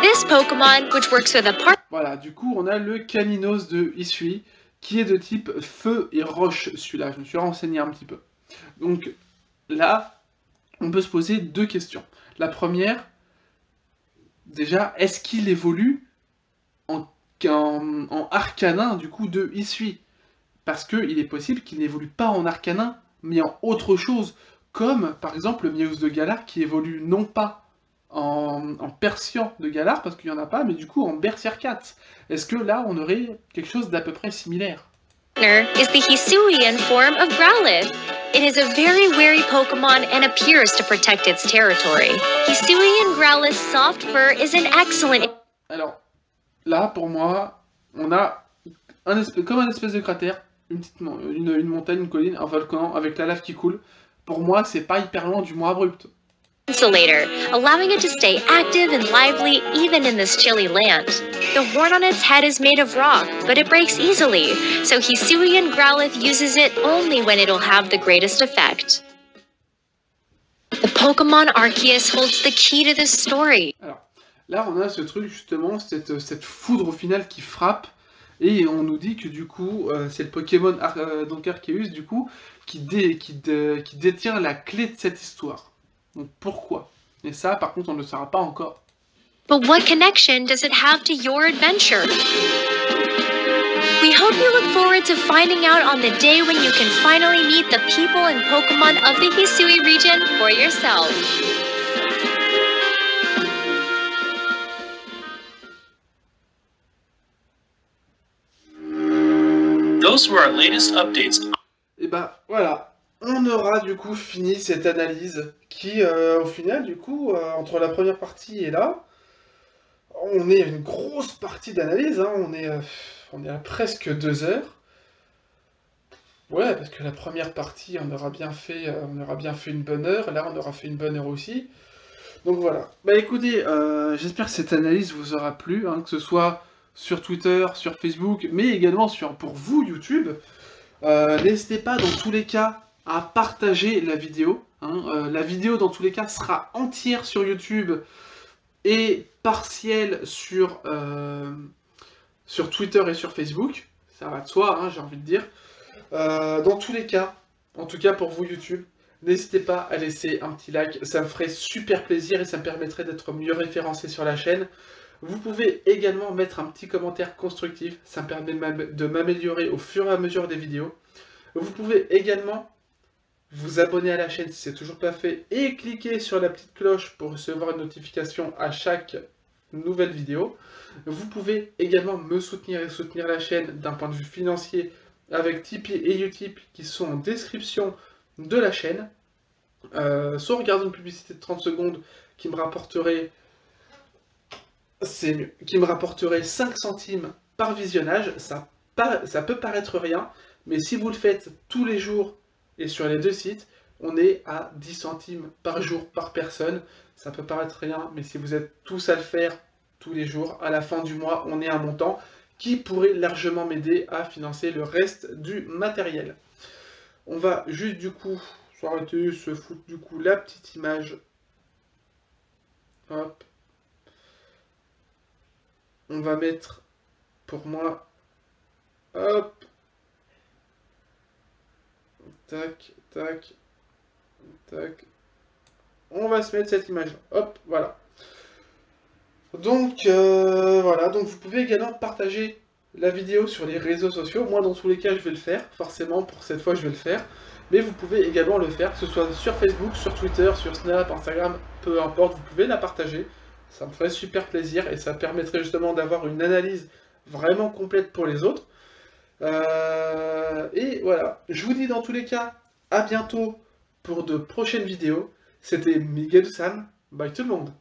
S2: This Pokemon, which works with a part...
S1: Voilà, du coup, on a le Caninos de Hisui, qui est de type feu et roche, celui-là. Je me suis renseigné un petit peu. Donc, là, on peut se poser 2 questions. La première, déjà, est-ce qu'il évolue en Arcanin, du coup, de Hisui? Parce qu'il est possible qu'il n'évolue pas en Arcanin, mais en autre chose. Comme, par exemple, le Mieus de Galar, qui évolue non pas en Persian de Galar, parce qu'il n'y en a pas, mais du coup en Berserkat. Est-ce que là, on aurait quelque chose d'à peu près similaire?
S2: is the Hisuian form of Growlithe. It is a very wary Pokemon and appears to protect its territory. Hisuian Growlithe's soft fur is an excellent...
S1: Alors, là, pour moi, on a comme un espèce de cratère, une montagne, une colline, un volcan avec la lave qui coule. Pour moi, c'est pas hyper loin du mont abrupt.
S2: Insulator, allowing it to stay active and lively even in this chilly land. The horn on its head is made of rock, but it breaks easily, so Hisuian Growlithe uses it only when it'll have the greatest effect. The Pokemon Arceus holds the key to this story.
S1: Alors, là, on a ce truc, justement, cette foudre au final qui frappe, et on nous dit que du coup, c'est le Pokémon donc Arceus, du coup, qui détient la clé de cette histoire. Donc pourquoi? Et ça, par contre, on ne le saura pas encore.
S2: But what connection does it have to your adventure? We hope you look forward to finding out on the day when you can finally meet the people and Pokemon of the Hisui region for yourself.
S3: Those were our latest updates.
S1: Et bah voilà, on aura du coup fini cette analyse qui, au final, du coup, entre la première partie et là, on est à une grosse partie d'analyse, hein, on est à presque 2 heures. Ouais, parce que la première partie, on aura bien fait une bonne heure, là on aura fait une bonne heure aussi. Donc voilà. Bah écoutez, j'espère que cette analyse vous aura plu, hein, que ce soit sur Twitter, sur Facebook, mais également pour vous, YouTube. N'hésitez pas, dans tous les cas, à partager la vidéo. Hein. La vidéo, dans tous les cas, sera entière sur YouTube et partielle sur Twitter et sur Facebook. Ça va de soi, hein, j'ai envie de dire. Dans tous les cas, en tout cas pour vous YouTube, n'hésitez pas à laisser un petit like, ça me ferait super plaisir et ça me permettrait d'être mieux référencé sur la chaîne. Vous pouvez également mettre un petit commentaire constructif, ça me permet de m'améliorer au fur et à mesure des vidéos. Vous pouvez également vous abonner à la chaîne si ce n'est toujours pas fait et cliquer sur la petite cloche pour recevoir une notification à chaque nouvelle vidéo. Vous pouvez également me soutenir et soutenir la chaîne d'un point de vue financier avec Tipeee et Utip qui sont en description de la chaîne. Soit regarder une publicité de 30 secondes qui me rapporterait, c'est mieux, qui me rapporterait 5 centimes par visionnage. Ça peut paraître rien, mais si vous le faites tous les jours et sur les 2 sites, on est à 10 centimes par jour par personne. Ça peut paraître rien, mais si vous êtes tous à le faire tous les jours, à la fin du mois, on est à un montant qui pourrait largement m'aider à financer le reste du matériel. On va juste du coup s'arrêter, se foutre du coup la petite image. Hop. On va mettre pour moi. Hop. Tac, tac, tac. On va se mettre cette image. Hop, voilà. Donc, voilà. Donc, vous pouvez également partager la vidéo sur les réseaux sociaux. Moi, dans tous les cas, je vais le faire. Forcément, pour cette fois, je vais le faire. Mais vous pouvez également le faire, que ce soit sur Facebook, sur Twitter, sur Snap, Instagram, peu importe. Vous pouvez la partager. Ça me ferait super plaisir et ça permettrait justement d'avoir une analyse vraiment complète pour les autres. Et voilà, je vous dis dans tous les cas, à bientôt pour de prochaines vidéos. C'était Miguel Sam, bye tout le monde.